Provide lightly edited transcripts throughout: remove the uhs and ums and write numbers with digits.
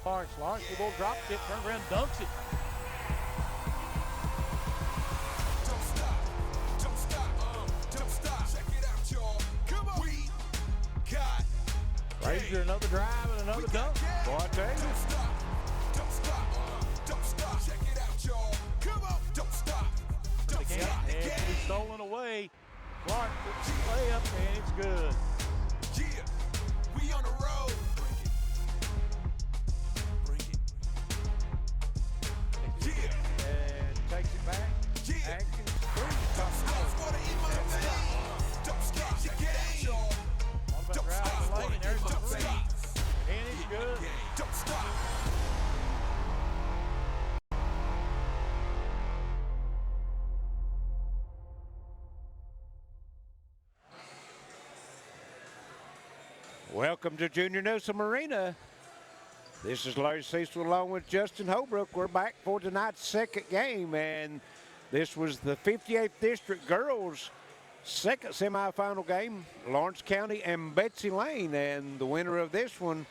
Lawrence, the ball drops it, turns around, dunks it. Don't stop, check it out, y'all. Come on. We got Frazier, another drive and another dunk. Boy, I tell you. Don't stop, check it out, y'all. Come on, don't stop the And it's stolen away. Clark puts the layup, and it's good. Yeah, we on the road. Bring it. Yeah. And takes it back. Yeah. Atkins, Don't stop your game. Don't stop. There's the three. And it's good. Don't stop. Welcome to Junior Newsom Arena. This is Larry Cecil along with Justin Holbrook. We're back for tonight's second game, and this was the 58th District Girls' second semifinal game, Lawrence County and Betsy Layne, and the winner of this one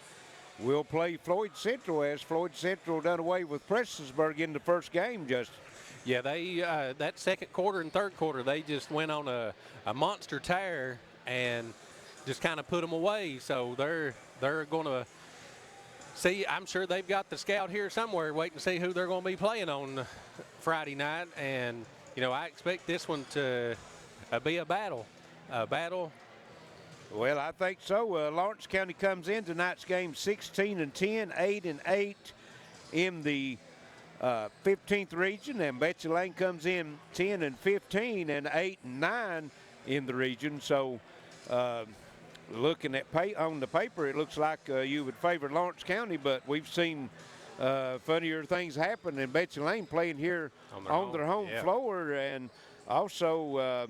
will play Floyd Central, as Floyd Central done away with Prestonsburg in the first game, Justin. Yeah, they that second quarter and third quarter, they just went on a monster tear and just kind of put them away. So they're going to see. I'm sure they've got the scout here somewhere waiting to see who they're going to be playing on Friday night. And you know, I expect this one to be a battle. Well, I think so. Lawrence County comes in tonight's game 16-10, 8-8 in the 15th region, and Betsy Layne comes in 10-15 and 8-9 in the region. So looking at on the paper, it looks like you would favor Lawrence County, but we've seen funnier things happen, and Betsy Layne playing here on their home floor. And also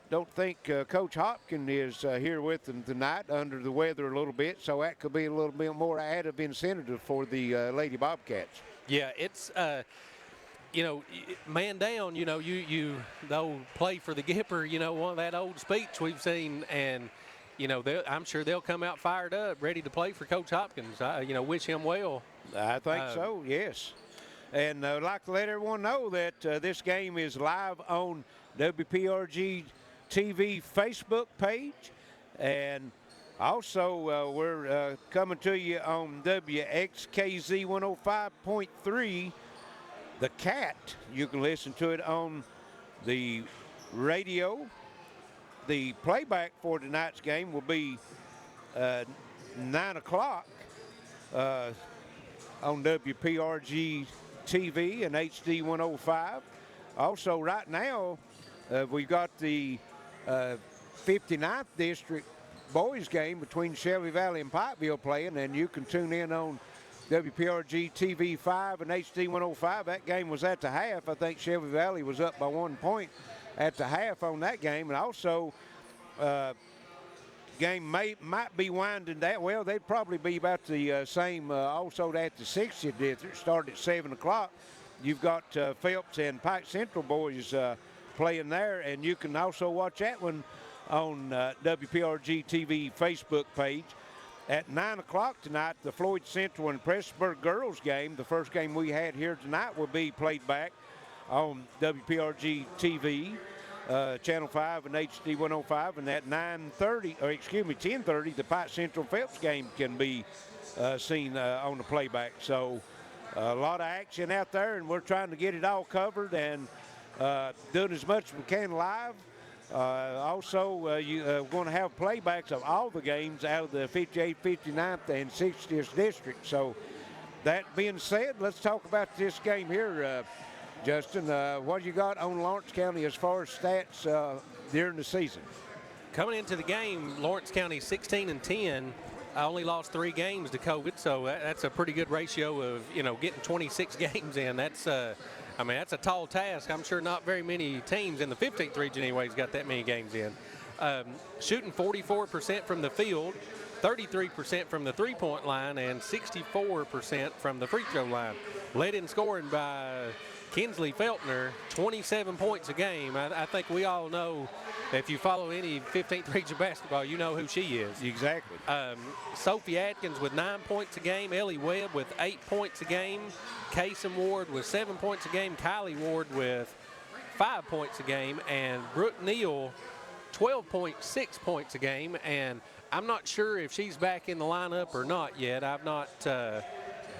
don't think Coach Hopkins is here with them tonight, under the weather a little bit, so that could be a little bit more added incentive for the Lady Bobcats. Yeah, it's you know, man down, you know, you the old play for the Gipper, you know, one of that old speech we've seen, and you know, I'm sure they'll come out fired up, ready to play for Coach Hopkins. You know, wish him well. I think so, yes. And I'd like to let everyone know that this game is live on WPRG TV Facebook page, and also we're coming to you on WXKZ 105.3 The Cat. You can listen to it on the radio. The playback for tonight's game will be 9 o'clock on WPRG TV and HD 105. Also, right now, we've got the 59th District boys game between Shelby Valley and Pikeville playing, and you can tune in on WPRG TV 5 and HD 105. That game was at the half. I think Shelby Valley was up by 1 point at the half on that game. And also, game might be winding down. Well, they'd probably be about the same also at the 60th District. Started at 7 o'clock. You've got Phelps and Pike Central boys playing there, and you can also watch that one on WPRG TV Facebook page. At 9 o'clock tonight, the Floyd Central and Prestonsburg girls game, the first game we had here tonight, will be played back on WPRG TV, Channel 5 and HD 105. And at 10:30, the Pike Central Phelps game can be seen on the playback. So a lot of action out there, and we're trying to get it all covered and doing as much as we can live. Also, you're going to have playbacks of all the games out of the 58th, 59th, and 60th District. So that being said, let's talk about this game here, Justin. What you got on Lawrence County as far as stats during the season? Coming into the game, Lawrence County 16-10. I only lost 3 games to COVID, so that's a pretty good ratio of, you know, getting 26 games in. That's I mean, that's a tall task. I'm sure not very many teams in the 15th region anyways got that many games in. Shooting 44% from the field, 33% from the three-point line, and 64% from the free throw line. Led in scoring by Kinsley Feltner, 27 points a game. I think we all know, if you follow any 15th region basketball, you know who she is. Exactly. Sophie Atkins with 9 points a game. Ellie Webb with 8 points a game. Kaysen Ward with 7 points a game. Kylie Ward with 5 points a game. And Brooke Neal, 12.6 points a game. And I'm not sure if she's back in the lineup or not yet. I've not.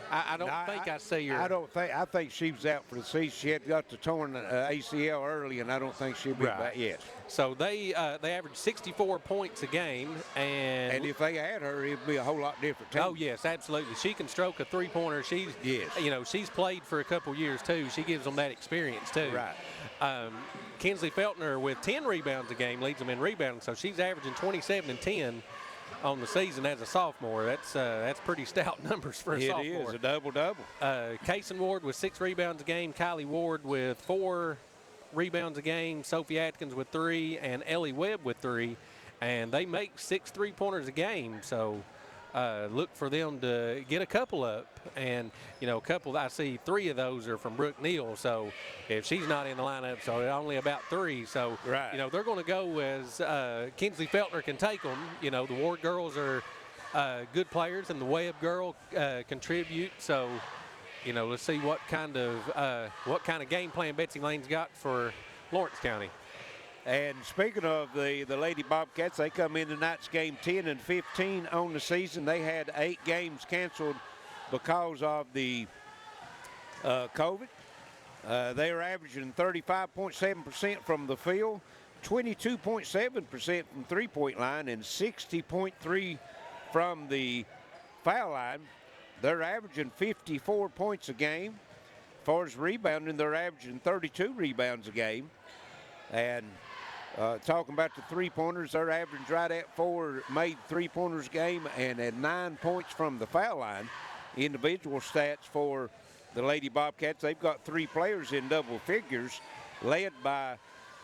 I don't think I see her. I think she was out for the season. She had got the torn ACL early, and I don't think she'll be back yet. So they average 64 points a game, and if they had her, it'd be a whole lot different team. Oh yes, absolutely. She can stroke a three-pointer. She's she's played for a couple years too. She gives them that experience too. Right. Kinsley Feltner with 10 rebounds a game leads them in rebounding, so she's averaging 27 and 10 on the season as a sophomore. That's pretty stout numbers for a sophomore. It is a double-double. Kaysen Ward with 6 rebounds a game, Kylie Ward with 4 rebounds a game, Sophie Atkins with 3, and Ellie Webb with 3, and they make 6 3-pointers a game. So look for them to get a couple up, and a couple. I see 3 of those are from Brooke Neal. So if she's not in the lineup, so only about 3. So they're going to go as Kinsley Feltner can take them. The Ward girls are good players, and the Webb girl contribute. So let's see what kind of game plan Betsy Layne's got for Lawrence County. And speaking of the Lady Bobcats, they come in tonight's game 10 and 15 on the season. They had 8 games canceled because of the COVID. They are averaging 35.7% from the field, 22.7% from three-point line, and 60.3% from the foul line. They're averaging 54 points a game. As far as rebounding, they're averaging 32 rebounds a game. And talking about the three-pointers, they're averaging right at 4 made three-pointers a game and at 9 points from the foul line. Individual stats for the Lady Bobcats, they've got 3 players in double figures, led by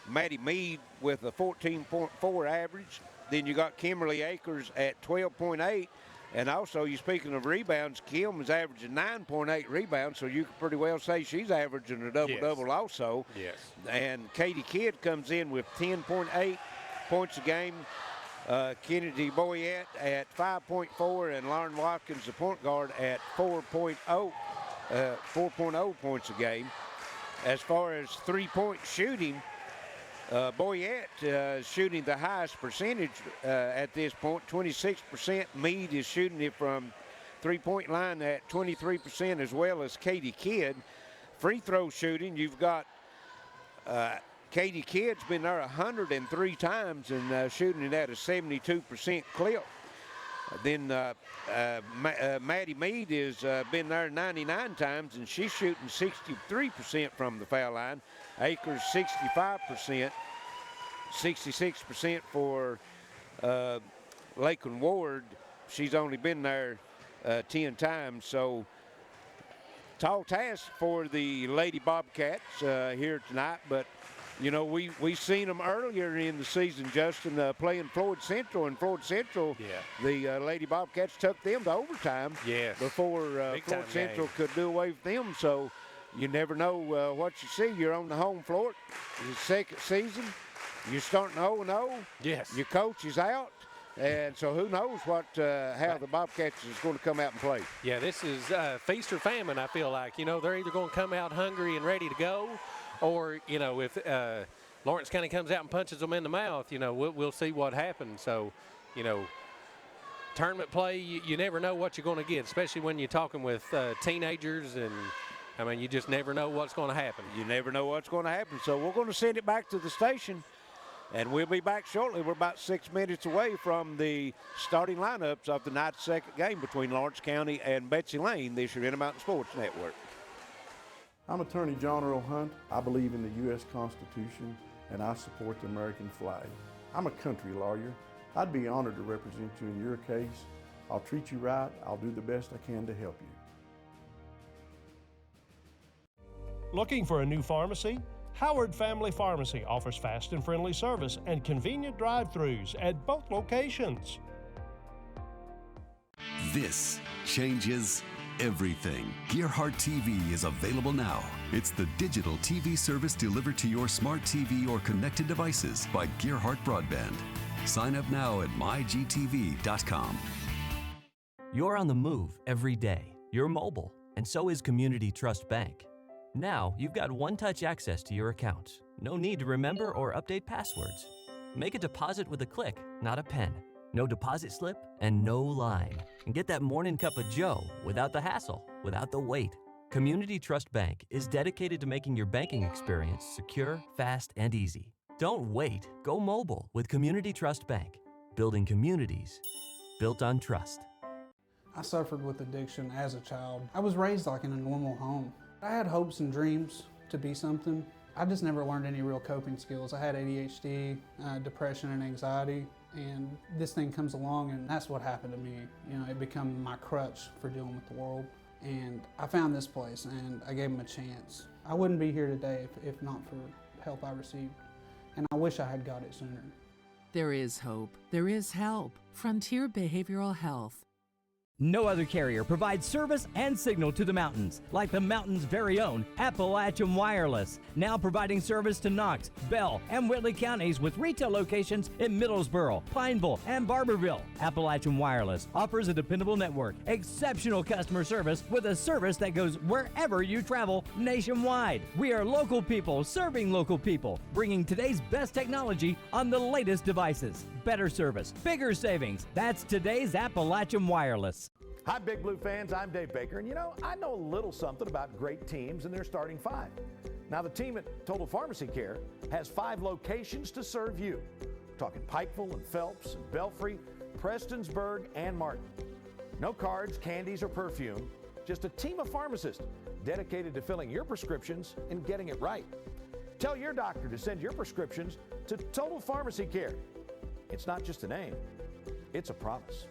Maddie Mead with a 14.4 average. Then you got Kimberly Akers at 12.8. And also, you speaking of rebounds, Kim is averaging 9.8 rebounds, so you could pretty well say she's averaging a double-double also. Yes. And Katie Kidd comes in with 10.8 points a game. Kennedy Boyette at 5.4, and Lauren Watkins, the point guard, at 4.0 points a game. As far as three-point shooting, Boyette shooting the highest percentage at this point, 26%. Mead is shooting it from three-point line at 23%, as well as Katie Kidd. Free throw shooting, you've got Katie Kidd's been there 103 times and shooting it at a 72% clip. Then Maddie Mead has been there 99 times, and she's shooting 63% from the foul line. Akers 65%, 66% for Lakeland Ward. She's only been there 10 times. So tall task for the Lady Bobcats here tonight, but we seen them earlier in the season, Justin, playing Floyd Central. And Floyd Central, the Lady Bobcats took them to overtime before Floyd Central could do away with them. So you never know what you see. You're on the home floor. It's the second season. You're starting 0-0. Yes. Your coach is out. And so who knows how the Bobcats is going to come out and play. Yeah, this is feast or famine, I feel like. They're either going to come out hungry and ready to go, or, if Lawrence County comes out and punches them in the mouth, we'll see what happens. So, tournament play, you never know what you're going to get, especially when you're talking with teenagers. And, you just never know what's going to happen. You never know what's going to happen. So we're going to send it back to the station, and we'll be back shortly. We're about 6 minutes away from the starting lineups of the night's second game between Lawrence County and Betsy Layne this year in the Mountain Sports Network. I'm Attorney John Earl Hunt. I believe in the U.S. Constitution, and I support the American flag. I'm a country lawyer. I'd be honored to represent you in your case. I'll treat you right. I'll do the best I can to help you. Looking for a new pharmacy? Howard Family Pharmacy offers fast and friendly service and convenient drive-thrus at both locations. This changes everything. Gearheart TV is available now. It's the digital TV service delivered to your smart TV or connected devices by Gearheart Broadband. Sign up now at mygtv.com. You're on the move every day. You're mobile, and so is Community Trust Bank. Now, you've got one-touch access to your accounts. No need to remember or update passwords. Make a deposit with a click, not a pen. No deposit slip and no line. And get that morning cup of joe without the hassle, without the wait. Community Trust Bank is dedicated to making your banking experience secure, fast, and easy. Don't wait. Go mobile with Community Trust Bank. Building communities built on trust. I suffered with addiction as a child. I was raised like in a normal home. I had hopes and dreams to be something. I just never learned any real coping skills. I had ADHD, depression, and anxiety, and this thing comes along, and that's what happened to me. You know, it became my crutch for dealing with the world. And I found this place, and I gave them a chance. I wouldn't be here today if not for help I received, and I wish I had got it sooner. There is hope. There is help. Frontier Behavioral Health. No other carrier provides service and signal to the mountains like the mountain's very own Appalachian Wireless. Now providing service to Knox, Bell, and Whitley counties with retail locations in Middlesboro, Pineville, and Barberville. Appalachian Wireless offers a dependable network, exceptional customer service with a service that goes wherever you travel nationwide. We are local people serving local people, bringing today's best technology on the latest devices. Better service, bigger savings. That's today's Appalachian Wireless. Hi, Big Blue fans. I'm Dave Baker, and I know a little something about great teams and their starting five. Now, the team at Total Pharmacy Care has 5 locations to serve you. We're talking Pikeville and Phelps and Belfry, Prestonsburg, and Martin. No cards, candies, or perfume, just a team of pharmacists dedicated to filling your prescriptions and getting it right. Tell your doctor to send your prescriptions to Total Pharmacy Care. It's not just a name, it's a promise.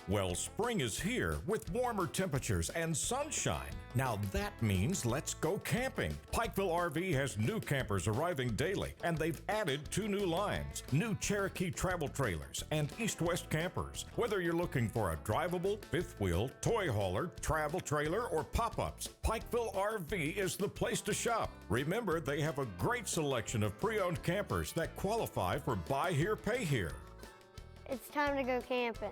Well, spring is here with warmer temperatures and sunshine. Now that means let's go camping. Pikeville RV has new campers arriving daily, and they've added 2 new lines, new Cherokee travel trailers and east-west campers. Whether you're looking for a drivable, fifth wheel, toy hauler, travel trailer, or pop-ups, Pikeville RV is the place to shop. Remember, they have a great selection of pre-owned campers that qualify for buy here, pay here. It's time to go camping.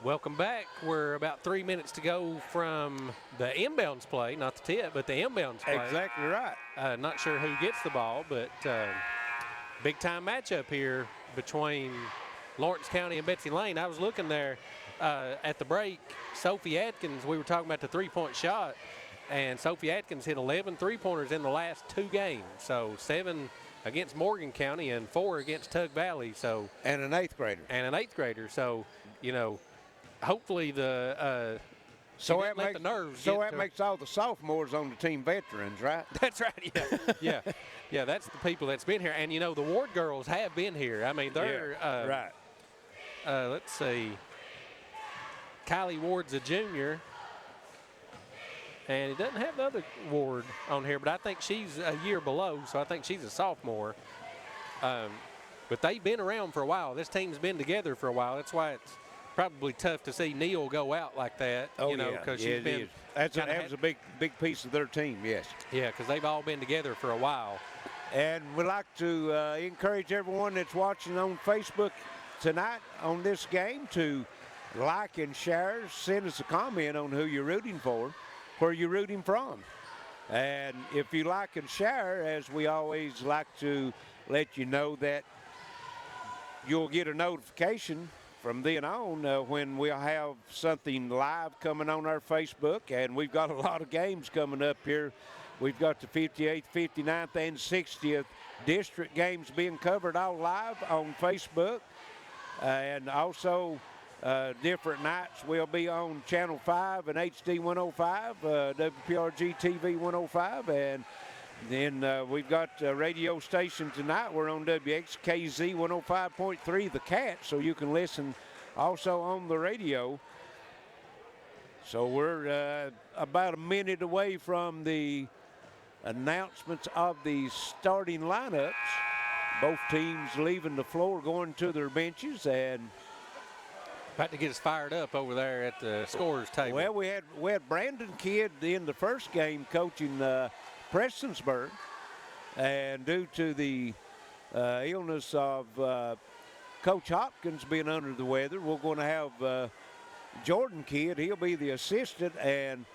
Welcome back. We're about 3 minutes to go from the inbounds play, not the tip, but the inbounds play. Exactly right. Not sure who gets the ball, but big time matchup here between Lawrence County and Betsy Layne. I was looking there at the break. Sophie Atkins, we were talking about the three-point shot, and Sophie Atkins hit 11 three-pointers in the last 2 games. So 7 against Morgan County and 4 against Tug Valley. So and an 8th grader. So, hopefully so that makes all the sophomores on the team veterans, right? That's right. Yeah, yeah. That's the people that's been here, and the Ward girls have been here. I mean, they're right. Let's see. Kylie Ward's a junior, and it doesn't have the other Ward on here, but I think she's a year below, so I think she's a sophomore. But they've been around for a while. This team's been together for a while. That's why it's probably tough to see Neal go out like that. Because she's been. That was a big piece of their team. Yes. Yeah, because they've all been together for a while. And we'd like to encourage everyone that's watching on Facebook tonight on this game to like and share. Send us a comment on who you're rooting for, where you're rooting from. And if you like and share, as we always like to let you know that you'll get a notification from then on when we'll have something live coming on our Facebook. And we've got a lot of games coming up here. We've got the 58th, 59th, and 60th district games being covered all live on Facebook. And also different nights we'll be on Channel 5 and HD 105, WPRG TV 105. And then we've got a radio station tonight. We're on WXKZ 105.3, The Cat, so you can listen also on the radio. So we're about a minute away from the announcements of the starting lineups. Both teams leaving the floor, going to their benches, and about to get us fired up over there at the scorers table. Well, we had Brandon Kidd in the first game coaching Prestonsburg, and due to the illness of Coach Hopkins being under the weather, we're going to have Jordan Kidd. He'll be the assistant, and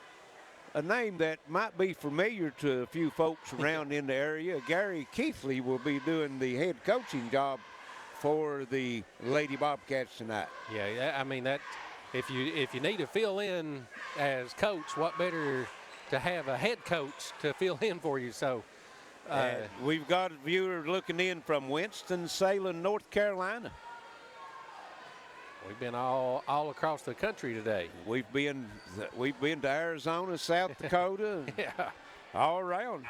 a name that might be familiar to a few folks around in the area, Gary Keithley, will be doing the head coaching job for the Lady Bobcats tonight. Yeah, I mean, that if you need to fill in as coach, what better to have a head coach to fill in for you? So we've got a viewer looking in from Winston-Salem, North Carolina. We've been all across the country today. We've been to Arizona, South Dakota, yeah, all around.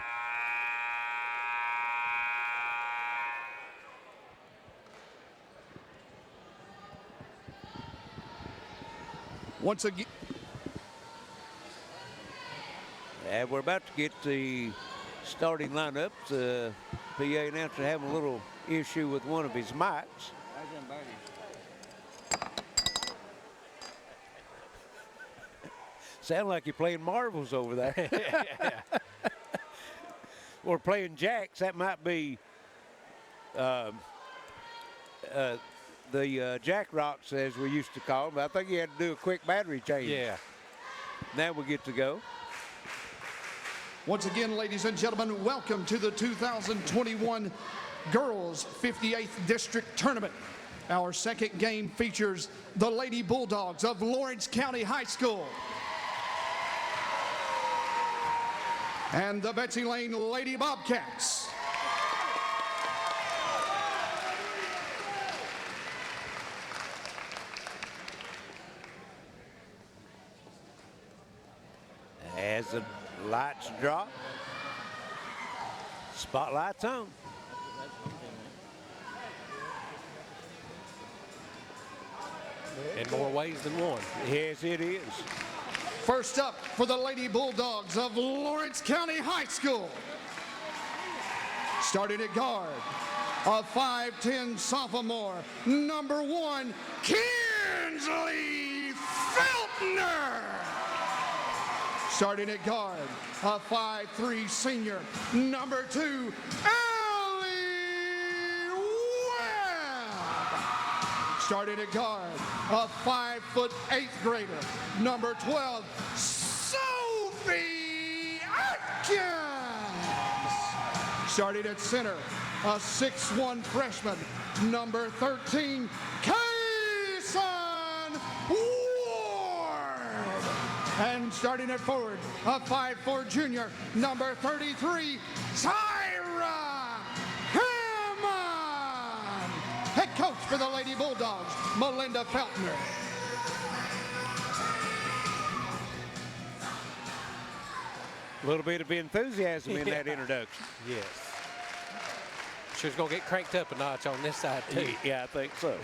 Once again, and we're about to get the starting lineup. The PA announcer having a little issue with one of his mics. Sound like you're playing marbles over there. Or playing jacks. That might be the Jack Rocks, as we used to call them. I think he had to do a quick battery change. Yeah. Now we get to go. once again, ladies and gentlemen, welcome to the 2021 Girls 58th District Tournament. Our second game features the Lady Bulldogs of Lawrence County High School and the Betsy Layne Lady Bobcats. As the lights drop, spotlight's on. In more ways than one. Yes, it is. First up for the Lady Bulldogs of Lawrence County High School. Starting at guard, a 5'10" sophomore, number 1, Kinsley Feltner. Starting at guard, a 5'3" senior, number 2, Ellie Webb. Starting at guard, a 5'8" grader, number 12, Sophie Atkins. Starting at center, a 6'1" freshman, number 13, Kayson Ward. And starting at forward, a 5'4" junior, number 33, Tyra Hammond. Head coach for the Lady Bulldogs, Melinda Feltner. A little bit of enthusiasm in that introduction. Yes. Sure, it's going to get cranked up a notch on this side, too. Yeah, I think so.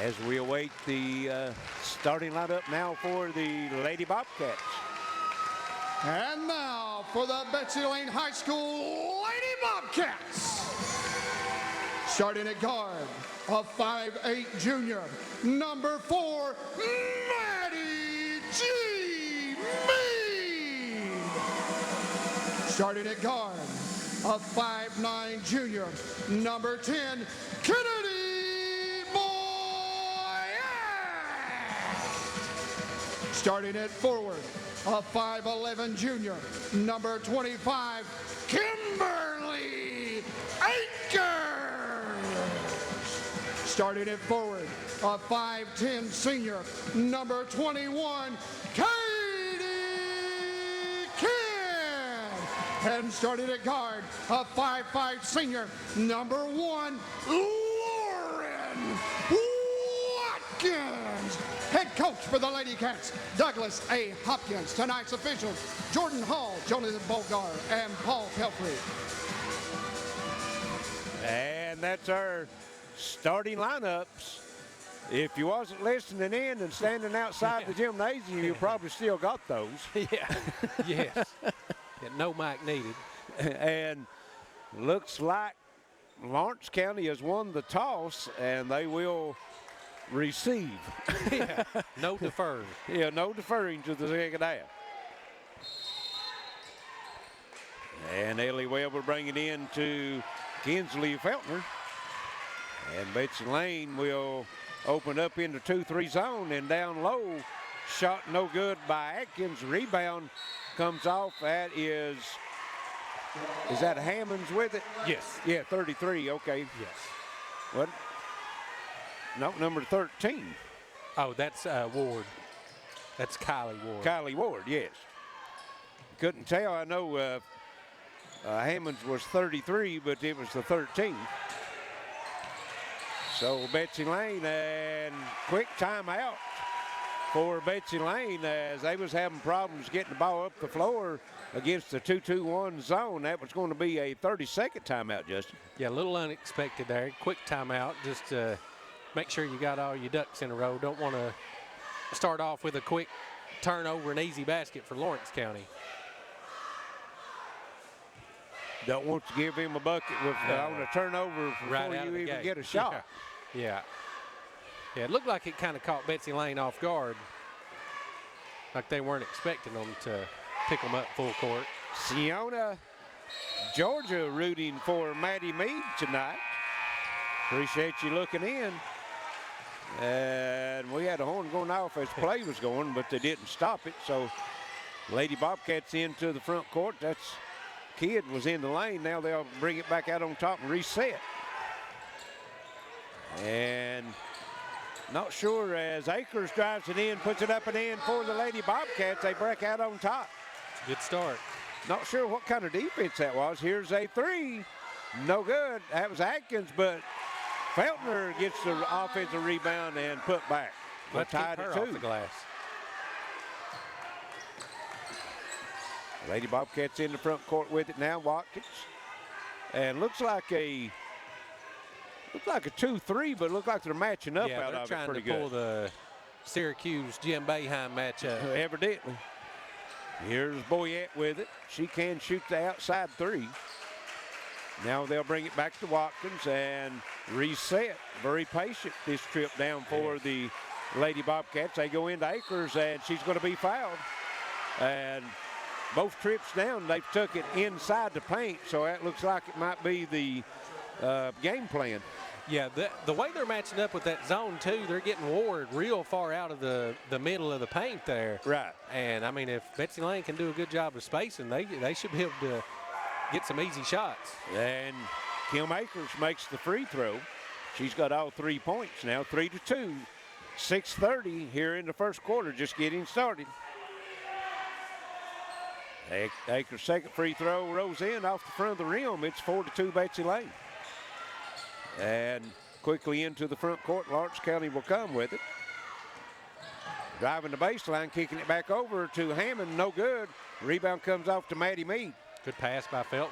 As we await the starting lineup now for the Lady Bobcats. And now for the Betsy Layne High School Lady Bobcats. Starting at guard, a 5'8" junior, number 4, Maddie G. Mead. Starting at guard, a 5'9" junior, number 10, Kennedy Boyer. Starting at forward, a 5'11" junior, number 25, Kimberly Akers. Starting at forward, a 5'10" senior, number 21, Katie Kidd. And starting at guard, a 5'5" senior, number 1, Lauren Watkins. Head coach for the Lady Cats, Douglas A. Hopkins. Tonight's officials, Jordan Hall, Jonathan Bogar, and Paul Pelfrey. And that's our starting lineups. If you wasn't listening in and standing outside the gymnasium, you probably still got those. Yeah. Yes. No mic needed. And looks like Lawrence County has won the toss, and they will receive. Yeah, no deferring. Yeah, no deferring to the second half. And Ellie Webb will bring it in to Kinsley Feltner. And Betsy Layne will open up into 2-3 zone, and down low. Shot no good by Atkins. Rebound comes off. That is that Hammonds with it? Yes. Yeah, 33, okay. Yes. What? No, number 13. Oh, that's Ward. That's Kylie Ward. Kylie Ward, yes. Couldn't tell. I know Hammonds was 33, but it was the 13. So Betsy Layne, and quick timeout for Betsy Layne, as they was having problems getting the ball up the floor against the 2-2-1 zone. That was going to be a 30-second timeout, Justin. Yeah, a little unexpected there. Quick timeout, just to make sure you got all your ducks in a row. Don't want to start off with a quick turnover and easy basket for Lawrence County. Don't want to give him a bucket with, on a turnover before right out you of the even gate. get a shot. Yeah. Yeah, it looked like it kind of caught Betsy Layne off guard. Like they weren't expecting them to pick them up full court. Siona, Georgia rooting for Maddie Mead tonight. Appreciate you looking in. And we had a horn going off as play was going, but they didn't stop it. So Lady Bobcats into the front court. That's Kidd was in the lane. Now they'll bring it back out on top and reset. And not sure as Akers drives it in, puts it up and in for the Lady Bobcats. They break out on top. Good start. Not sure what kind of defense that was. Here's a three. No good. That was Atkins, but Feltner gets the offensive rebound and put back. Let's tied keep at her 2. off the glass. Lady Bobcats in the front court with it now. Watkins. And looks like a 2-3, but look like they're matching up out of it pretty good. Yeah, they're trying to pull the Syracuse Jim Boeheim matchup. Evidently. Here's Boyette with it. She can shoot the outside three. Now they'll bring it back to Watkins and reset. Very patient this trip down for the Lady Bobcats. They go into Akers, and she's going to be fouled. And both trips down, they've took it inside the paint, so that looks like it might be the game plan. Yeah, the way they're matching up with that zone, too, they're getting Ward real far out of the middle of the paint there. Right. And, I mean, if Betsy Layne can do a good job of spacing, they should be able to get some easy shots. And Kim Akers makes the free throw. She's got all 3 points now, 3-2. 6:30 here in the first quarter, just getting started. Akers' second free throw rolls in off the front of the rim. It's 4-2 Betsy Layne. And quickly into the front court, Lawrence County will come with it. Driving the baseline, kicking it back over to Hammond, no good. Rebound comes off to Maddie Mead. Good pass by Feltner.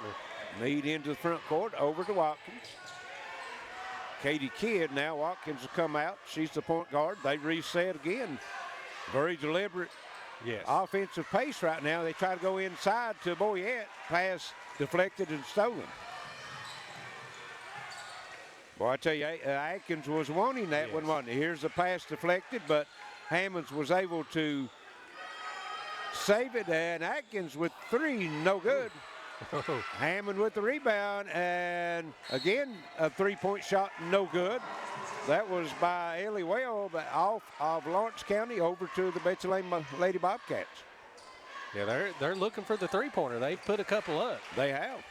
Mead into the front court, over to Watkins. Katie Kidd now, Watkins will come out. She's the point guard. They reset again. Very deliberate offensive pace right now. They try to go inside to Boyette. Pass deflected and stolen. Boy, I tell you, Atkins was wanting that one, wasn't he? Here's the pass deflected, but Hammonds was able to save it, and Atkins with three, no good. Hammond with the rebound, and again, a three-point shot, no good. That was by Ellie Well, but off of Lawrence County over to the Betsy Layne Lady Bobcats. Yeah, they're looking for the three-pointer. They've put a couple up. They have.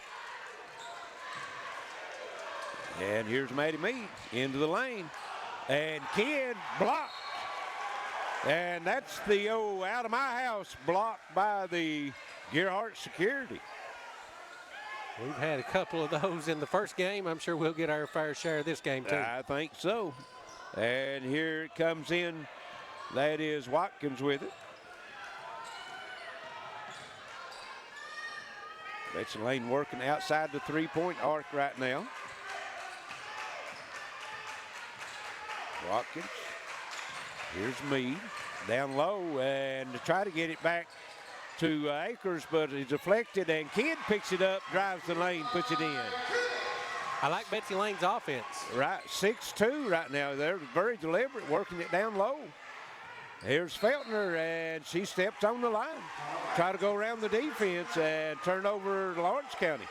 And here's Maddie Mead into the lane. And Kidd blocked. And that's the out of my house blocked by the Gearheart Security. We've had a couple of those in the first game. I'm sure we'll get our fair share this game, too. I think so. And here it comes in. That is Watkins with it. Betsy Layne working outside the three-point arc right now. Watkins. Here's Mead. Down low, and to try to get it back to Akers, but he's deflected, and Kidd picks it up, drives the lane, puts it in. I like Betsy Layne's offense. Right, 6-2 right now. They're very deliberate, working it down low. Here's Feltner, and she steps on the line. Try to go around the defense and turn over Lawrence County.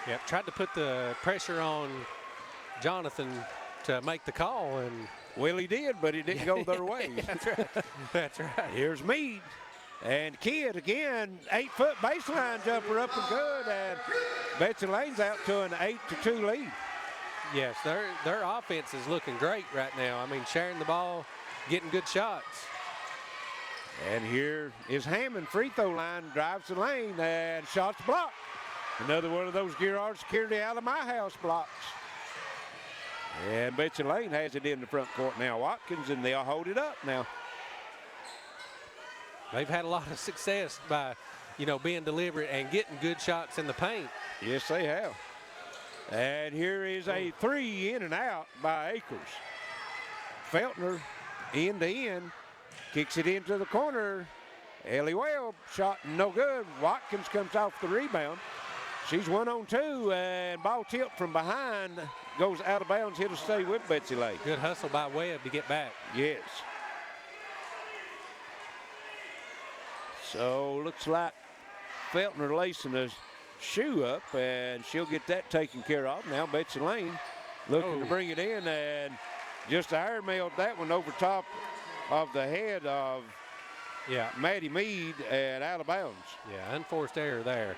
Yep, tried to put the pressure on Jonathan to make the call, and well, he did, but it didn't go their way. That's right. That's right. Here's Meade, and Kidd again, 8-foot baseline jumper up and good, and Betsy Layne's out to an 8-2 lead. Yes, their offense is looking great right now. I mean, sharing the ball, getting good shots. And here is Hammond, free throw line, drives the lane, and shots blocked. Another one of those Gearheart Security out of my house blocks. And Betsy Layne has it in the front court now. Watkins, and they'll hold it up now. They've had a lot of success by, being deliberate and getting good shots in the paint. Yes, they have. And here is a three in and out by Akers. Feltner, end to end, kicks it into the corner. Ellie Webb, shot no good. Watkins comes off the rebound. She's 1-on-2, and ball tipped from behind, goes out of bounds, here to stay with Betsy Layne. Good hustle by Webb to get back. Yes. So looks like Feltner lacing a shoe up, and she'll get that taken care of. Now Betsy Layne looking to bring it in, and just iron mailed that one over top of the head of Maddie Meade and out of bounds. Yeah, unforced error there.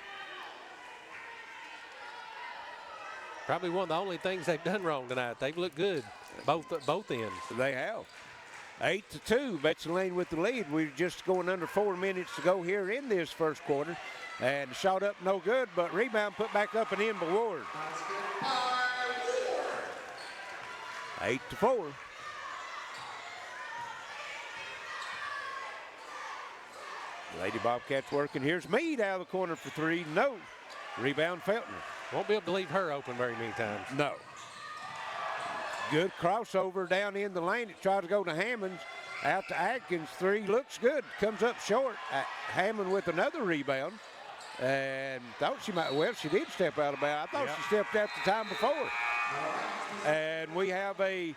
Probably one of the only things they've done wrong tonight. They've looked good, both ends. They have. 8-2, Betsy Layne with the lead. We're just going under 4 minutes to go here in this first quarter. And shot up no good, but rebound put back up and in by Ward. 8-4. Lady Bobcats working. Here's Meade out of the corner for three. No. Rebound Feltner. Won't be able to leave her open very many times. No. Good crossover down in the lane. It tries to go to Hammond. Out to Atkins. Three looks good. Comes up short. Hammond with another rebound. And thought she might, well, she did step out of bounds. I thought she stepped out the time before. And we have a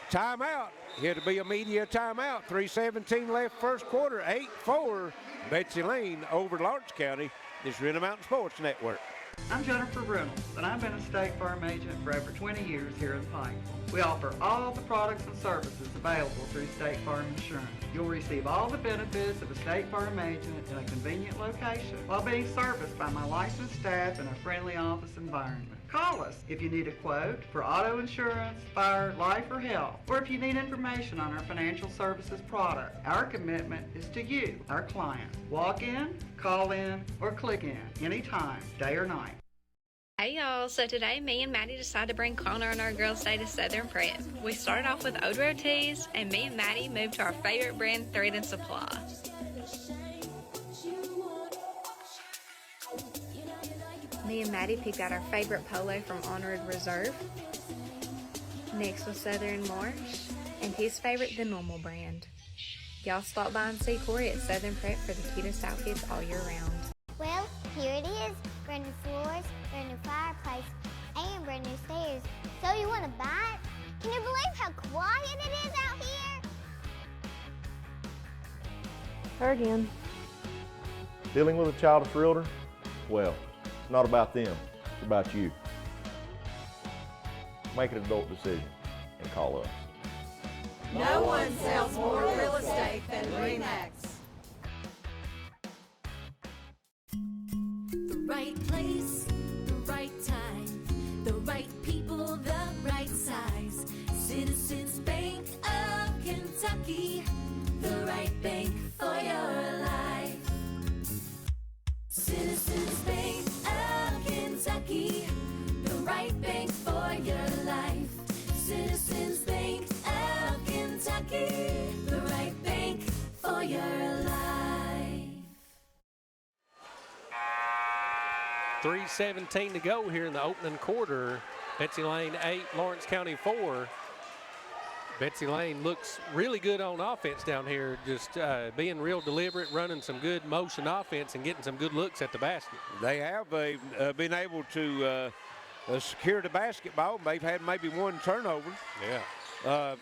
timeout. Here to be a media timeout. 3:17 left first quarter. 8-4. Betsy Layne over Lawrence County. This is Intermountain Sports Network. I'm Jennifer Reynolds, and I've been a State Farm agent for over 20 years here in Pikeville. We offer all the products and services available through State Farm Insurance. You'll receive all the benefits of a State Farm agent in a convenient location while being serviced by my licensed staff in a friendly office environment. Call us if you need a quote for auto insurance, fire, life, or health, or if you need information on our financial services product. Our commitment is to you, our client. Walk in, call in, or click in anytime, day or night. Hey y'all, so today me and Maddie decided to bring Connor on our Girls Day to Southern Prep. We started off with Odro tees, and me and Maddie moved to our favorite brand, Thread and Supply. Me and Maddie picked out our favorite polo from Honored Reserve. Next was Southern Marsh, and his favorite, the Normal brand. Y'all stop by and see Corey at Southern Prep for the cutest outfits all year round. Well, here it is. Brand new floors, brand new fireplace, and brand new stairs. So you want to buy it? Can you believe how quiet it is out here? Her again. Dealing with a childish realtor? Well, it's not about them, it's about you. Make an adult decision and call us. No one sells more real estate than REMAX. The right place, the right time, the right people, the right size. Citizens Bank of Kentucky, the right bank for your life. Citizens Bank of Kentucky, the right bank for your life. Citizens Bank of Kentucky, the right bank for your life. 3:17 to go here in the opening quarter. Betsy Layne 8, Lawrence County 4. Betsy Layne looks really good on offense down here, just being real deliberate, running some good motion offense and getting some good looks at the basket. They have been able to secure the basketball. They've had maybe one turnover. Yeah.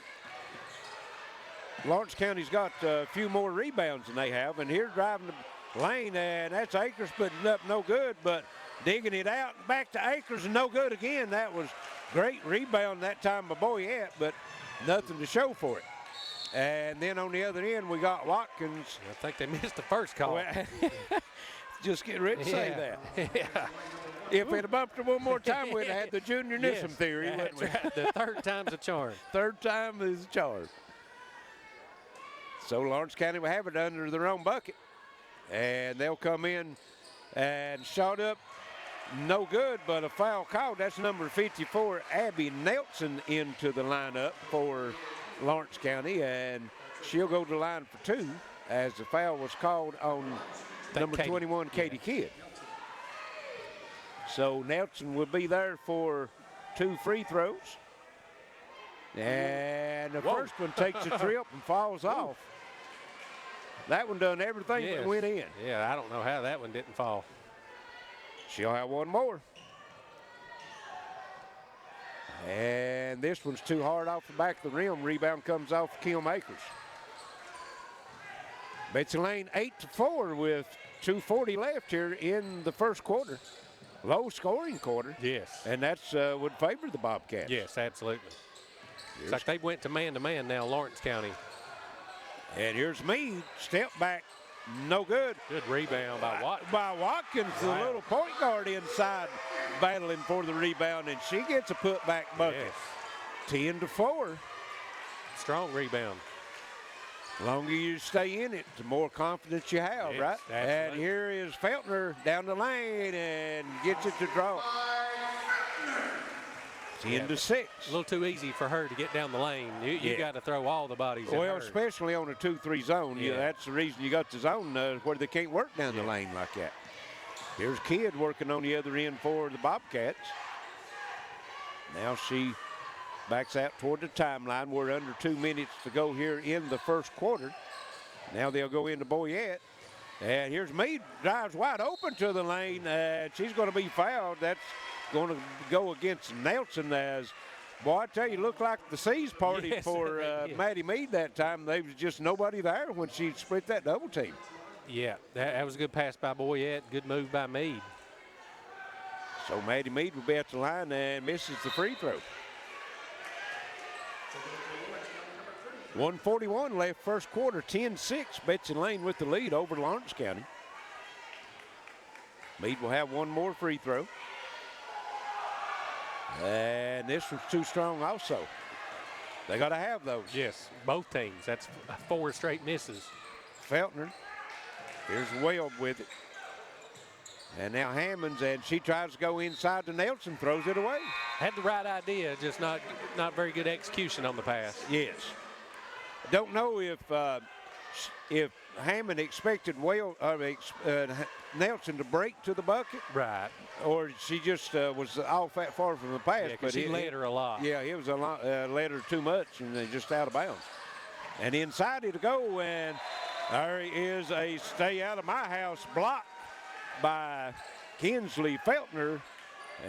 Lawrence County's got a few more rebounds than they have, and here driving the lane, and that's Akers putting up no good, but digging it out, back to Akers, and no good again. That was great rebound that time by Boyette, but nothing to show for it. And then on the other end, we got Watkins. I think they missed the first call. Well, just getting ready to say that. Yeah. If we'd have bumped her one more time, we'd have had the Junior Nissum theory, wouldn't we? Right. The third time's a charm. Third time is a charm. So Lawrence County will have it under their own bucket. And they'll come in and shot up. No good, but a foul called. That's number 54, Abby Nelson, into the lineup for Lawrence County. And she'll go to the line for 2 as the foul was called on number 21, Katie Kidd. So Nelson will be there for 2 free throws. And the first one takes a trip and falls off. That one done everything but went in. Yeah, I don't know how that one didn't fall. She'll have one more. And this one's too hard off the back of the rim. Rebound comes off Kim Akers. Betsy Layne 8-4 with 2:40 left here in the first quarter. Low scoring quarter. Yes. And that's would favor the Bobcats. Yes, absolutely. It's like they went to man now, Lawrence County. And here's Meade, step back, no good. Good rebound by Watkins. The little point guard inside, battling for the rebound, and she gets a putback bucket. Yes. 10-4. Strong rebound. The longer you stay in it, the more confidence you have, yes, right? Absolutely. And here is Feltner down the lane and gets it to draw. 10-6. A little too easy for her to get down the lane. You got to throw all the bodies in Well, her. especially on a 2-3 zone. Yeah. That's the reason you got the zone where they can't work down the lane like that. Here's Kidd working on the other end for the Bobcats. Now she backs out toward the timeline. We're under 2 minutes to go here in the first quarter. Now they'll go into Boyette. And here's Meade, drives wide open to the lane. She's going to be fouled. That's going to go against Nelson. As, boy, I tell you, looked like the C's party for Maddie Meade that time. There was just nobody there when she split that double team. Yeah, that was a good pass by Boyette. Good move by Meade. So Maddie Meade will be at the line and misses the free throw. 1:41 left first quarter, 10-6. Betsy Layne with the lead over Lawrence County. Meade will have one more free throw. And this one's too strong also. They got to have those. Yes, both teams. That's 4 straight misses. Feltner. Here's Weld with it. And now Hammonds, and she tries to go inside to Nelson, throws it away. Had the right idea, just not very good execution on the pass. Yes. Don't know if Hammond expected Nelson to break to the bucket. Right. Or she just was off that far from the pass. Yeah, but he led her a lot. Yeah, he was led her too much and just out of bounds. And inside it'll go, and there is a stay out of my house block by Kinsley Feltner.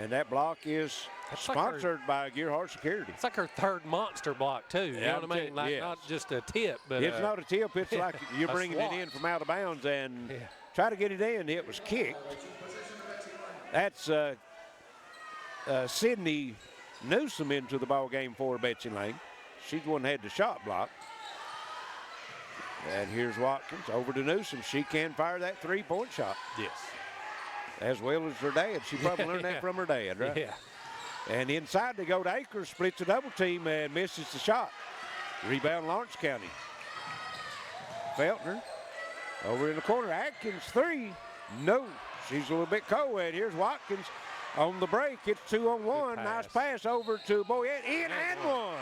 And that block is sponsored by Gearheart Security. It's like her third monster block, too. You know what I mean? Like not just a tip, but it's not a tip. It's like you're bringing it in from out of bounds and try to get it in. It was kicked. That's Sydney Newsom into the ball game for Betsy Layne. She's the one that had the shot block. And here's Watkins over to Newsom. She can fire that three-point shot. Yes. As well as her dad. She probably learned that from her dad, right? Yeah. And inside they go to Akers, splits a double team and misses the shot. Rebound Lawrence County. Feltner over in the corner. Atkins 3. No. She's a little bit cold. And here's Watkins on the break. It's 2-on-1. Nice pass over to Boyette. In and one.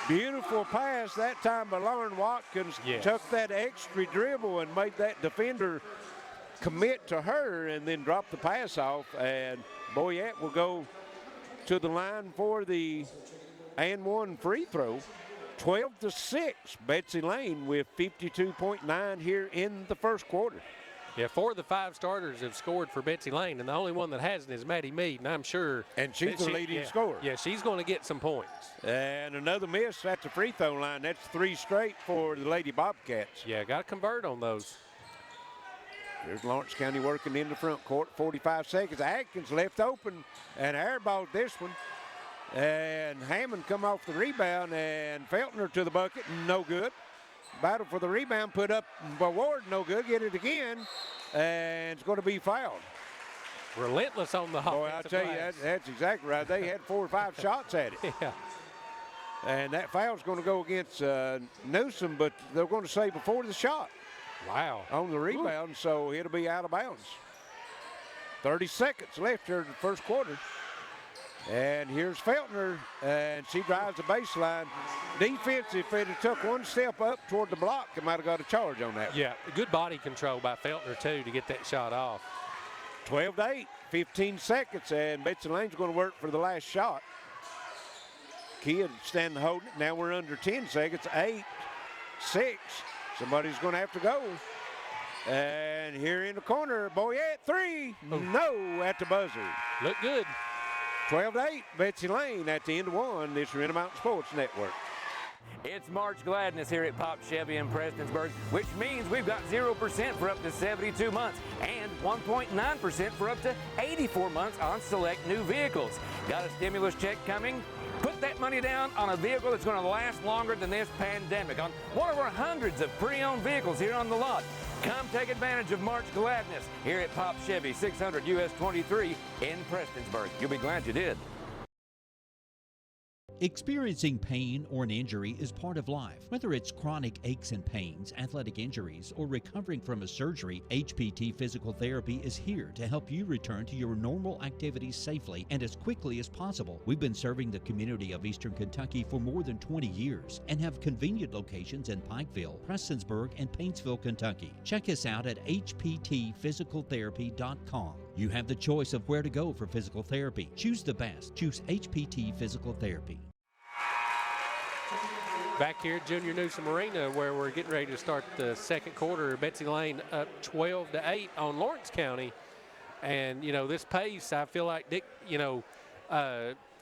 Beautiful pass that time by Lauren Watkins. Yes. Took that extra dribble and made that defender commit to her and then drop the pass off. And Boyette will go to the line for the and one free throw. 12-6, Betsy Layne with 52.9 here in the first quarter. Yeah, 4 of the 5 starters have scored for Betsy Layne, and the only one that hasn't is Maddie Mead, and I'm sure. And she's the leading scorer. Yeah, she's going to get some points. And another miss at the free throw line. That's 3 straight for the Lady Bobcats. Yeah, got to convert on those. Here's Lawrence County working in the front court. 45 seconds. Atkins left open and airballed this one. And Hammond come off the rebound, and Feltner to the bucket, no good. Battle for the rebound, put up by Ward, no good. Get it again, and it's going to be fouled. Relentless on the offensive Boy, I tell you, that's exactly right. They had 4 or 5 shots at it. Yeah. And that foul's going to go against Newsom, but they're going to say before the shot. Wow. On the rebound, so it'll be out of bounds. 30 seconds left here in the first quarter. And here's Feltner, and she drives the baseline. Defensive, if it had took one step up toward the block, it might have got a charge on that. Yeah, good body control by Feltner, too, to get that shot off. 12-8, 15 seconds, and Betsy Layne's going to work for the last shot. Kidd standing holding it. Now we're under 10 seconds. 8, 6. Somebody's going to have to go. And here in the corner, Boyette, 3. No, at the buzzer. Look good. 12-8, Betsy Layne at the end of 1. This is Intermountain Sports Network. It's March Gladness here at Pop Chevy in Prestonsburg, which means we've got 0% for up to 72 months and 1.9% for up to 84 months on select new vehicles. Got a stimulus check coming? Put that money down on a vehicle that's going to last longer than this pandemic on one of our hundreds of pre-owned vehicles here on the lot. Come take advantage of March Gladness here at Pop Chevy, 600 US 23 in Prestonsburg. You'll be glad you did. Experiencing pain or an injury is part of life. Whether it's chronic aches and pains, athletic injuries, or recovering from a surgery, HPT Physical Therapy is here to help you return to your normal activities safely and as quickly as possible. We've been serving the community of Eastern Kentucky for more than 20 years and have convenient locations in Pikeville, Prestonsburg, and Paintsville, Kentucky. Check us out at hptphysicaltherapy.com. You have the choice of where to go for physical therapy. Choose the best. Choose HPT Physical Therapy. Back here at Junior Newsom Arena, where we're getting ready to start the second quarter. Betsy Layne up 12-8 on Lawrence County. And, you know, this pace, I feel like Dick,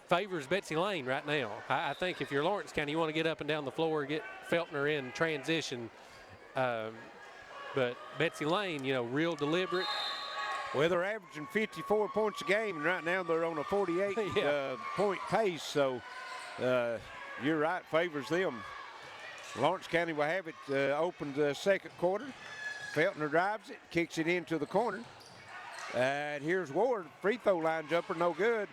favors Betsy Layne right now. I think if you're Lawrence County, you want to get up and down the floor, get Feltner in transition. But Betsy Layne, real deliberate. Well, they're averaging 54 points a game, and right now they're on a 48-point pace. So you're right, favors them. Lawrence County will have it open the second quarter. Feltner drives it, kicks it into the corner. And here's Ward, free throw line jumper, no good.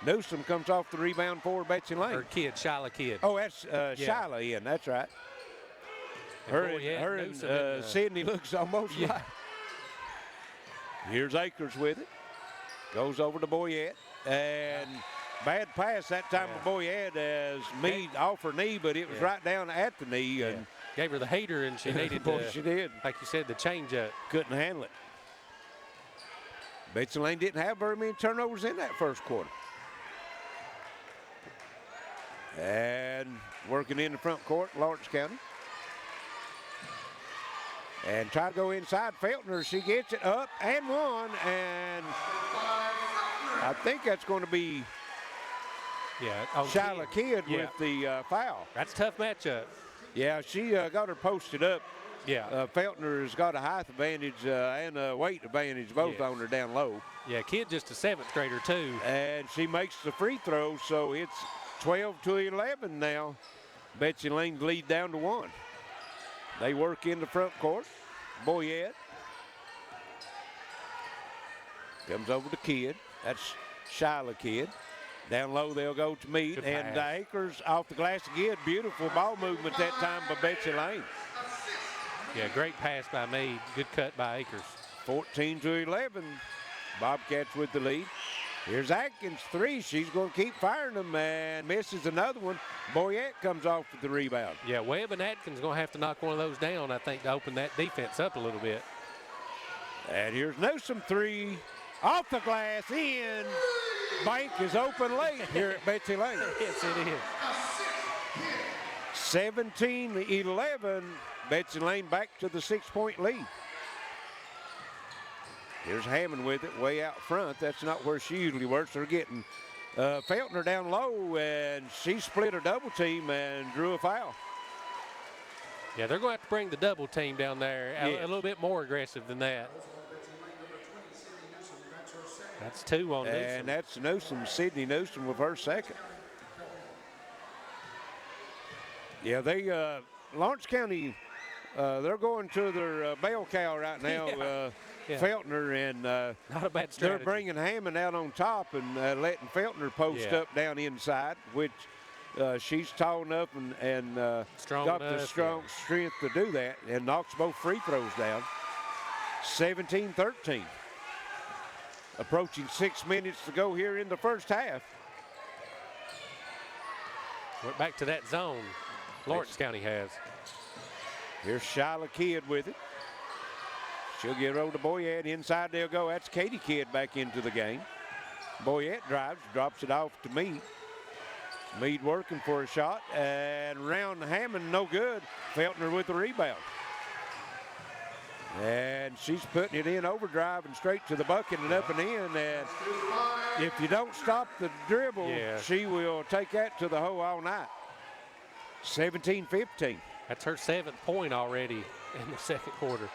Newsom comes off the rebound for Betsy Layne. Her kid, Shyla Kidd. Oh, that's Shyla in, that's right. Her and Sydney looks almost like. Here's Akers with it. Goes over to Boyette. And bad pass that time to Boyette as Meade off her knee, but it was right down at the knee. And gave her the hater, and she needed she did. Like you said, the change up. Couldn't handle it. Betsy Layne didn't have very many turnovers in that first quarter. And working in the front court, Lawrence County. And try to go inside Feltner. She gets it up and one. And I think that's going to be Shyla Kidd with the foul. That's a tough matchup. Yeah, she got her posted up. Yeah. Feltner has got a height advantage and a weight advantage, both on her down low. Yeah, Kidd just a 7th grader, too. And she makes the free throw, so it's 12-11 now. Betsy Layne lead down to 1. They work in the front court. Boyette comes over to Kidd. That's Shyla Kidd. Down low, they'll go to Meade. And Akers off the glass again. Beautiful ball movement that time by Betsy Layne. Yeah, great pass by Meade. Good cut by Akers. 14-11. Bobcats with the lead. Here's Atkins, 3. She's going to keep firing them and misses another one. Boyette comes off with the rebound. Yeah, Webb and Atkins going to have to knock one of those down, I think, to open that defense up a little bit. And here's Newsom, 3. Off the glass, in. bank is open late here at Betsy Layne. Yes, it is. 17-11. Betsy Layne back to the 6-point lead. Here's Hammond with it way out front. That's not where she usually works. They're getting Feltner down low, and she split a double team and drew a foul. Yeah, they're going to have to bring the double team down there a little bit more aggressive than that. That's 2 on Newsom. And that's Newsom, Sydney Newsom with her second. Yeah, they, Lawrence County, they're going to their bell cow right now. Feltner, and not a bad strategy. They're bringing Hammond out on top and letting Feltner post up down inside, which she's tall enough and got the strong strength to do that, and knocks both free throws down. 17-13. Approaching 6 minutes to go here in the first half. Went back to that zone. Lawrence County has. Here's Shyla Kidd with it. She'll get it over to Boyette. Inside they'll go. That's Katie Kidd back into the game. Boyette drives, drops it off to Meade. Meade working for a shot, and round Hammond, no good. Feltner with the rebound. And she's putting it in overdrive and straight to the bucket and up and in. And if you don't stop the dribble, she will take that to the hole all night. 17-15. That's her 7th point already in the second quarter.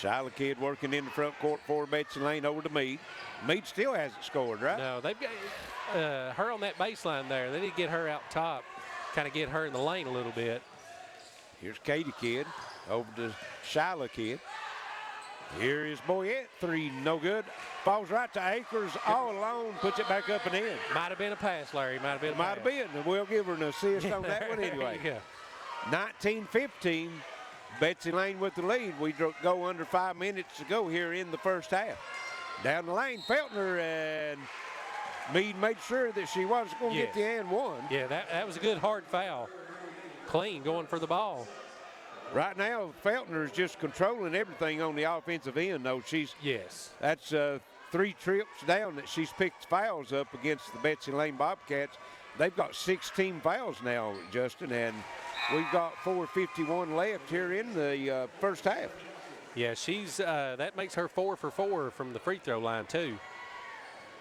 Shyla Kidd working in the front court for Betsy Layne over to Meade. Meade still hasn't scored, right? No, they've got her on that baseline there. They need to get her out top, kind of get her in the lane a little bit. Here's Katie Kidd over to Shyla Kidd. Here is Boyette, 3, no good. Falls right to Akers all alone, puts it back up and in. Might have been a pass, Larry. Might have been a pass. Might have been. We'll give her an assist on that one anyway. 19-15. Betsy Layne with the lead. We go under 5 minutes to go here in the first half. Down the lane, Feltner, and Meade made sure that she wasn't going to get the and one. Yeah, that was a good hard foul. Clean going for the ball. Right now, Feltner is just controlling everything on the offensive end, though. That's 3 trips down that she's picked fouls up against the Betsy Layne Bobcats. They've got 16 fouls now, Justin, and we've got 4:51 left here in the first half. Yeah, she's that makes her 4 for 4 from the free throw line too.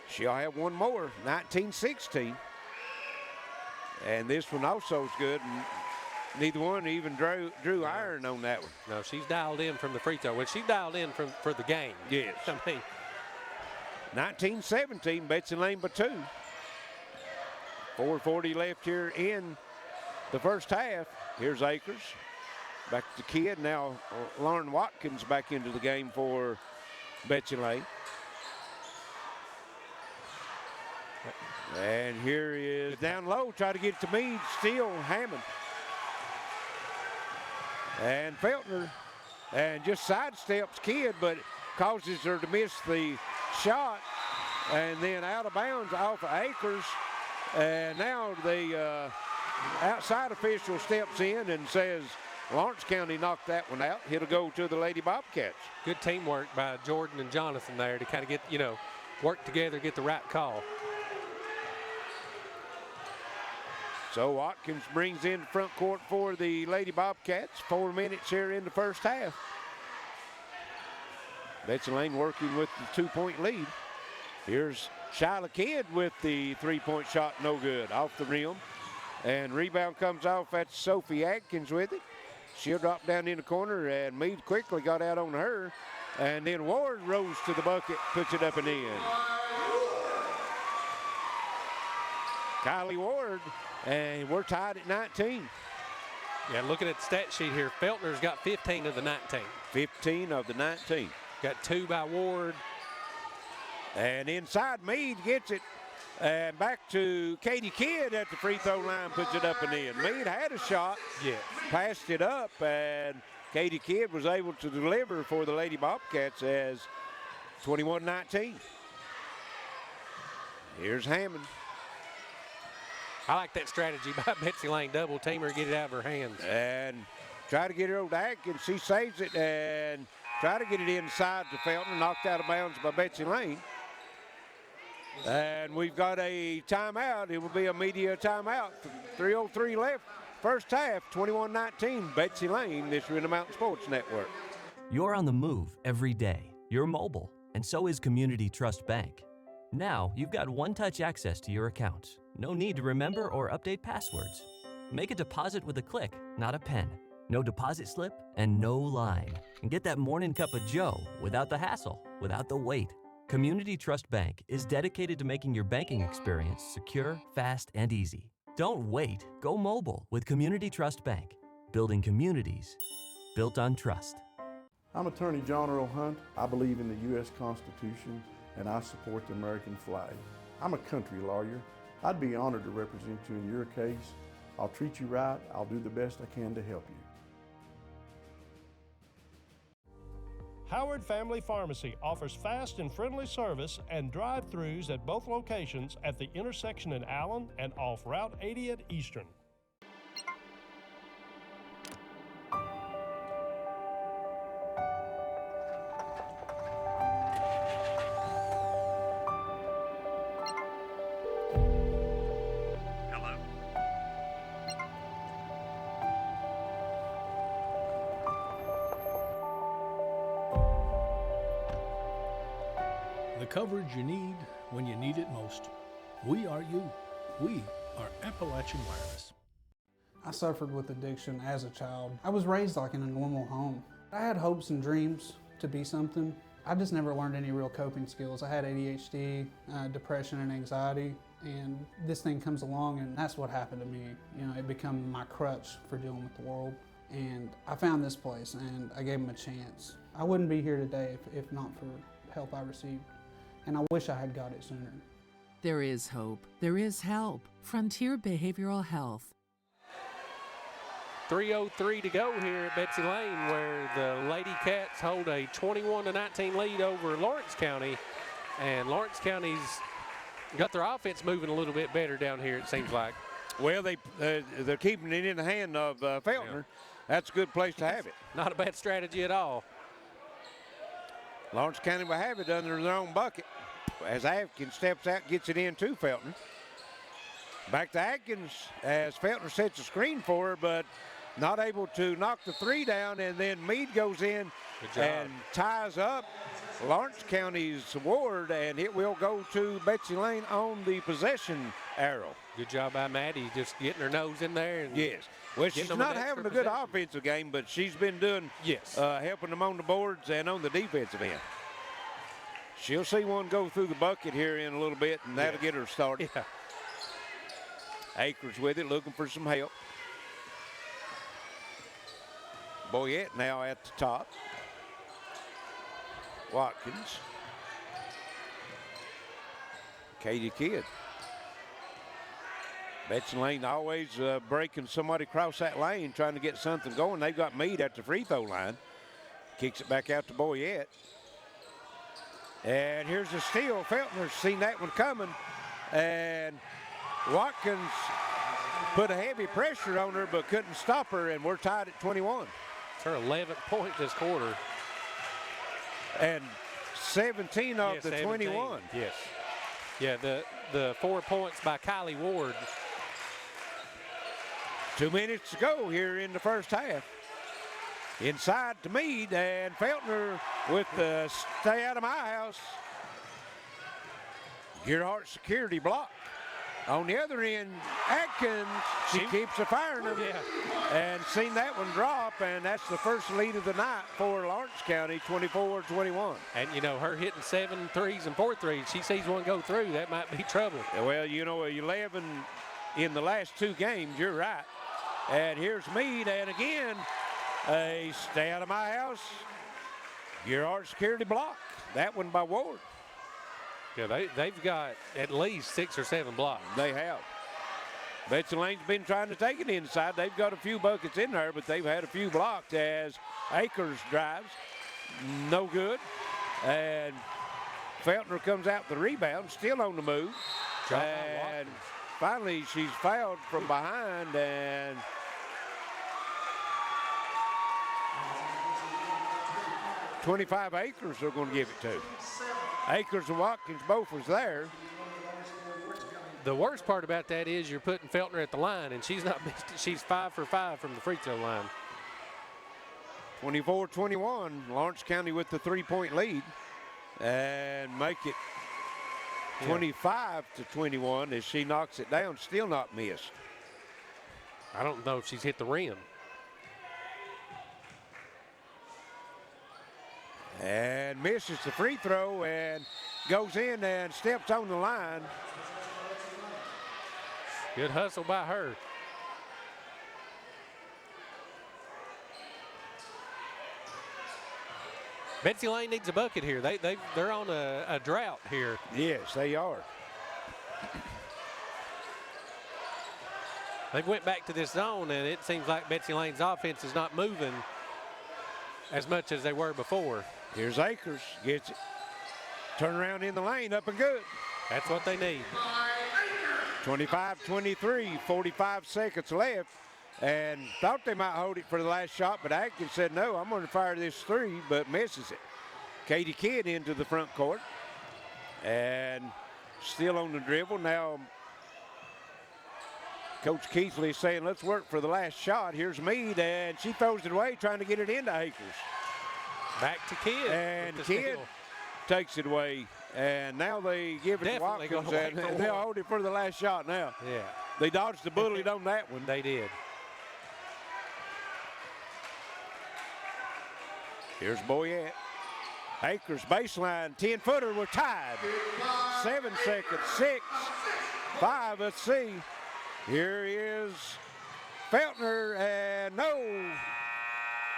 She'll have one more, 19-16. And this one also is good. Neither one even drew iron on that one. No, she's dialed in from the free throw. Well, she dialed in for the game. Yes. I mean, 19-17, Betsy Layne by 2. 4:40 left here in the first half. Here's Akers. Back to Kidd. Now Lauren Watkins back into the game for Betsy Layne. And here is down low, try to get it to Meade, still Hammond. And Feltner, and just sidesteps Kidd, but causes her to miss the shot. And then out of bounds off of Akers. And now the outside official steps in and says Lawrence County knocked that one out. It'll go to the Lady Bobcats. Good teamwork by Jordan and Jonathan there to kind of get, work together, get the right call. So Watkins brings in the front court for the Lady Bobcats. 4 minutes here in the first half. Betsy Layne working with the 2-point lead. Here's Shyla Kidd with the 3-point shot, no good, off the rim. And rebound comes off. That's Sophie Atkins with it. She'll drop down in the corner, and Meade quickly got out on her. And then Ward rose to the bucket, puts it up and in. Kylie Ward, and we're tied at 19. Yeah, looking at the stat sheet here, Feltner's got 15 of the 19. 15 of the 19. Got 2 by Ward. And inside, Meade gets it. And back to Katie Kidd at the free throw line, puts it up and in. Meade had a shot, passed it up, and Katie Kidd was able to deliver for the Lady Bobcats as 21-19. Here's Hammond. I like that strategy by Betsy Layne, double teamer, get it out of her hands. And try to get her over to Atkins. She saves it, and Try to get it inside to Felton, knocked out of bounds by Betsy Layne. And we've got a timeout. It will be a media timeout. 3:03 left, first half, 21-19. Betsy Layne, this is the Mountain Sports Network. You're on the move every day. You're mobile, and so is Community Trust Bank. Now, you've got one-touch access to your accounts. No need to remember or update passwords. Make a deposit with a click, not a pen. No deposit slip and no line. And get that morning cup of joe without the hassle, without the wait. Community Trust Bank is dedicated to making your banking experience secure, fast, and easy. Don't wait. Go mobile with Community Trust Bank. Building communities built on trust. I'm Attorney John Earl Hunt. I believe in the U.S. Constitution and I support the American flag. I'm a country lawyer. I'd be honored to represent you in your case. I'll treat you right. I'll do the best I can to help you. Howard Family Pharmacy offers fast and friendly service and drive-thrus at both locations at the intersection in Allen and off Route 80 at Eastern. The coverage you need when you need it most. We are you. We are Appalachian Wireless. I suffered with addiction as a child. I was raised like in a normal home. I had hopes and dreams to be something. I just never learned any real coping skills. I had ADHD, depression and anxiety, and this thing comes along and that's what happened to me. You know, it became my crutch for dealing with the world. And I found this place and I gave them a chance. I wouldn't be here today if not for help I received. And I wish I had got it sooner. There is hope. There is help. Frontier Behavioral Health. 3:03 to go here at Betsy Layne, where the Lady Cats hold a 21-19 lead over Lawrence County. And Lawrence County's got their offense moving a little bit better down here, it seems like. Well, they're keeping it in the hand of Feltner. Yeah. That's a good place to have it. Not a bad strategy at all. Lawrence County will have it under their own bucket as Atkins steps out, gets it in to Feltner. Back to Atkins as Feltner sets a screen for her, but not able to knock the three down, and then Meade goes in and ties up Lawrence County's award, and it will go to Betsy Layne on the possession arrow. Good job by Maddie, just getting her nose in there. And yes. Well, she's not having a good offensive game, but she's been doing, helping them on the boards and on the defensive end. She'll see one go through the bucket here in a little bit, and that'll get her started. Yeah. Akers with it, looking for some help. Boyette now at the top. Watkins. Katie Kidd. Betsy Layne always breaking somebody across that lane, trying to get something going. They've got Meade at the free throw line. Kicks it back out to Boyette. And here's a steal. Feltner's seen that one coming. And Watkins put a heavy pressure on her, but couldn't stop her, and we're tied at 21. It's her 11th point this quarter. And 17 of the 21. Yes. Yeah, the 4 points by Kylie Ward. 2 minutes to go here in the first half. Inside to Meade, and Feltner with the stay out of my house. Gearheart Security block. On the other end, Atkins, she keeps a firing them. And seen that one drop, and that's the first lead of the night for Lawrence County, 24-21. And, you know, her hitting 7 threes and 4 threes, she sees one go through, that might be trouble. Well, you know, 11 in the last 2 games, you're right. And here's Meade, and again, a stay out of my house. Gearheart Security block. That one by Ward. Yeah, they've got at least 6 or 7 blocks. They have. Betsy Layne's been trying to take it inside. They've got a few buckets in there, but they've had a few blocked as Akers drives. No good. And Feltner comes out the rebound, still on the move. And finally, she's fouled from behind, and 25 Acres they're going to give it to. Acres and Watkins both was there. The worst part about that is you're putting Feltner at the line, and she's not missed it. She's 5 for 5 from the free throw line. 24-21, Lawrence County with the 3-point lead, and make it 25-21 as she knocks it down. Still not missed. I don't know if she's hit the rim. And misses the free throw and goes in and steps on the line. Good hustle by her. Betsy Layne needs a bucket here. They're on a drought here. Yes, they are. They went back to this zone, and it seems like Betsy Layne's offense is not moving as much as they were before. Here's Akers, gets it. Turn around in the lane, up and good. That's what they need. 25-23, 45 seconds left. And thought they might hold it for the last shot, but Atkins said, no, I'm going to fire this three, but misses it. Katie Kidd into the front court. And still on the dribble. Now, Coach Keithley is saying, let's work for the last shot. Here's Meade, and she throws it away, trying to get it into Akers. Back to Kidd. And Kidd takes it away. And now they give it Definitely to Watkins, and they'll hold it for the last shot now. Yeah. They dodged the bullet on that one. They did. Here's Boyette. Akers baseline, 10-footer, we're tied. 7 seconds, 6, 5, let's see. Here is Feltner, and no.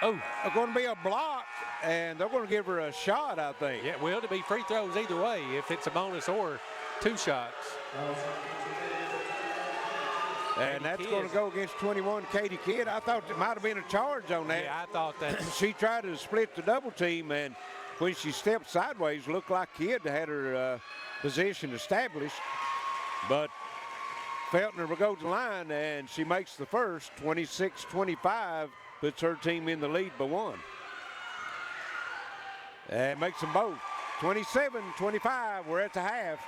Oh, going to be a block, and they're going to give her a shot, I think. Yeah, well, to be free throws either way, if it's a bonus or 2 shots. And that's going to go against 21 Katie Kidd. I thought there might have been a charge on that. Yeah, I thought that. She tried to split the double team, and when she stepped sideways, looked like Kidd had her position established. But Feltner will go to the line, and she makes the first. 26-25, puts her team in the lead by 1. And makes them both. 27-25, we're at the half.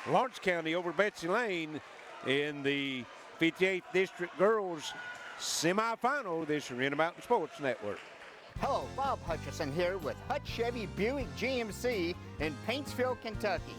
Lawrence County over Betsy Layne in the 58th District Girls semifinal this year in Mountain Sports Network. Hello, Bob Hutchison here with Hutch Chevy Buick GMC in Paintsville, Kentucky.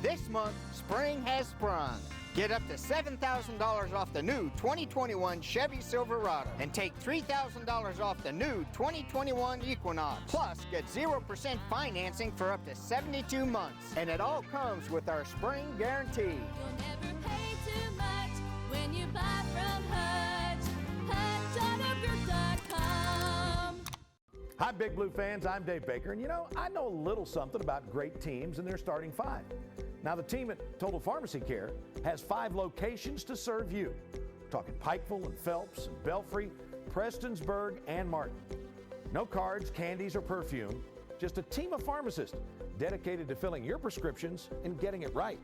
This month, spring has sprung. Get up to $7,000 off the new 2021 Chevy Silverado and take $3,000 off the new 2021 Equinox. Plus, get 0% financing for up to 72 months. And it all comes with our spring guarantee. You'll never pay too much when you buy from Hutch. HutchAutoGroup.com. Hi, Big Blue fans. I'm Dave Baker, and you know, I know a little something about great teams and their starting 5. Now, the team at Total Pharmacy Care has 5 locations to serve you. We're talking Pikeville and Phelps and Belfry, Prestonsburg, and Martin. No cards, candies, or perfume, just a team of pharmacists dedicated to filling your prescriptions and getting it right.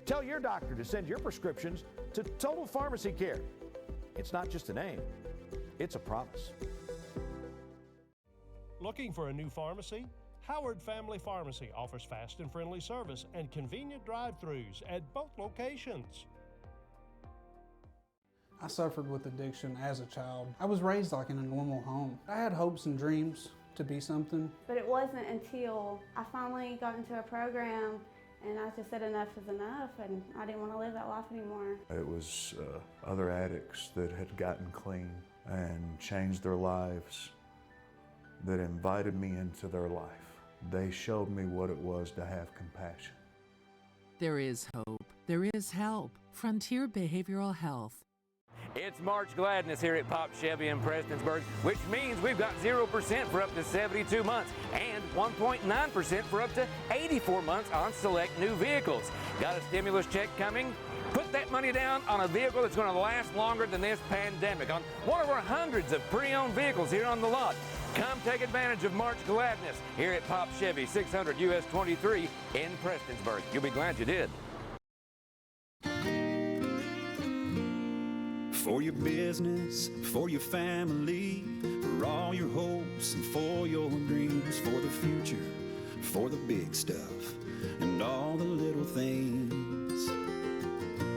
Tell your doctor to send your prescriptions to Total Pharmacy Care. It's not just a name, it's a promise. Looking for a new pharmacy? Howard Family Pharmacy offers fast and friendly service and convenient drive-thrus at both locations. I suffered with addiction as a child. I was raised like in a normal home. I had hopes and dreams to be something. But it wasn't until I finally got into a program and I just said enough is enough, and I didn't want to live that life anymore. It was other addicts that had gotten clean and changed their lives that invited me into their life. They showed me what it was to have compassion. There is hope. There is help. Frontier Behavioral Health. It's March Gladness here at Pop Chevy in Prestonsburg, which means we've got 0% for up to 72 months and 1.9% for up to 84 months on select new vehicles. Got a stimulus check coming? Put that money down on a vehicle that's going to last longer than this pandemic on one of our hundreds of pre-owned vehicles here on the lot. Come take advantage of March Gladness here at Pop Chevy, 600 US 23 in Prestonsburg. You'll be glad you did. For your business, for your family, for all your hopes and for your dreams, for the future, for the big stuff and all the little things.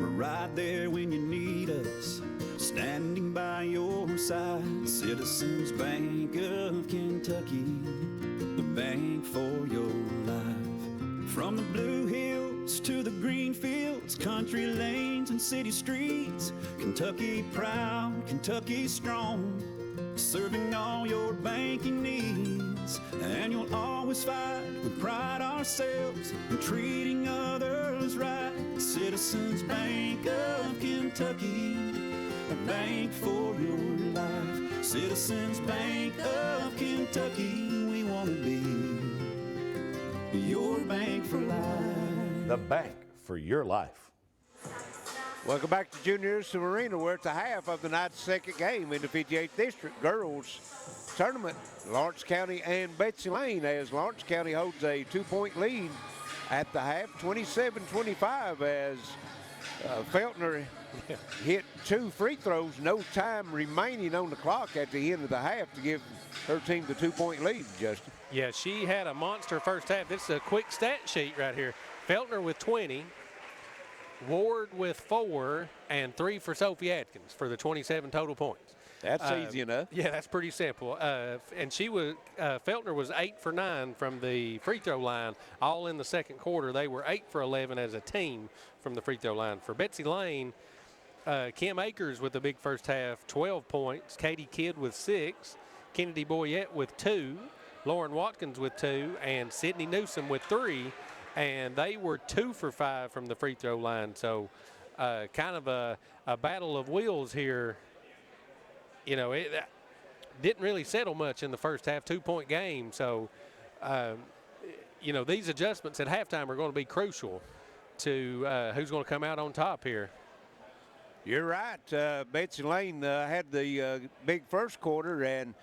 We're right there when you need us, standing by your side. Citizens Bank of Kentucky, the bank for your life. From the blue hills to the green fields, country lanes and city streets, Kentucky proud, Kentucky strong, serving all your banking needs. And you'll always fight with pride ourselves and treating others right. Citizens Bank of Kentucky, a bank for your life. Citizens Bank of Kentucky, we want to be your bank for life. The bank for your life. Welcome back to Juniors to Marina. We're at the half of the night's second game in the 58th District Girls Tournament. Lawrence County and Betsy Layne, as Lawrence County holds a 2-point lead at the half, 27-25, as Feltner hit 2 free throws, no time remaining on the clock at the end of the half to give her team the 2-point lead, Justin. Yeah, she had a monster first half. This is a quick stat sheet right here. Feltner with 20, Ward with 4, and 3 for Sophie Atkins for the 27 total points. That's easy enough. Yeah, that's pretty simple. And she was Feltner was 8 for 9 from the free throw line, all in the second quarter. They were 8 for 11 as a team from the free throw line. For Betsy Layne, Kim Akers with the big first half, 12 points. Katie Kidd with 6, Kennedy Boyette with 2, Lauren Watkins with 2, and Sydney Newsom with 3. And they were 2 for 5 from the free throw line. So kind of a battle of wills here. You know, it didn't really settle much in the first half, 2-point game. So, you know, these adjustments at halftime are going to be crucial to who's going to come out on top here. You're right. Betsy Layne had the big first quarter, and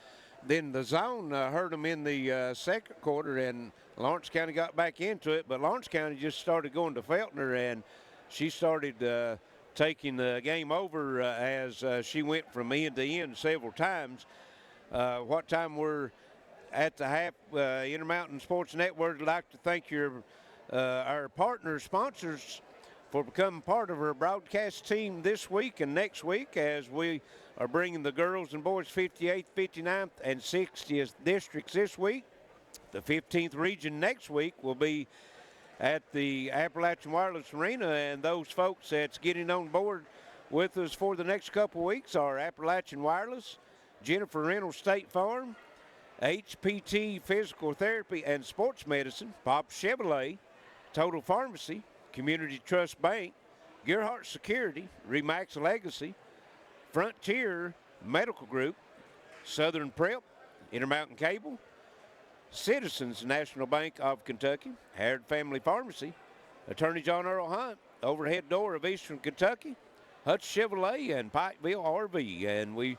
then the zone hurt them in the second quarter, and Lawrence County got back into it. But Lawrence County just started going to Feltner, and she started taking the game over as she went from end to end several times. What time we're at the half, Intermountain Sports Network would like to thank our partners, sponsors, for becoming part of our broadcast team this week and next week, as we are bringing the girls and boys 58th, 59th, and 60th districts this week. The 15th region next week will be at the Appalachian Wireless Arena, and those folks that's getting on board with us for the next couple of weeks are Appalachian Wireless, Jennifer Reynolds State Farm, HPT Physical Therapy and Sports Medicine, Hutch Chevrolet, Total Pharmacy, Community Trust Bank, Gearheart Security, REMAX Legacy, Frontier Medical Group, Southern Prep, Intermountain Cable, Citizens National Bank of Kentucky, Harrod Family Pharmacy, Attorney John Earl Hunt, Overhead Door of Eastern Kentucky, Hutch Chevrolet, and Pikeville RV. And we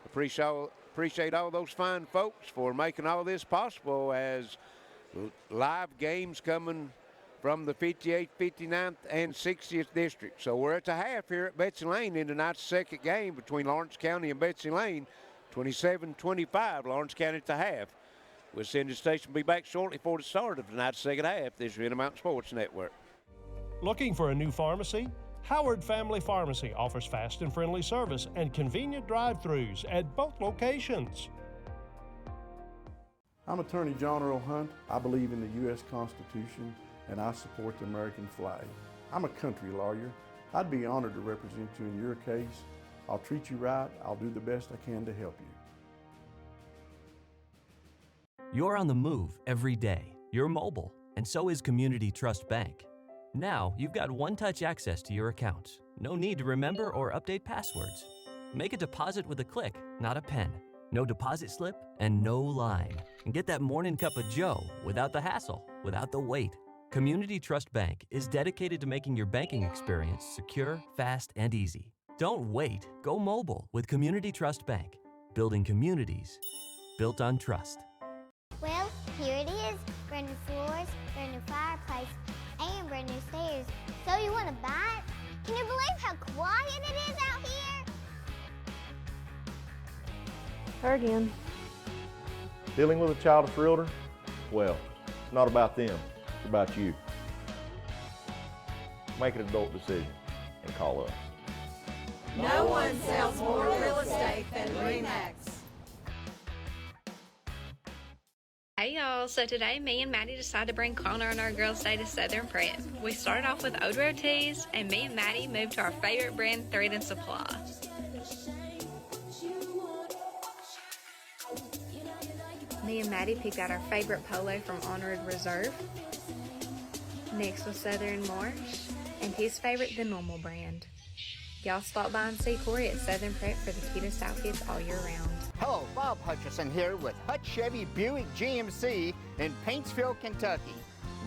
appreciate all those fine folks for making all this possible, as live games coming from the 58th, 59th, and 60th district. So we're at the half here at Betsy Layne in tonight's second game between Lawrence County and Betsy Layne, 27-25, Lawrence County at the half. We'll send the station be back shortly for the start of tonight's second half. This is Intermountain Sports Network. Looking for a new pharmacy? Howard Family Pharmacy offers fast and friendly service and convenient drive-thrus at both locations. I'm Attorney John Earl Hunt. I believe in the U.S. Constitution, and I support the American flag. I'm a country lawyer. I'd be honored to represent you in your case. I'll treat you right. I'll do the best I can to help you. You're on the move every day. You're mobile, and so is Community Trust Bank. Now, you've got one-touch access to your accounts. No need to remember or update passwords. Make a deposit with a click, not a pen. No deposit slip and no line. And get that morning cup of joe without the hassle, without the wait. Community Trust Bank is dedicated to making your banking experience secure, fast, and easy. Don't wait. Go mobile with Community Trust Bank. Building communities built on trust. Well, here it is. Brand new floors, brand new fireplace, and brand new stairs. So you want to buy it? Can you believe how quiet it is out here? Her again. Dealing with a child of Realtor? Well, it's not about them, it's about you. Make an adult decision and call us. No one sells more real estate than REMAX. Hey y'all, so today me and Maddie decided to bring Connor on our Girls Day to Southern Prep. We started off with Old Road Tees, and me and Maddie moved to our favorite brand, Thread and Supply. Me and Maddie picked out our favorite polo from Honored Reserve. Next was Southern Marsh, and his favorite, the Normal brand. Y'all stop by and see Corey at Southern Prep for the cutest outfits all year round. Hello, Bob Hutchison here with Hutch Chevy Buick GMC in Paintsville, Kentucky.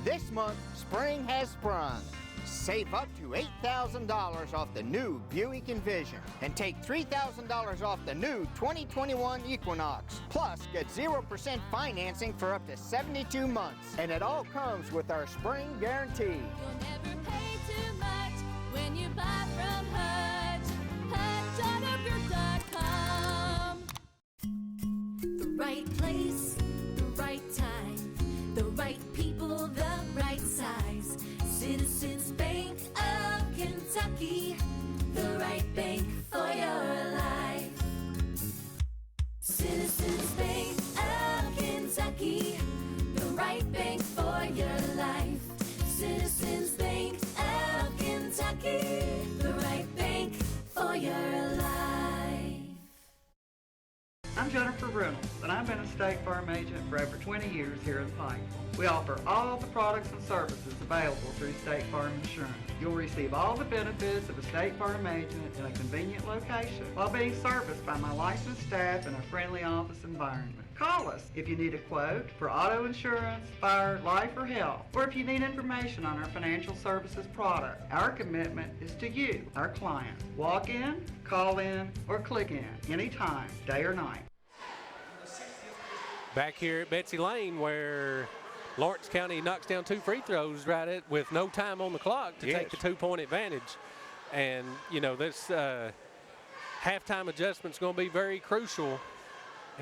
This month, spring has sprung. Save up to $8,000 off the new Buick Envision and take $3,000 off the new 2021 Equinox. Plus, get 0% financing for up to 72 months. And it all comes with our spring guarantee. You'll never pay too much when you buy from Hutch. HutchAutoGroup.com. The right place, the right time, the right people, the right size. Citizens Bank of Kentucky, the right bank for your life. Citizens Bank of Kentucky, the right bank for your life. Citizens Bank of Kentucky, the right bank for your life. I'm Jennifer Reynolds, and I've been a State Farm agent for over 20 years here in Pikeville. We offer all the products and services available through State Farm Insurance. You'll receive all the benefits of a State Farm agent in a convenient location while being serviced by my licensed staff in a friendly office environment. Call us if you need a quote for auto insurance, fire, life, or health, or if you need information on our financial services product. Our commitment is to you, our clients. Walk in, call in, or click in anytime, day or night. Back here at Betsy Layne, where Lawrence County knocks down 2 free throws with no time on the clock to take the 2-point advantage. And, you know, this halftime adjustment's going to be very crucial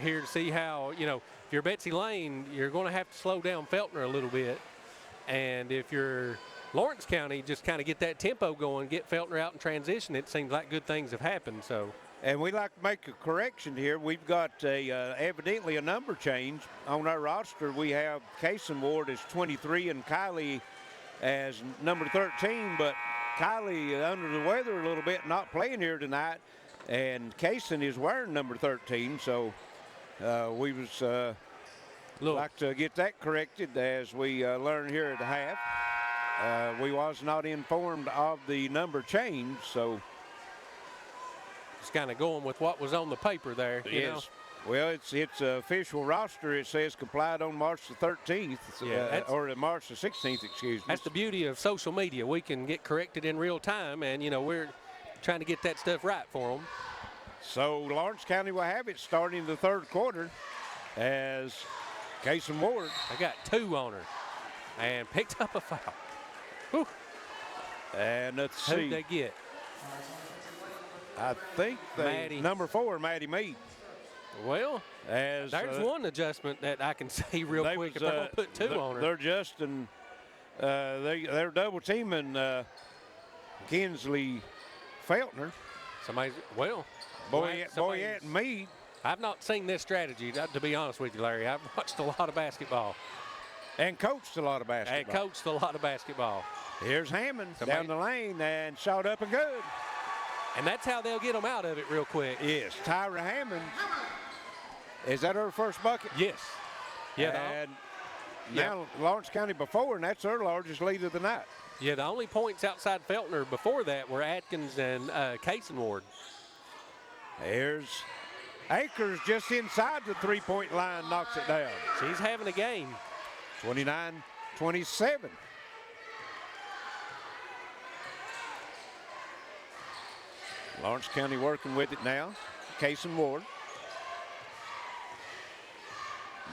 here to see how, you know, if you're Betsy Layne, you're going to have to slow down Feltner a little bit. And if you're Lawrence County, just kind of get that tempo going, get Feltner out in transition. It seems like good things have happened. So. And we'd like to make a correction here. We've got evidently a number change on our roster. We have Kaysen Ward as 23 and Kylie as number 13, but Kylie under the weather a little bit, not playing here tonight, and Kaysen is wearing number 13, so we was like to get that corrected as we learn here at the half. We was not informed of the number change, so it's kind of going with what was on the paper there. You know? Well, it's official roster. It says complied on March the 13th, or March the 16th, excuse me. That's the beauty of social media. We can get corrected in real time, and, you know, we're trying to get that stuff right for them. So Lawrence County will have it starting the third quarter as Kaysen Ward. I got 2 on her and picked up a foul. Whew. And let's see. Who'd they get? I think number 4, Maddie Mead. Well, there's one adjustment that I can say real quick if they're going to put 2 on her. They're adjusting. They're double teaming Kinsley Feltner. Boyette and Mead. I've not seen this strategy, to be honest with you, Larry. I've watched a lot of basketball. And coached a lot of basketball. Here's Hammond down the lane and shot up and good. And that's how they'll get them out of it real quick. Yes, Tyra Hammond. Is that her first bucket? Yes. Yeah. And now Lawrence County before, and that's her largest lead of the night. Yeah, the only points outside Feltner before that were Atkins and Kaysen Ward. There's Akers just inside the 3-point line, knocks it down. She's having a game. 29-27. Lawrence County working with it now. Kaysen Ward.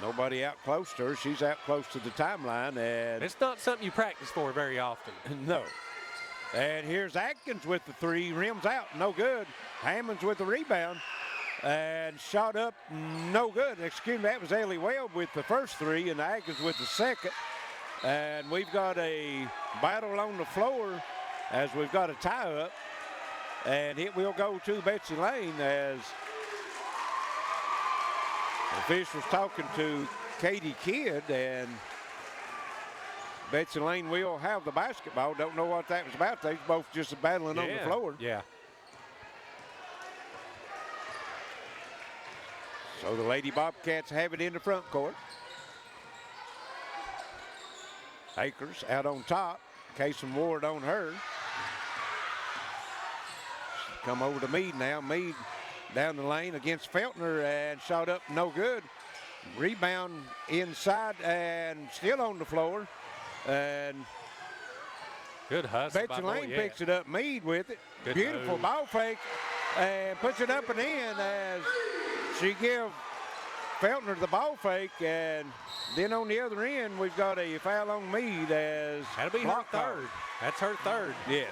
Nobody out close to her. She's out close to the timeline. And it's not something you practice for very often. No. And here's Atkins with the 3. Rims out. No good. Hammonds with the rebound. and shot up, no good. Excuse me, that was Ellie Webb with the first three and the Aggies with the second. And we've got a battle on the floor as we've got a tie-up. And it will go to Betsy Layne as the officials talking to Katie Kidd, and Betsy Layne will have the basketball. Don't know what that was about. They was both just battling on the floor. Yeah. So the Lady Bobcats have it in the front court. Akers out on top. Casey Ward on her. Come over to Meade now. Meade down the lane against Feltner and shot up, no good. Rebound inside and still on the floor. And good hustle. Betsy Layne picks it up. Meade with it. Good Beautiful move. ball fake and puts it up and in as she gives Feltner the ball fake. And then on the other end, we've got a foul on Meade as that'll be her third. That's her third. Yeah.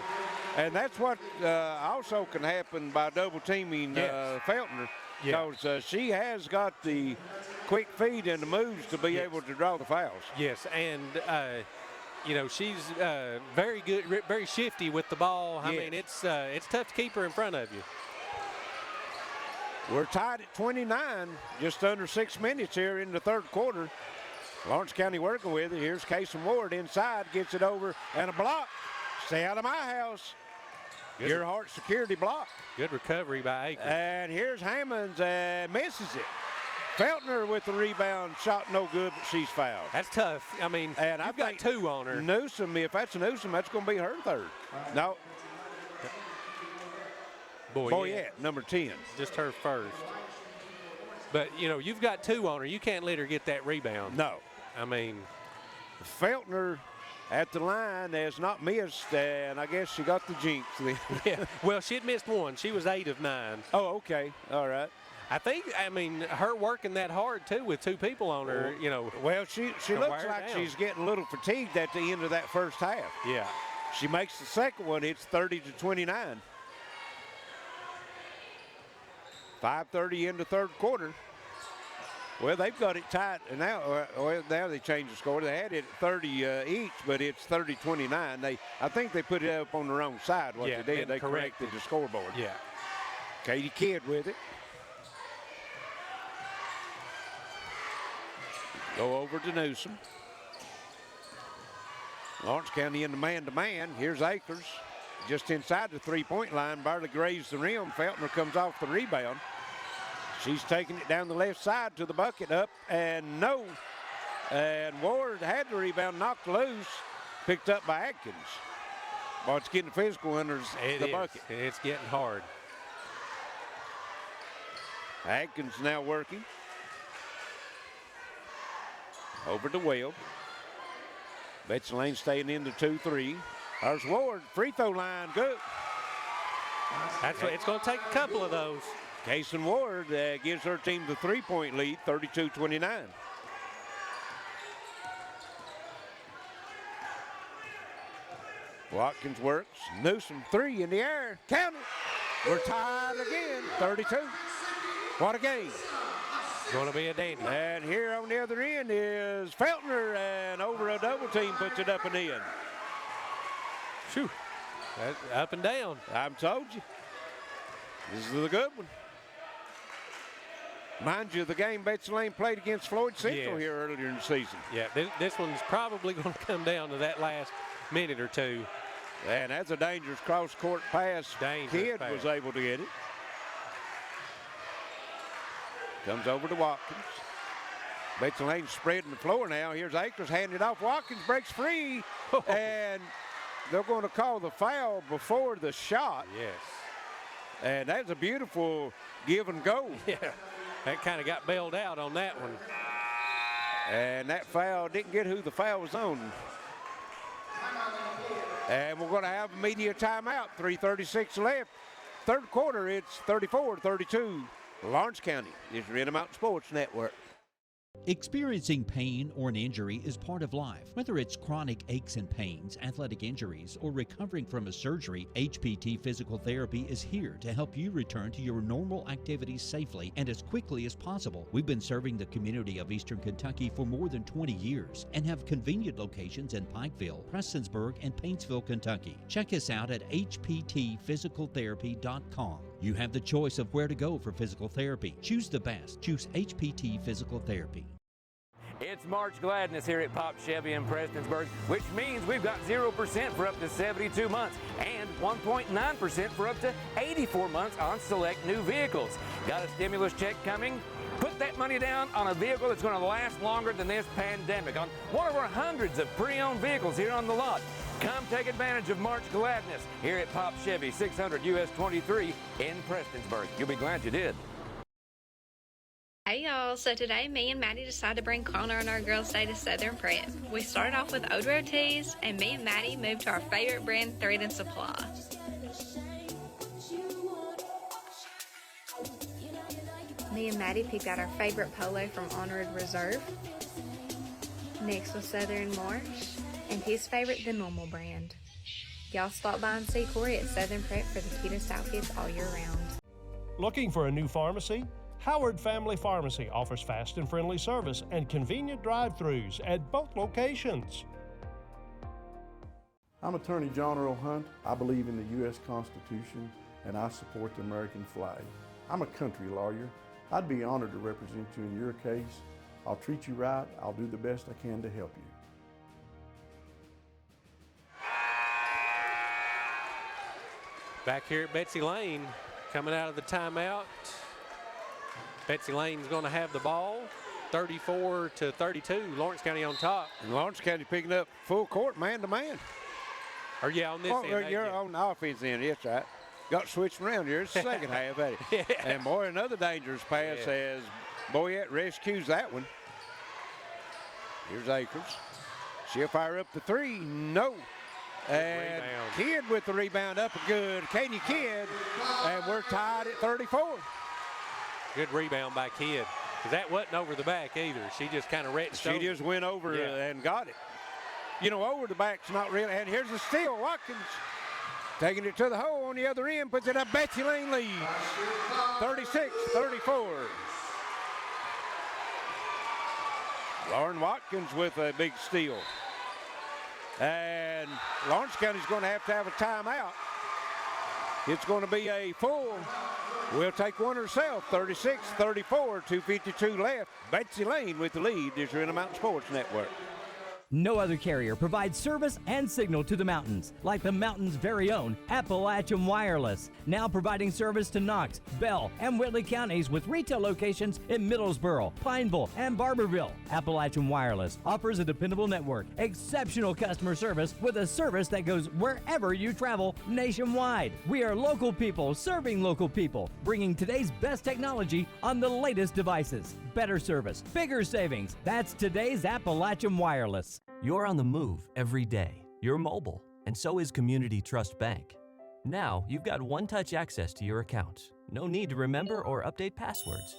And that's what also can happen by double teaming Feltner. Because she has got the quick feet and the moves to be able to draw the fouls. Yes, and you know, she's very good, very shifty with the ball. I mean, it's tough to keep her in front of you. We're tied at 29, just under 6 minutes here in the third quarter. Lawrence County working with it. Here's Casey Ward inside, gets it over, and a block. Stay out of my house. Gearheart Security block. Good recovery by Akers. And here's Hammonds and misses it. Feltner with the rebound, shot no good, but she's fouled. That's tough. I mean, and I've got two on her. Newsom, if that's Newsom, that's going to be her third. No. Boyette, number 10. Just her first. But, you know, you've got two on her. You can't let her get that rebound. No. I mean. Feltner at the line has not missed, and I guess she got the jinx then. Yeah. Well, she had missed one. She was 8 of 9. Oh, okay. All right. I mean, her working that hard, too, with two people on her, you know. Well, she looks like she's getting a little fatigued at the end of that first half. Yeah. She makes the second one. It's 30-29. 5:30 in the third quarter. Well, they've got it tight now. Now they changed the score. They had it at 30 each, but it's 30-29. I think they put it up on the wrong side. What they did, they corrected the scoreboard. Yeah. Katie Kidd with it. Go over to Newsom. Lawrence County in the man-to-man. Here's Akers. Just inside the three-point line, barely grazed the rim. Feltner comes off the rebound. She's taking it down the left side to the bucket, up and no. And Ward had the rebound, knocked loose, picked up by Atkins. Well, it's getting physical under the bucket. It's getting hard. Atkins now working. Over to Webb. Betsy Layne staying in the 2-3. There's Ward, free throw line, good. That's what it's going to take a couple of those. Casey Ward gives her team the three-point lead, 32-29. Watkins works. Newsom, 3 in the air. Count it. We're tied again, 32. What a game. Going to be a dandy. And here on the other end is Feltner, and over a double team puts it up and in. Phew. That's up and down. I've told you. This is a good one. Mind you, the game Betsy Layne played against Floyd Central here earlier in the season. Yeah, this one's probably going to come down to that last minute or two. And that's a dangerous cross-court pass. Kidd was able to get it. Comes over to Watkins. Betsy Layne spreading the floor now. Here's Akers handing it off. Watkins breaks free, and they're going to call the foul before the shot. Yes. And that's a beautiful give and go. Yeah, that kind of got bailed out on that one. And that foul, didn't get who the foul was on. And we're going to have a media timeout, 3:36 left. Third quarter, it's 34-32. Lawrence County is your Intermountain Sports Network. Experiencing pain or an injury is part of life. Whether it's chronic aches and pains, athletic injuries, or recovering from a surgery, HPT Physical Therapy is here to help you return to your normal activities safely and as quickly as possible. We've been serving the community of Eastern Kentucky for more than 20 years and have convenient locations in Pikeville, Prestonsburg, and Paintsville, Kentucky. Check us out at hptphysicaltherapy.com. You have the choice of where to go for physical therapy. Choose the best. Choose HPT Physical Therapy. It's March Gladness here at Pop Chevy in Prestonsburg, which means we've got 0% for up to 72 months and 1.9% for up to 84 months on select new vehicles. Got a stimulus check coming? Put that money down on a vehicle that's going to last longer than this pandemic on one of our hundreds of pre-owned vehicles here on the lot. Come take advantage of March Gladness here at Pop Chevy, 600 US 23 in Prestonsburg. You'll be glad you did. Hey y'all, so today me and Maddie decided to bring Connor on our girls' day to Southern Prep. We started off with Old Road Tees, and me and Maddie moved to our favorite brand, Thread and Supply. Me and Maddie picked out our favorite polo from Honored Reserve. Next was Southern Marsh, and his favorite, the Normal brand. Y'all stop by and see Corey at Southern Prep for the cutest outfits all year round. Looking for a new pharmacy? Howard Family Pharmacy offers fast and friendly service and convenient drive-thrus at both locations. I'm Attorney John Earl Hunt. I believe in the U.S. Constitution and I support the American flag. I'm a country lawyer. I'd be honored to represent you in your case. I'll treat you right. I'll do the best I can to help you. Back here at Betsy Layne, coming out of the timeout. Betsy Layne's going to have the ball, 34-32. Lawrence County on top. And Lawrence County picking up full court, man-to-man. Or yeah, on this end. You're on the offense end, that's right. Got switched around here. It's the second half, ain't it? Yeah. And boy, another dangerous pass as Boyette rescues that one. Here's Akers. She'll fire up the three. No. And Kidd with the rebound up and good. Katie Kidd. And we're tied at 34. Good rebound by Kidd. Because that wasn't over the back either. She just kind of reached over. She just went over and got it. You know, over the back's not really. And here's the steal. Watkins taking it to the hole on the other end. Puts it up. Betsy Layne leads. 36-34. Lauren Watkins with a big steal. And Lawrence County's going to have a timeout. It's going to be a full. We'll take one herself, 36-34, 2:52 left. Betsy Layne with the lead. This is Intermountain Sports Network. No other carrier provides service and signal to the mountains like the mountain's very own Appalachian Wireless. Now providing service to Knox, Bell, and Whitley counties with retail locations in Middlesboro, Pineville, and Barberville. Appalachian Wireless offers a dependable network, exceptional customer service with a service that goes wherever you travel nationwide. We are local people serving local people, bringing today's best technology on the latest devices. Better service, bigger savings. That's today's Appalachian Wireless. You're on the move every day. You're mobile, and so is Community Trust Bank. Now, you've got one-touch access to your accounts. No need to remember or update passwords.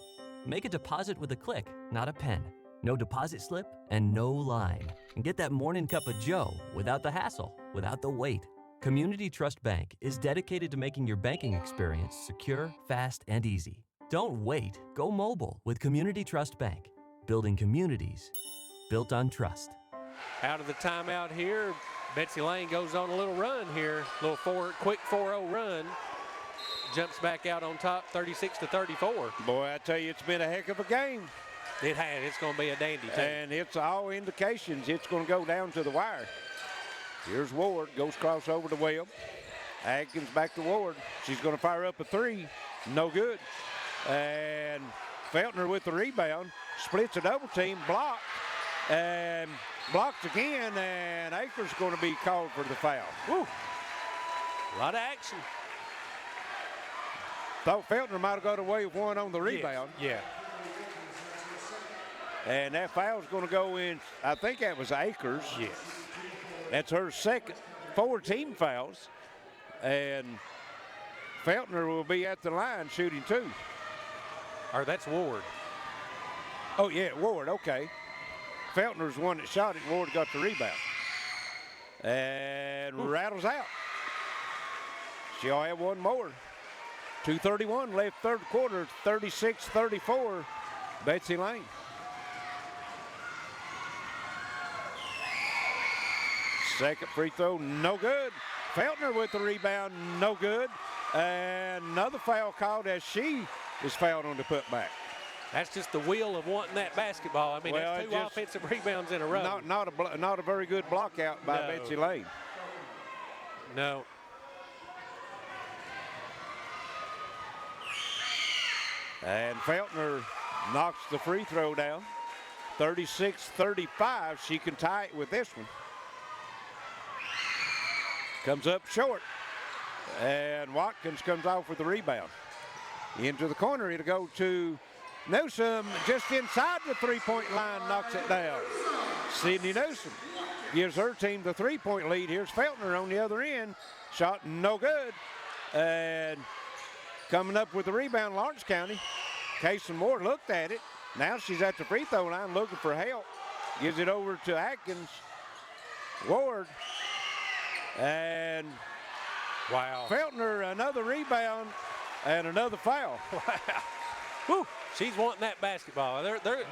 Make a deposit with a click, not a pen. No deposit slip and no line. And get that morning cup of joe without the hassle, without the wait. Community Trust Bank is dedicated to making your banking experience secure, fast, and easy. Don't wait. Go mobile with Community Trust Bank. Building communities built on trust. Out of the timeout here, Betsy Layne goes on a little run here. Quick 4-0 run. Jumps back out on top, 36-34. Boy, I tell you, it's been a heck of a game. It has. It's going to be a dandy too. And it's all indications it's going to go down to the wire. Here's Ward, goes cross over to Webb. Adkins back to Ward. She's going to fire up a three. No good. And Feltner with the rebound. Splits a double team, blocked. And blocked again, and Akers going to be called for the foul. Woo. A lot of action. Thought Feltner might have got away with one on the rebound. Yeah. And that foul's going to go in, I think that was Akers. Yes. That's her second 4 team fouls. And Feltner will be at the line shooting 2. Or that's Ward. Oh, yeah, Ward, okay. Feltner's the one that shot it. Ward got the rebound. And rattles out. She'll have one more. 2:31 left third quarter, 36-34, Betsy Layne. Second free throw, no good. Feltner with the rebound, no good. And another foul called as she is fouled on the putback. That's just the wheel of wanting that basketball. I mean, Well, that's two offensive rebounds in a row. Not a very good block out by Betsy Layne. No. And Feltner knocks the free throw down. 36-35. She can tie it with this one. Comes up short. And Watkins comes off with the rebound. Into the corner. It'll go to Newsom just inside the three-point line, knocks it down. Sydney Newsom gives her team the three-point lead. Here's Feltner on the other end. Shot no good. And coming up with the rebound, Lawrence County. Kason Moore looked at it. Now she's at the free throw line looking for help. Gives it over to Atkins. Ward. And wow. Feltner, another rebound and another foul. Wow. Whew. She's wanting that basketball.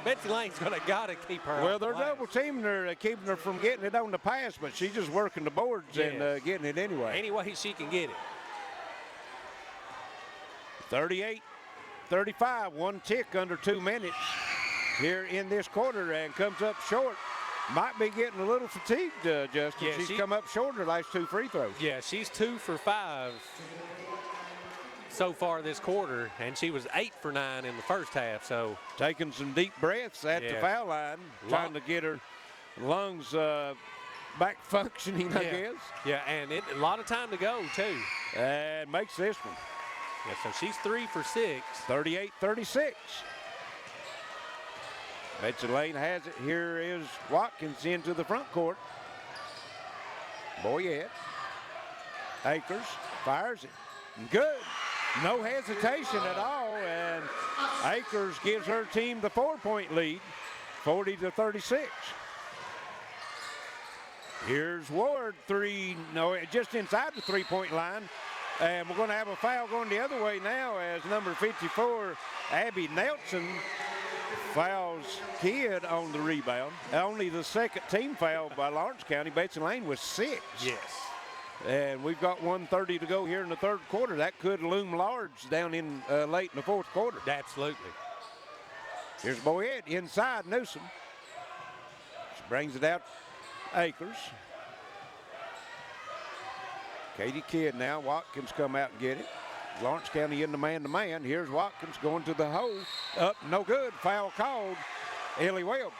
Betsy Layne's gotta keep her. Well, they're double teaming her, keeping her from getting it on the pass, but she's just working the boards and getting it anyway. Any way she can get it. 38-35, one tick under 2 minutes here in this quarter, and comes up short. Might be getting a little fatigued, Justin. Yeah, she's come up short her last 2 free throws. Yeah, she's 2 for 5 so far this quarter, and she was 8 for 9 in the first half. So taking some deep breaths at the foul line, trying to get her lungs back functioning, I guess. Yeah, and a lot of time to go too. And makes this one. Yeah, so she's 3 for 6. 38-36. Betsy Layne has it. Here is Watkins into the front court. Boyette. Akers fires it. Good. No hesitation at all, and Akers gives her team the 4-point lead, 40-36. Here's Ward, just inside the 3-point line, and we're going to have a foul going the other way now as number 54, Abby Nelson, fouls Kidd on the rebound. Only the second team foul by Lawrence County. Betsy Layne was 6. Yes. And we've got 1:30 to go here in the third quarter. That could loom large down in late in the fourth quarter. Absolutely. Here's Boyette inside Newsom. She brings it out. Akers. Katie Kidd now. Watkins come out and get it. Lawrence County in the man-to-man. Here's Watkins going to the hole. Up, no good. Foul called. Ellie Webb.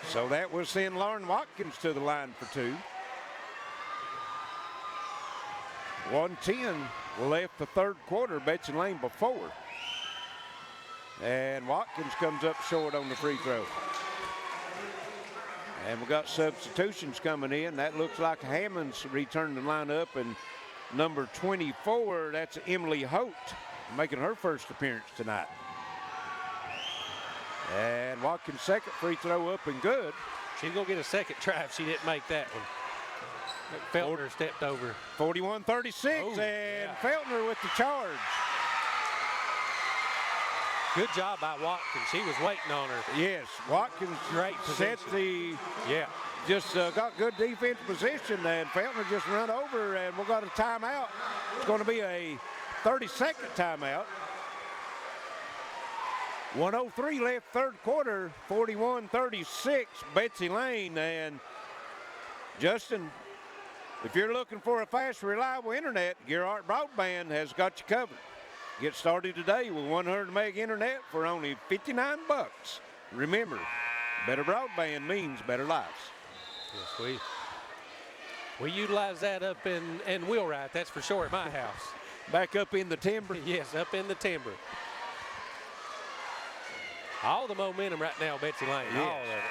So that will send Lauren Watkins to the line for 2. 1:10 left the third quarter. Betsy Layne before. And Watkins comes up short on the free throw. And we've got substitutions coming in. That looks like Hammond's returned the lineup. And number 24, that's Emily Holt, making her first appearance tonight. And Watkins' second free throw up and good. She's going to get a second try if she didn't make that one. Feltner stepped over. 41-36, and Feltner with the charge. Good job by Watkins. She was waiting on her. Yes, Watkins great set position. just got good defense position, and Feltner just run over, and we've got a timeout. It's going to be a 30-second timeout. 1:03 left third quarter, 41-36, Betsy Layne. And Justin, if you're looking for a fast, reliable internet, Gearheart Broadband has got you covered. Get started today with 100 meg internet for only $59. Remember, better broadband means better lives. Yes, we utilize that up in Wheelwright, that's for sure, at my house. Back up in the timber? Yes, up in the timber. All the momentum right now, Betsy Lane. Yes. All of it.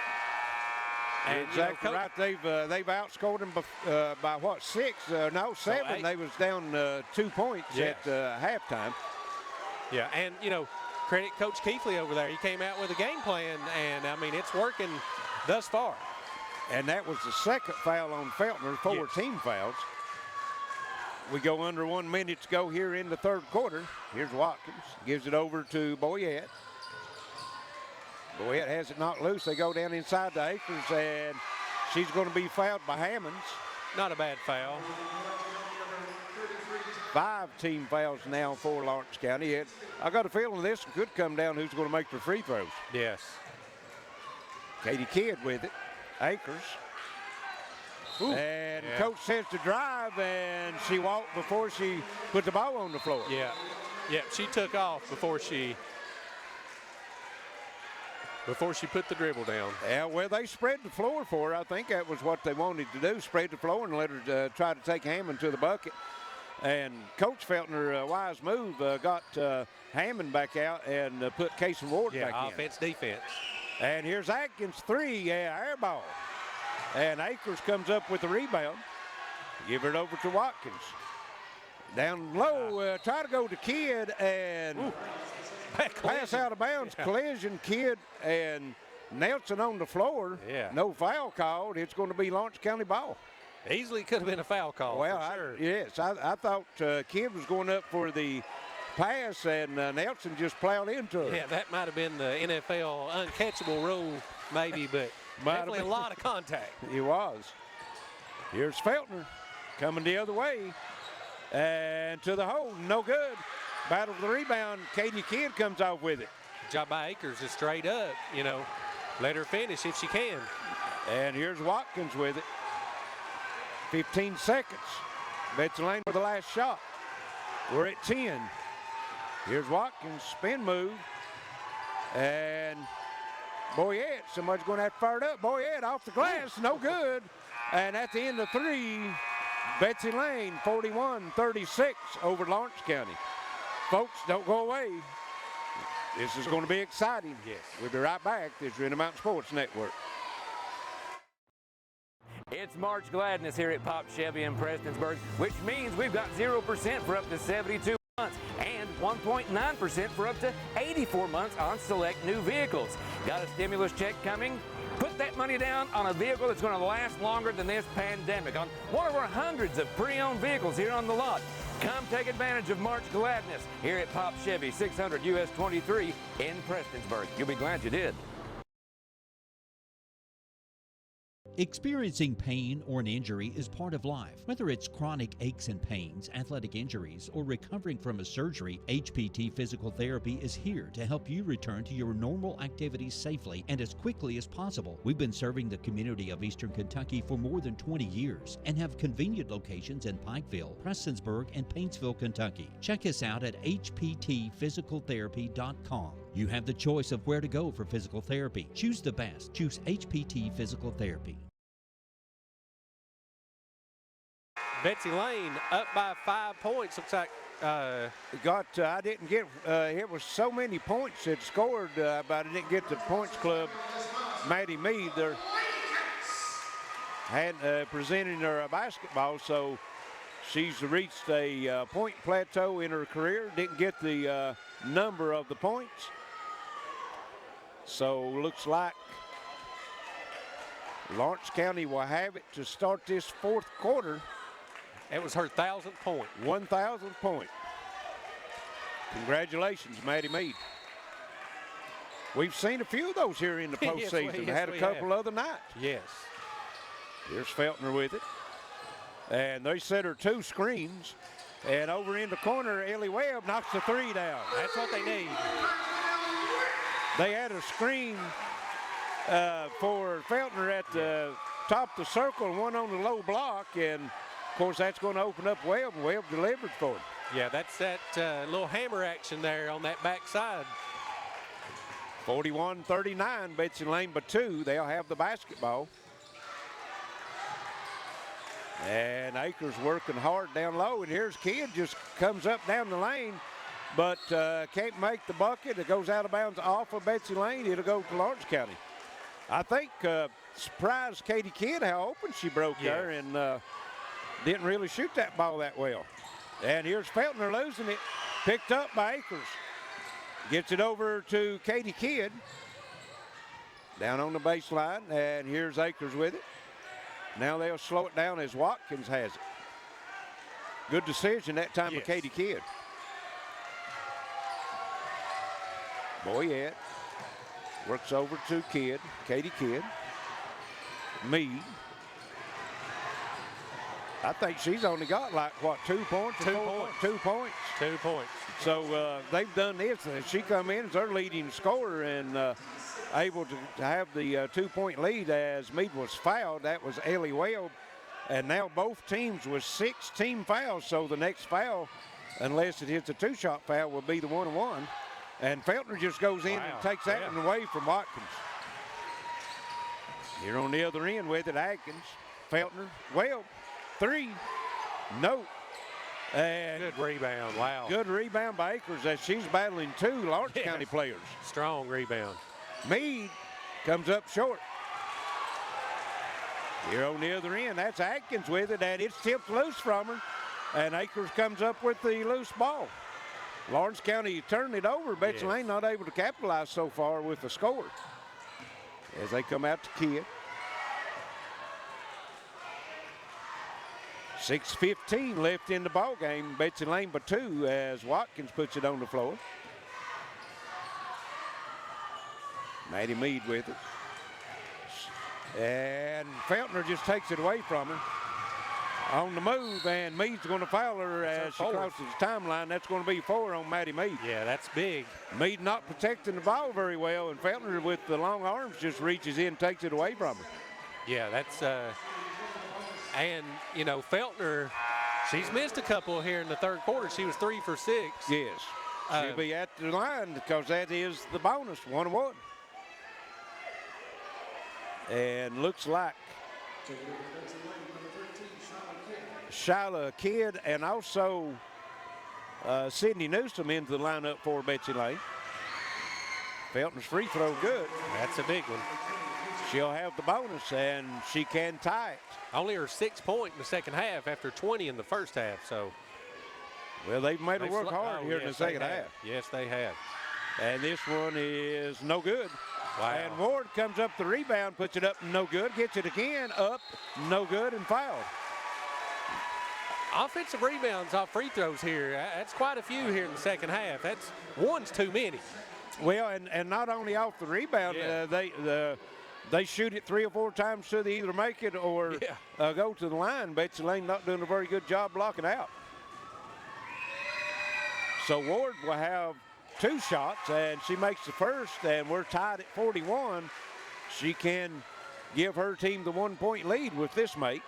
And, exactly right. They've outscored them by what, 6? No, 7. So they was down 2 points Yes. at halftime. Yeah, and credit Coach Keithley over there. He came out with a game plan, and I mean it's working thus far. And that was the second foul on Feltner, 4 team fouls. We go under 1 minute to go here in the third quarter. Here's Watkins, gives it over to Boyette. Boyette has it knocked loose. They go down inside the Acres, and she's going to be fouled by Hammonds. Not a bad foul. 5 team fouls now for Lawrence County. I got a feeling this one could come down who's going to make the free throws. Yes. Katie Kidd with it. Akers. Ooh. And Coach says to drive, and she walked before she put the ball on the floor. Yeah. Yeah, she took off before she put the dribble down. Yeah, well, they spread the floor for her. I think that was what they wanted to do, spread the floor and let her try to take Hammond to the bucket. And Coach Feltner, wise move, got Hammond back out and put Casey Ward back in. Offense, defense. And here's Atkins, 3, air ball. And Akers comes up with the rebound. Give it over to Watkins. Down low, try to go to Kidd, and pass out of bounds. Collision, Kidd and Nelson on the floor. Yeah. No foul called. It's going to be Lawrence County ball. Easily could have been a foul call. Well, for sure. yes, I thought Kidd was going up for the pass, and Nelson just plowed into her. Yeah, that might have been the NFL uncatchable rule, maybe, but definitely a lot of contact. It was. Here's Feltner coming the other way, and to the hole, no good. Battle for the rebound. Katie Kidd comes off with it. Job by Akers is straight up, let her finish if she can. And here's Watkins with it. 15 seconds. Betsy Layne for the last shot. We're at 10. Here's Watkins, spin move. And Boyette, somebody's going to have to fire it up. Boyette off the glass, no good. And at the end of 3, Betsy Layne, 41-36 over Lawrence County. Folks, don't go away. This is going to be exciting. Yes. We'll be right back. This is Intermountain Sports Network. It's March Gladness here at Pop Chevy in Prestonsburg, which means we've got 0% for up to 72 months and 1.9% for up to 84 months on select new vehicles. Got a stimulus check coming? Put that money down on a vehicle that's going to last longer than this pandemic on one of our hundreds of pre-owned vehicles here on the lot. Come take advantage of March Gladness here at Pop Chevy, 600 US 23 in Prestonsburg. You'll be glad you did. Experiencing pain or an injury is part of life. Whether it's chronic aches and pains, athletic injuries, or recovering from a surgery, HPT Physical Therapy is here to help you return to your normal activities safely and as quickly as possible. We've been serving the community of Eastern Kentucky for more than 20 years and have convenient locations in Pikeville, Prestonsburg, and Paintsville, Kentucky. Check us out at hptphysicaltherapy.com. You have the choice of where to go for physical therapy. Choose the best. Choose HPT Physical Therapy. Betsy Layne up by 5 points. Looks like I didn't get, it was so many points that scored, but I didn't get the points club. Maddie Mead, they're presenting her basketball, so she's reached a point plateau in her career. Didn't get the number of the points. So looks like Lawrence County will have it to start this fourth quarter. It was her 1,000th point. 1,000th point. Congratulations, Maddie Mead. We've seen a few of those here in the postseason. Had a couple other nights. Yes. Here's Feltner with it. And they set her 2 screens. And over in the corner, Ellie Webb knocks the 3 down. That's what they need. They had a screen for Feltner at the top of the circle and one on the low block. And, of course, that's going to open up Webb, and Webb delivered for him. Yeah, that's that little hammer action there on that backside. 41-39, Betsy Layne by 2. They'll have the basketball. And Akers working hard down low, and here's Kidd just comes up down the lane, but can't make the bucket. It goes out of bounds off of Betsy Layne. It'll go to Lawrence County. I think surprised Katie Kidd how open she broke there, and didn't really shoot that ball that well. And here's Feltner losing it, picked up by Akers. Gets it over to Katie Kidd. Down on the baseline, and here's Akers with it. Now they'll slow it down as Watkins has it. Good decision that time of Katie Kidd. Boyette works over to Kidd, Katie Kidd. Meade. I think she's only got like, what, 2 points? 2 points. 2 points. 2 points. So they've done this. She come in as their leading scorer and able to have the 2-point lead as Meade was fouled. That was Ellie Weld. And now both teams with 6 team fouls. So the next foul, unless it hits a 2-shot foul, will be the 1-1. And Feltner just goes in and takes that one away from Watkins. Here on the other end with it, Atkins, Feltner, Weld, 3, no. And good rebound, wow. Good rebound by Akers as she's battling 2 Lawrence County players. Strong rebound. Meade comes up short. Here on the other end, that's Atkins with it, and it's tipped loose from her. And Akers comes up with the loose ball. Lawrence County turned it over. Betsy Layne not able to capitalize so far with the score. As they come out to Kidd. 6:15 left in the ball game. Betsy Layne by 2 as Watkins puts it on the floor. Maddie Meade with it. And Feltner just takes it away from her. On the move, and Meade's going to foul her as she crosses the timeline. That's going to be 4 on Maddie Meade. Yeah, that's big. Meade not protecting the ball very well, and Feltner with the long arms just reaches in, takes it away from her. Yeah, that's, and, you know, Feltner, she's missed a couple here in the third quarter. She was 3 for 6. Yes. She'll be at the line because that is the bonus, 1-1. And looks like Shyla Kidd and also Sydney Newsom into the lineup for Betsy Layne. Feltner's free throw good. That's a big one. She'll have the bonus and she can tie it. Only her 6th point in the second half after 20 in the first half. So, well, they've made her work hard here in the second half. Yes, they have. And this one is no good. Wow. And Ward comes up the rebound, puts it up, no good. Gets it again, up, no good, and fouled. Offensive rebounds off free throws here. That's quite a few here in the second half. That's one's too many. Well, and not only off the rebound, they shoot it 3 or 4 times so they either make it or go to the line. Betsy Layne not doing a very good job blocking out. So Ward will have 2 shots, and she makes the first, and we're tied at 41. She can give her team the 1-point lead with this make.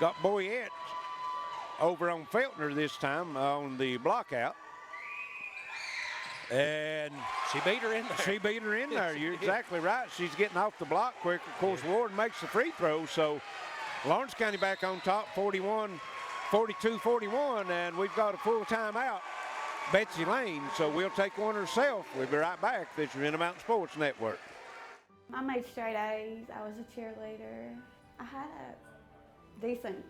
Got Boyette over on Feltner this time on the block out. And she beat her in there. She beat her in there. You're exactly right. She's getting off the block quick. Of course, Ward makes the free throw. So Lawrence County back on top, 42-41, and we've got a full timeout. Betsy Layne, so we'll take one herself. We'll be right back. This is Intermountain Sports Network. I made straight A's. I was a cheerleader. I had a decent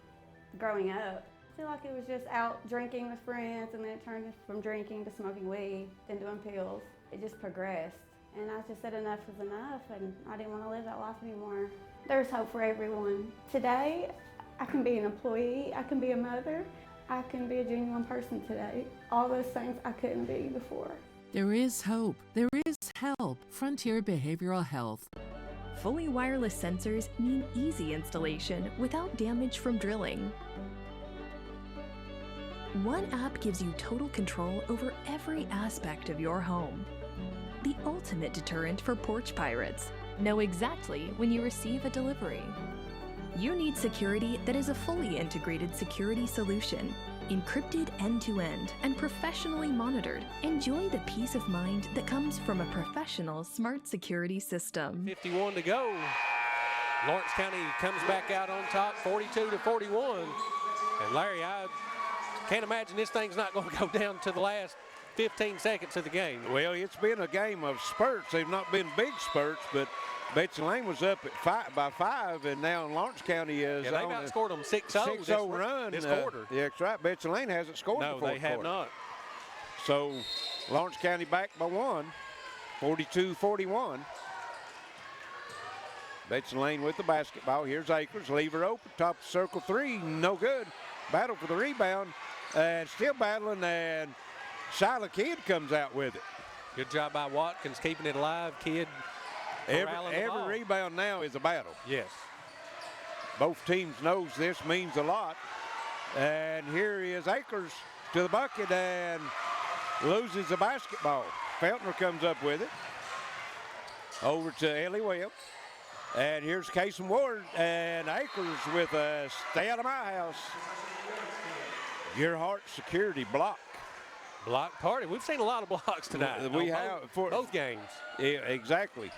growing up. I feel like it was just out drinking with friends, and then it turned from drinking to smoking weed, then doing pills. It just progressed. And I just said enough is enough, and I didn't want to live that life anymore. There's hope for everyone. Today, I can be an employee, I can be a mother, I can be a genuine person today. All those things I couldn't be before. There is hope. There is help. Frontier Behavioral Health. Fully wireless sensors mean easy installation without damage from drilling. One app gives you total control over every aspect of your home. The ultimate deterrent for porch pirates. Know exactly when you receive a delivery. You need security that is a fully integrated security solution, encrypted end-to-end and professionally monitored. Enjoy the peace of mind that comes from a professional smart security system. 51 to go. Lawrence County comes back out on top, 42-41. And Larry, I can't imagine this thing's not going to go down to the last 15 seconds of the game. Well, it's been a game of spurts. They've not been big spurts, but Betsy Layne was up at by 5, and now Lawrence County is they've outscored them 6-0. 6-0 run this quarter. Yeah, that's right. Betsy Layne hasn't scored. No, they have not. So Lawrence County back by 1, 42-41. Betsy Layne with the basketball. Here's Akers. Leave her open. Top of circle 3. No good. Battle for the rebound. And still battling. And Shyla Kidd comes out with it. Good job by Watkins keeping it alive. Kidd. Every rebound now is a battle. Yes. Both teams knows this means a lot. And here is Akers to the bucket and loses the basketball. Feltner comes up with it. Over to Ellie Webb. And here's Kason Ward and Akers with a stay out of my house. Gearheart Security block. Block party. We've seen a lot of blocks tonight. We have for both games. Yeah, exactly.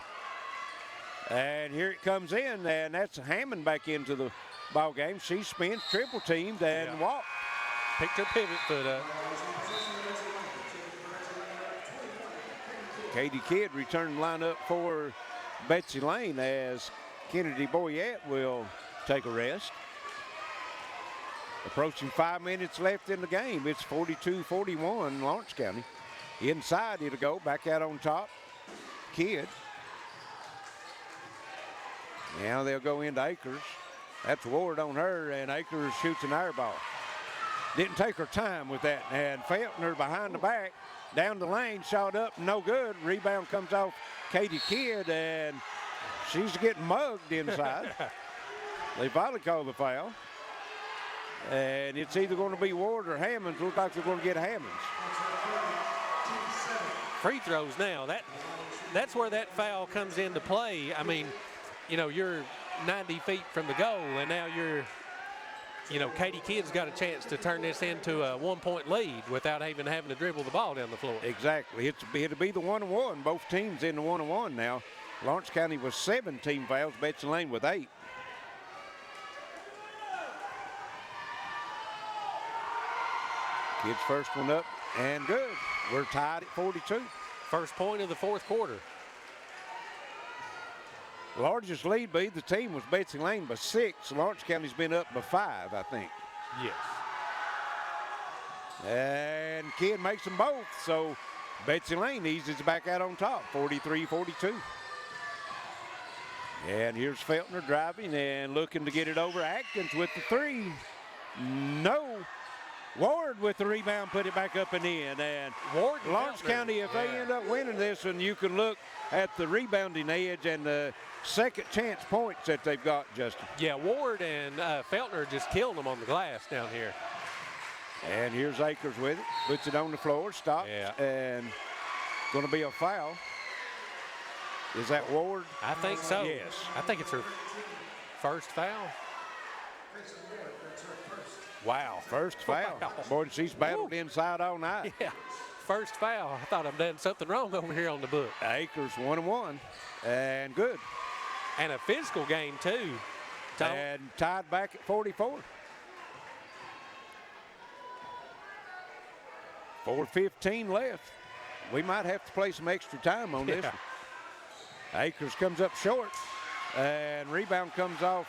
And here it comes in, and that's Hammond back into the ball game. She spins, triple teamed, and walked. Picked her pivot foot up. Katie Kidd returned lineup for Betsy Layne as Kennedy Boyette will take a rest. Approaching 5 minutes left in the game. It's 42-41 Lawrence County. Inside it'll go, back out on top. Kidd. Now they'll go into Akers. That's Ward on her, and Akers shoots an air ball. Didn't take her time with that. And Feltner behind the back, down the lane, shot up, no good. Rebound comes off Katie Kidd, and she's getting mugged inside. They finally call the foul. And it's either going to be Ward or Hammonds. Looks like they're going to get Hammonds. Free throws now. That's where that foul comes into play. I mean, you know, you're 90 feet from the goal, and now Katie Kidd's got a chance to turn this into a 1-point lead without even having to dribble the ball down the floor. Exactly. It'll be the 1-1. Both teams in the 1-1 now. Lawrence County with 7 team fouls. Betsy Layne with 8. Kidd's first one up and good. We're tied at 42. First point of the fourth quarter. Largest lead by the team was Betsy Layne by 6. Lawrence County's been up by 5, I think. Yes. And Kidd makes them both, so Betsy Layne eases back out on top, 43-42. And here's Feltner driving and looking to get it over. Atkins with the 3. No. Ward with the rebound, put it back up and in. And Ward, Lawrence County, if they end up winning this, and you can look at the rebounding edge and the second chance points that they've got, Justin. Yeah, Ward and Feltner just killed them on the glass down here. And here's Akers with it. Puts it on the floor, stops, and going to be a foul. Is that Ward? I think so. Yes. I think it's her first foul. Wow, first foul. Wow. Boy, she's battled inside all night. Yeah, first foul. I thought I'd done something wrong over here on the book. Akers 1-1, and good. And a physical game, too. And tied back at 44. 4:15 left. We might have to play some extra time on this one. Akers comes up short, and rebound comes off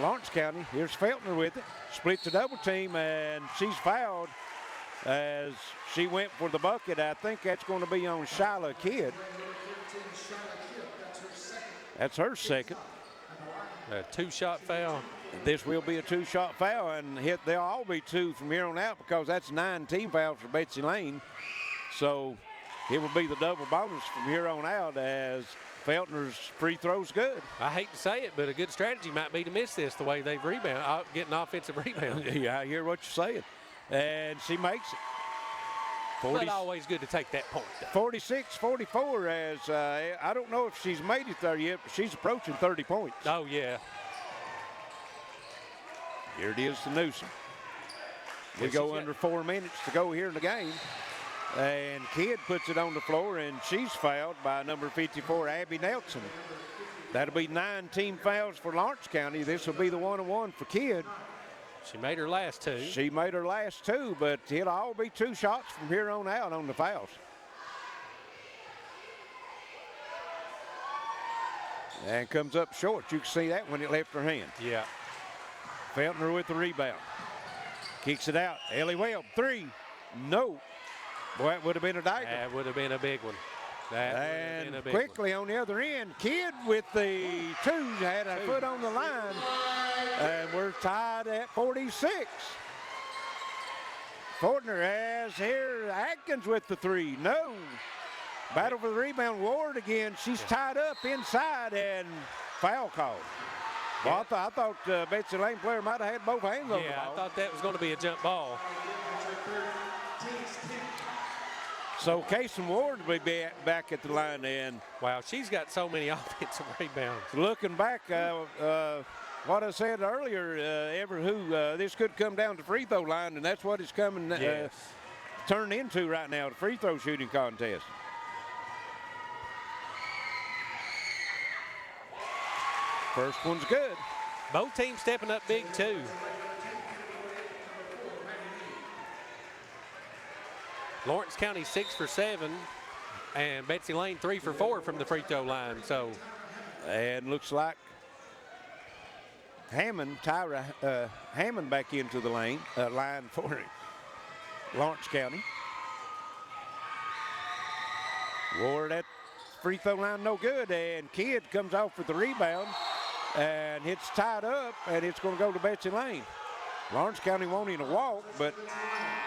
Lawrence County. Here's Feltner with it. Splits the double team, and she's fouled as she went for the bucket. I think that's going to be on Shyla Kidd. That's her second. A 2-shot foul. This will be a 2-shot foul, and they'll all be 2 from here on out because that's 9 team fouls for Betsy Layne. So it will be the double bonus from here on out as Feltner's free throw's good. I hate to say it, but a good strategy might be to miss this the way they've getting offensive rebound. Yeah, I hear what you're saying. And she makes it. But always good to take that point. 46-44 as I don't know if she's made it there yet, but she's approaching 30 points. Oh, yeah. Here it is to Newsom. We go under 4 minutes to go here in the game. And Kidd puts it on the floor, and she's fouled by number 54, Abby Nelson. That'll be 9 team fouls for Lawrence County. This will be the 1-1 for Kidd. She made her last two. She made her last two, but it'll all be 2 shots from here on out on the fouls. And comes up short. You can see that when it left her hand. Yeah. Feltner with the rebound. Kicks it out. Ellie Webb, 3. No. Boy, that would have been a dagger. That would have been a big one. And quickly on the other end, Kidd with the 2 had a foot on the line. And we're tied at 46. Fortner has here Atkins with the 3. No. Battle for the rebound. Ward again. She's tied up inside and foul call. Well, I thought Betsy Layne player might have had both hands on the ball. Yeah, I thought that was going to be a jump ball. So Kason Ward will be back at the line and wow, she's got so many offensive rebounds. Looking back, what I said earlier, this could come down to free throw line, and that's what it's coming turned into right now, the free throw shooting contest. First one's good. Both teams stepping up big too. Lawrence County 6 for 7, and Betsy Layne 3 for 4 from the free throw line. So, and looks like Tyra Hammond back into the line for Lawrence County. Ward at free throw line, no good, and Kidd comes off with the rebound, and it's tied up, and it's going to go to Betsy Layne. Lawrence County wanting to walk, but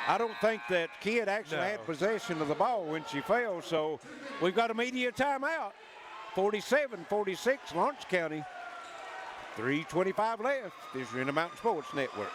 I don't think that Kidd actually had possession of the ball when she fell, so we've got a media timeout. 47-46, Lawrence County. 3:25 left. This is Intermountain Sports Network.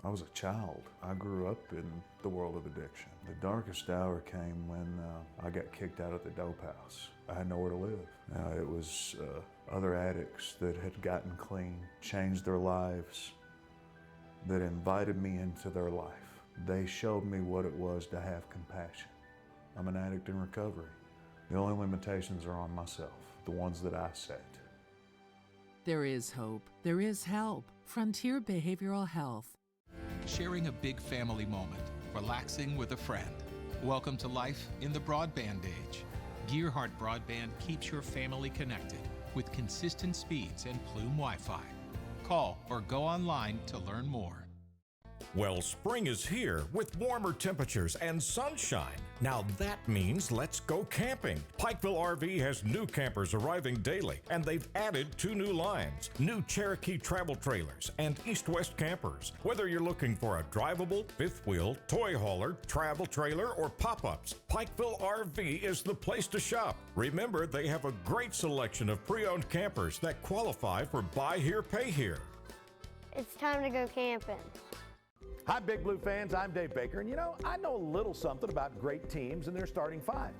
I was a child. I grew up in the world of addiction. The darkest hour came when I got kicked out of the dope house. I had nowhere to live. It was other addicts that had gotten clean, changed their lives, that invited me into their life. They showed me what it was to have compassion. I'm an addict in recovery. The only limitations are on myself, the ones that I set. There is hope. There is help. Frontier Behavioral Health. Sharing a big family moment, relaxing with a friend. Welcome to life in the broadband age. Gearheart Broadband keeps your family connected with consistent speeds and Plume Wi-Fi. Call or go online to learn more. Well, spring is here with warmer temperatures and sunshine. Now that means let's go camping. Pikeville RV has new campers arriving daily, and they've added 2 new lines, new Cherokee travel trailers and east-west campers. Whether you're looking for a drivable, fifth wheel, toy hauler, travel trailer, or pop-ups, Pikeville RV is the place to shop. Remember, they have a great selection of pre-owned campers that qualify for buy here, pay here. It's time to go camping. Hi, Big Blue fans. I'm Dave Baker, and I know a little something about great teams and their starting 5.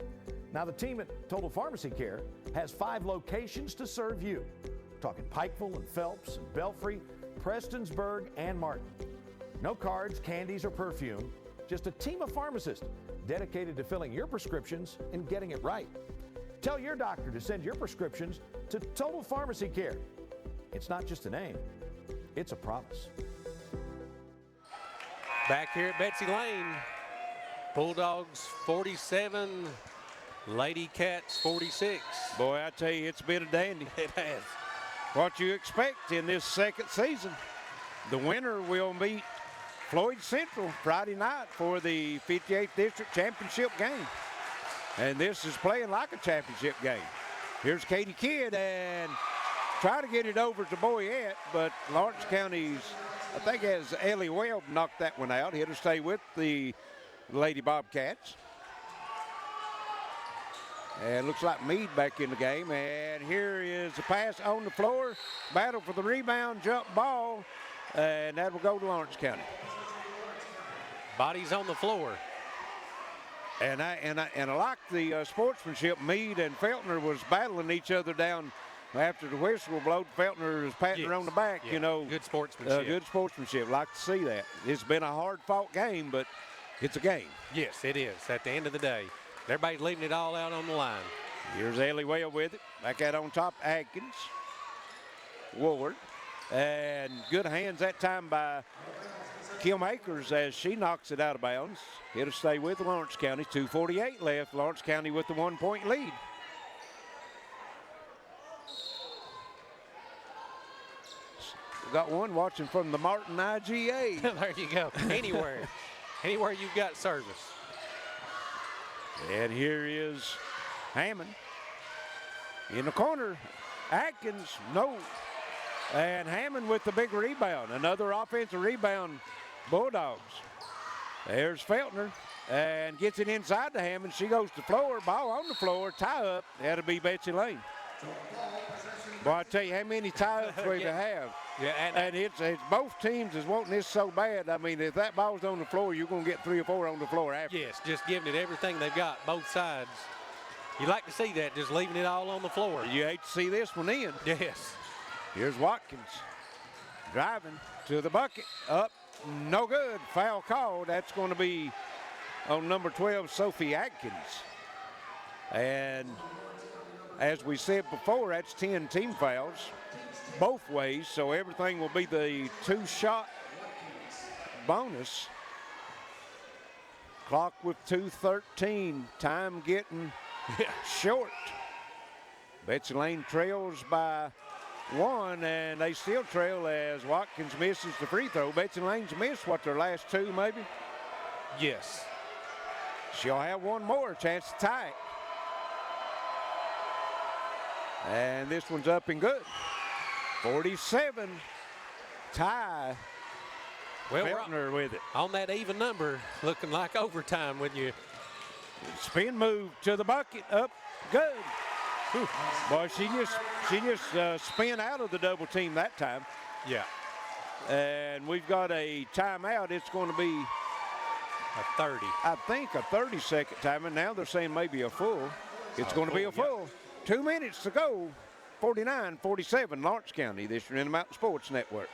Now, the team at Total Pharmacy Care has 5 locations to serve you. We're talking Pikeville and Phelps and Belfry, Prestonsburg, and Martin. No cards, candies, or perfume, just a team of pharmacists dedicated to filling your prescriptions and getting it right. Tell your doctor to send your prescriptions to Total Pharmacy Care. It's not just a name, it's a promise. Back here at Betsy Layne, Bulldogs 47, Lady Cats 46. Boy, I tell you, it's been a dandy. It has. What you expect in this second season. The winner will meet Floyd Central Friday night for the 58th District Championship game. And this is playing like a championship game. Here's Katie Kidd and try to get it over to Boyette, but Lawrence County's, I think, as Ellie Webb knocked that one out. He'll stay with the Lady Bobcats. And looks like Meade back in the game. And here is the pass on the floor. Battle for the rebound, jump ball. And that will go to Lawrence County. Bodies on the floor. And I like the sportsmanship. Meade and Feltner was battling each other down after the whistle blowed, Feltner is patting her on the back, Yeah. you know. Good sportsmanship. Good sportsmanship. Like to see that. It's been a hard-fought game, but it's a game. Yes, it is. At the end of the day, everybody's leaving it all out on the line. Here's Ellie Well with it. Back out on top, Adkins. Ward. And good hands that time by Kim Akers as she knocks it out of bounds. It'll stay with Lawrence County. 2:48 left. Lawrence County with the 1-point lead. We got one watching from the Martin IGA. There you go. Anywhere you've got service. And here is Hammond in the corner. Atkins, no. And Hammond with the big rebound. Another offensive rebound, Bulldogs. There's Feltner and gets it inside to Hammond. She goes to the floor, ball on the floor, tie up. That'll be Betsy Layne. Boy, I tell you how many tie-ups we have. Yeah, and it's both teams is wanting this so bad. I mean, if that ball's on the floor, you're going to get 3 or 4 on the floor after. Yes, just giving it everything they've got, both sides. You like to see that, just leaving it all on the floor. You hate to see this one in. Yes. Here's Watkins driving to the bucket. Up, no good. Foul called. That's going to be on number 12, Sophie Atkins. And as we said before, that's 10 team fouls both ways, so everything will be the 2-shot bonus. Clock with 2:13. Time getting short. Betsy Layne trails by 1, and they still trail as Watkins misses the free throw. Betsy Layne's missed, their last 2 maybe? Yes. She'll have one more chance to tie it. And this one's up and good. 47, tie. Well, Feltner with it. On that even number, looking like overtime with you. Spin move to the bucket, up, good. Whew. Boy, she just spin out of the double team that time. Yeah. And we've got a timeout. It's going to be a 30. I think a 30-second time, and now they're saying maybe a full. It's going to be a full. 2 minutes to go. 49-47 Lawrence County. This is in the Mountain Sports Network.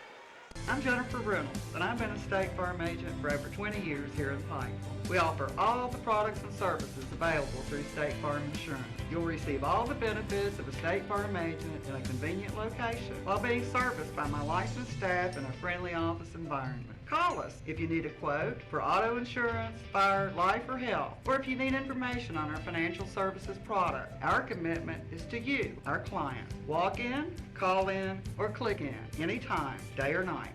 I'm Jennifer Reynolds, and I've been a State Farm agent for over 20 years here in Pikeville. We offer all the products and services available through State Farm Insurance. You'll receive all the benefits of a State Farm agent in a convenient location while being serviced by my licensed staff in a friendly office environment. Call us if you need a quote for auto insurance, fire, life, or health, or if you need information on our financial services product. Our commitment is to you, our clients. Walk in, call in, or click in anytime, day or night.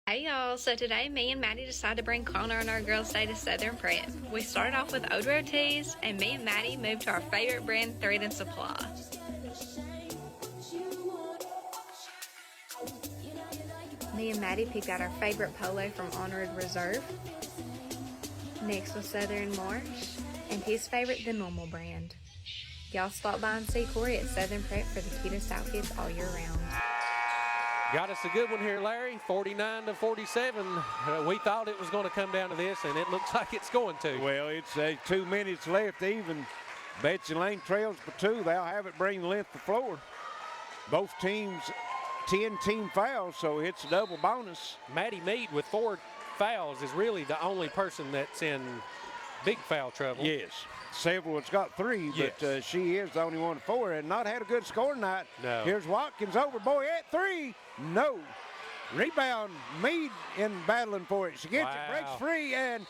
Hey y'all, so today me and Maddie decided to bring Connor on our Girls Day to Southern Prep. We started off with old road tees, and me and Maddie moved to our favorite brand, Thread and Supply. Me and Maddie picked out our favorite polo from Honored Reserve. Next was Southern Marsh, and his favorite, the Normal brand. Y'all stop by and see Corey at Southern Prep for the cutest outfits all year round. Got us a good one here, Larry. 49-47. We thought it was going to come down to this, and it looks like it's going to. Well, it's 2 minutes left even. Betsy Layne trails for 2. They'll have it bring the length of the floor. Both teams 10 team fouls, so it's a double bonus. Maddie Mead with 4 fouls is really the only person that's in big foul trouble. Yes. Several has got 3, yes. But she is the only one at 4 and not had a good score tonight. No. Here's Watkins over, boy, at 3. No. Rebound, Mead in battling for it. She gets it, breaks free, and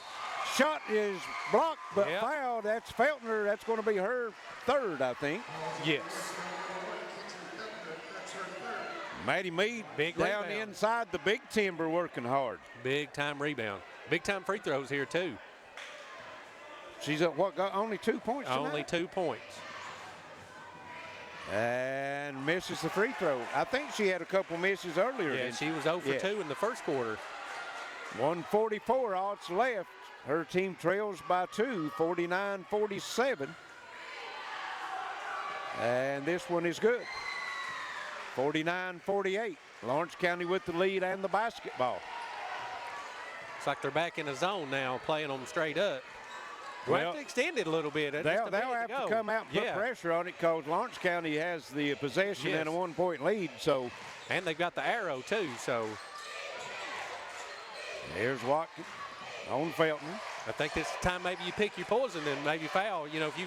shot is blocked, but fouled. That's Feltner. That's going to be her 3rd, I think. Yes. Maddie Mead big down rebound. Inside the big timber working hard. Big time rebound. Big time free throws here too. She's at got only 2 points tonight? Only 2 points. And misses the free throw. I think she had a couple misses earlier. Yeah, she was 0 for 2 in the first quarter. 1:44 odds left. Her team trails by 2, 49-47. And this one is good. 49-48. Lawrence County with the lead and the basketball. It's like they're back in a zone now, playing them straight up. We'll have to extend it a little bit. They'll have to come out and put pressure on it because Lawrence County has the possession and a 1-point lead. So, and they've got the arrow too. So here's Watkins on Felton. I think this time maybe you pick your poison and maybe foul. You know, if you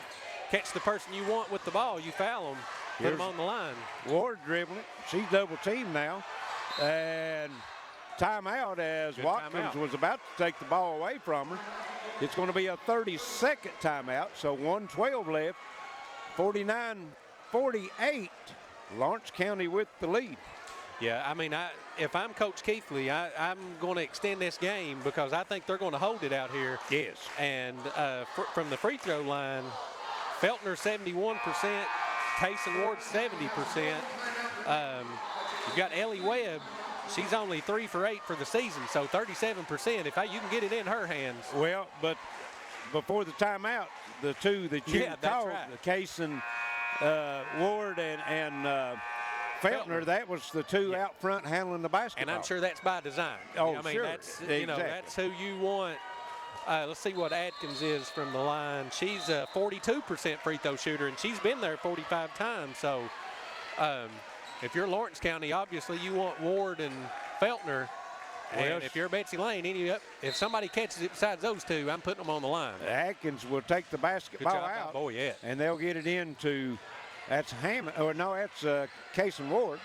catch the person you want with the ball, you foul them, put them on the line. Ward dribbling it. She's double teamed now. And timeout as Watkins was about to take the ball away from her. It's going to be a 30-second timeout, so 1:12 left. 49-48, Lawrence County with the lead. Yeah, I mean, if I'm Coach Keithley, I'm going to extend this game because I think they're going to hold it out here. Yes. And from the free throw line, Feltner 71%, Tayson Ward 70%. You've got Ellie Webb. She's only 3 for 8 for the season, so 37%. If you can get it in her hands. Well, but before the timeout, the two that you called, right. Kaysen, Ward and Feltner, that was the two out front handling the basketball. And I'm sure that's by design. Oh, I mean, sure. That's, exactly. That's who you want. Let's see what Atkins is from the line. She's a 42% free throw shooter, and she's been there 45 times. So if you're Lawrence County, obviously you want Ward and Feltner. And if you're Betsy Layne, if somebody catches it besides those two, I'm putting them on the line. Atkins will take the basketball out, and they'll get it into, that's Hammond, or no, that's Kaysen Ward,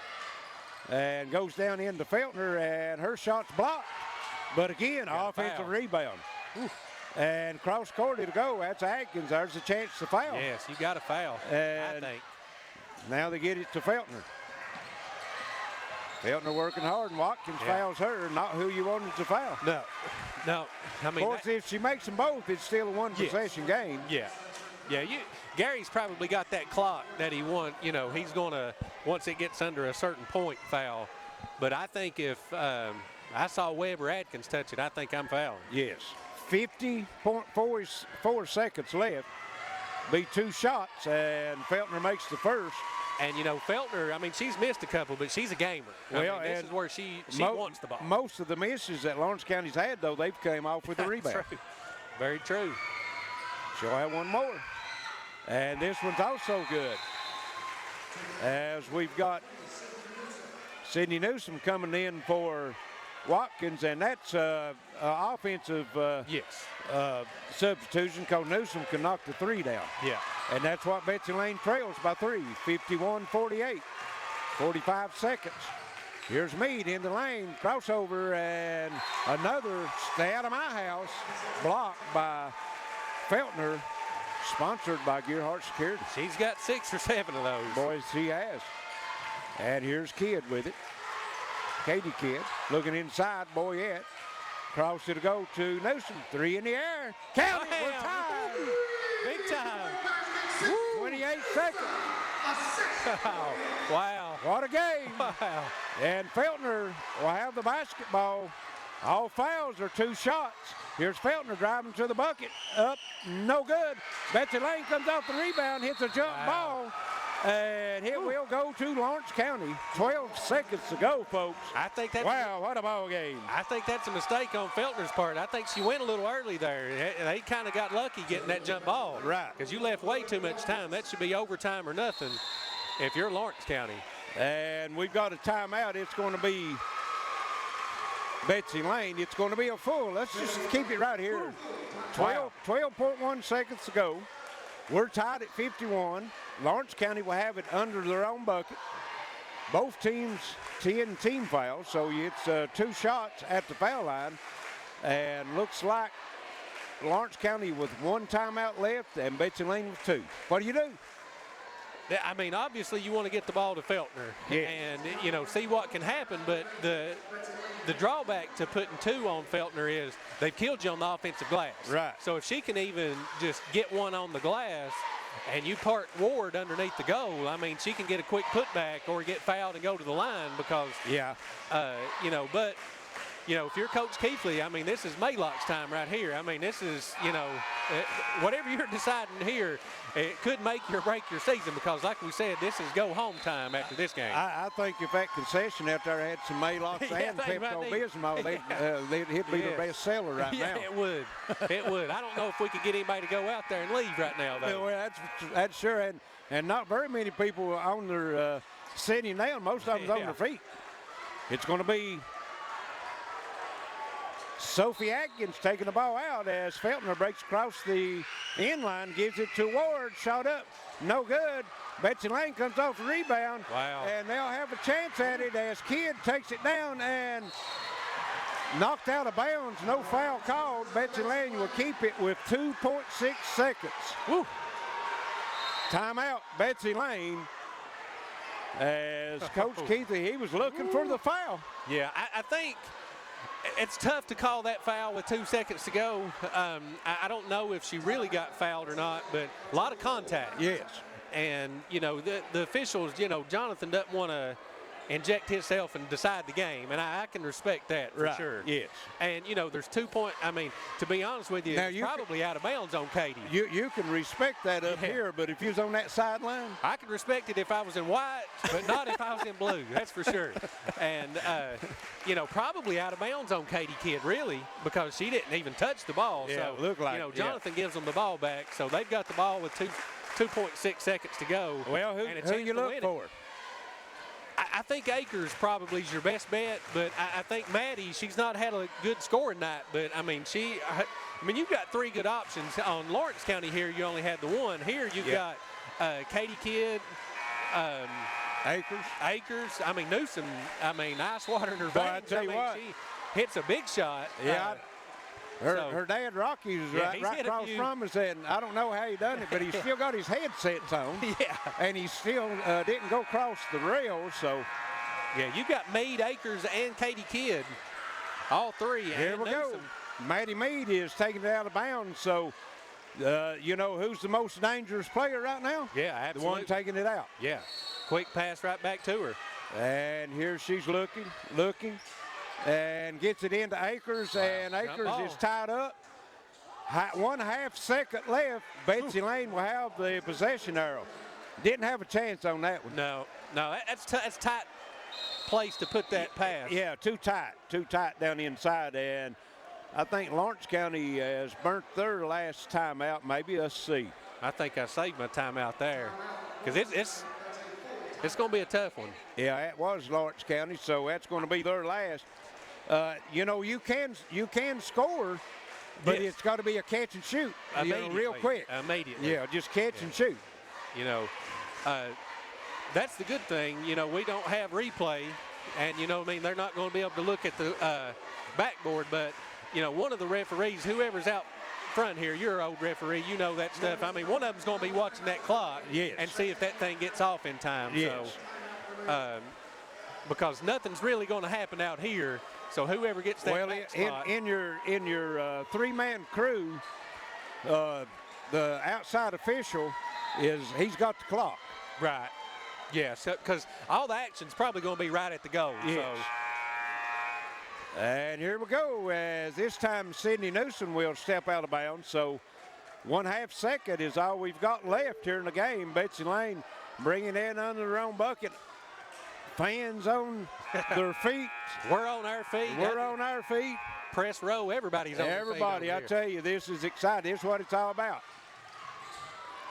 and goes down into Feltner, and her shot's blocked. But again, offensive rebound. Oof. And cross court it'll go. That's Atkins. There's a chance to foul. Yes, you got to foul, and I think. Now they get it to Feltner. Feltner working hard, and Watkins fouls her, not who you wanted to foul. No. I mean, of course, if she makes them both, it's still a one-possession game. Yeah. Gary's probably got that clock that he wants. You know, he's going to, once it gets under a certain point, foul. But I think if I saw Webb or Atkins touch it, I think I'm fouling. Yes. 50.4 seconds left. Be 2 shots, and Feltner makes the first. And, you know, Feltner, I mean, she's missed a couple, but she's a gamer. Well, this is where she wants the ball. Most of the misses that Lawrence County's had, though, they've came off with a rebound. True. Very true. She'll have one more. And this one's also good. As we've got Sydney Newsom coming in for Watkins, and that's offensive substitution because Newsom can knock the 3 down. Yeah. And that's what Betsy Layne trails by 3, 51-48, 45 seconds. Here's Meade in the lane, crossover, and another stay out of my house, blocked by Feltner, sponsored by Gearheart Security. She's got 6 or 7 of those. Boys, she has. And here's Kidd with it. Katie Kidd looking inside, Boyette. Cross it'll go to Newsom. 3 in the air. Count it, we're tied. Big time. 28 seconds. Wow. What a game. Wow. And Feltner will have the basketball. All fouls are 2 shots. Here's Feltner driving to the bucket. Up, no good. Betsy Layne comes off the rebound, hits a jump ball. And it will go to Lawrence County. 12 seconds to go, folks. I think that's what a ball game. I think that's a mistake on Feltner's part. I think she went a little early there. They kind of got lucky getting that jump ball. Right. Because you left way too much time. That should be overtime or nothing if you're Lawrence County. And we've got a timeout. It's going to be Betsy Layne. It's going to be a full. Let's just keep it right here. 12.1 seconds to go. We're tied at 51. Lawrence County will have it under their own bucket. Both teams 10 team fouls, so it's 2 shots at the foul line. And looks like Lawrence County with 1 timeout left and Betsy Layne with 2. What do you do? I mean, obviously you want to get the ball to Feltner and, you know, see what can happen. But the drawback to putting 2 on Feltner is they've killed you on the offensive glass. Right. So if she can even just get 1 on the glass and you park Ward underneath the goal, I mean, she can get a quick putback or get fouled and go to the line because, you know, but, you know, if you're Coach Keithley, I mean, this is Maylock's time right here. I mean, this is, you know, whatever you're deciding here, it could make or break your season because, like we said, this is go-home time after this game. I think if that concession out there had some Maylocks and Pepto-Bismol, it'd be the best seller right now. Yeah, it would. It would. I don't know if we could get anybody to go out there and leave right now, though. Well, that's sure. And not very many people on their sitting down. Most of them's on their feet. It's going to be Sophie Atkins taking the ball out as Feltner breaks across the end line, gives it to Ward, shot up, no good. Betsy Layne comes off the rebound. Wow. And they'll have a chance at it as Kidd takes it down and knocked out of bounds, no foul called. Betsy Layne will keep it with 2.6 seconds. Woo. Timeout, Betsy Layne. As Coach Keithley, he was looking for the foul. Yeah, I think it's tough to call that foul with 2 seconds to go. I don't know if she really got fouled or not, but a lot of contact. Yes. And, you know, the officials, you know, Jonathan doesn't want to inject himself and decide the game, and I can respect that for sure. Yes. And, you know, there's 2 points. I mean, to be honest with you, now it's probably out of bounds on Katie. You can respect that up here, but if you was on that sideline? I could respect it if I was in white, but not if I was in blue, that's for sure. And, you know, probably out of bounds on Katie Kidd, really, because she didn't even touch the ball. Yeah, so, look like, you know, Jonathan gives them the ball back, so they've got the ball with 2.6 seconds to go. Well, who you look for? I think Akers probably is your best bet, but I think Maddie, she's not had a good scoring night, but I mean, you've got 3 good options. On Lawrence County here, you only had the one. Here you've got Katie Kidd, Akers. I mean, Newsom, ice water in her veins. I tell you what. She hits a big shot. Yeah. Her dad, Rocky, was right across from us, and I don't know how he done it, but he's still got his headsets on. Yeah. And he still didn't go across the rails, so. Yeah, you got Meade, Akers, and Katie Kidd, all 3. Here we go. Maddie Meade is taking it out of bounds, so you know who's the most dangerous player right now? Yeah, absolutely. The one taking it out. Yeah. Quick pass right back to her. And here she's looking. And gets it into Akers, and Akers is tied up. 1/2 second left. Betsy Layne will have the possession arrow. Didn't have a chance on that one. No, that's tight place to put that pass. Yeah, too tight down the inside, and I think Lawrence County has burnt their last timeout, maybe a C. I think I saved my timeout there because it's going to be a tough one. Yeah, it was Lawrence County, so that's going to be their last. You know, you can score, but it's got to be a catch and shoot, real quick. Immediately. Yeah, just catch and shoot. You know, that's the good thing. You know, we don't have replay, and, you know, I mean, they're not going to be able to look at the backboard, but, you know, one of the referees, whoever's out front here, you're an old referee, you know that stuff. I mean, one of them's going to be watching that clock and see if that thing gets off in time. Yes. So, because nothing's really going to happen out here. So whoever gets that spot. in your 3-man crew, the outside official he's got the clock. Right. Yeah, because all the action's probably going to be right at the goal. Yes. So. And here we go, as this time Sydney Newsom will step out of bounds. So 1/2 second is all we've got left here in the game. Betsy Layne bringing in under their own bucket. Fans on their feet. We're on our feet. On our feet. Press row, everybody's on their feet. Everybody, I tell you, this is exciting. This is what it's all about.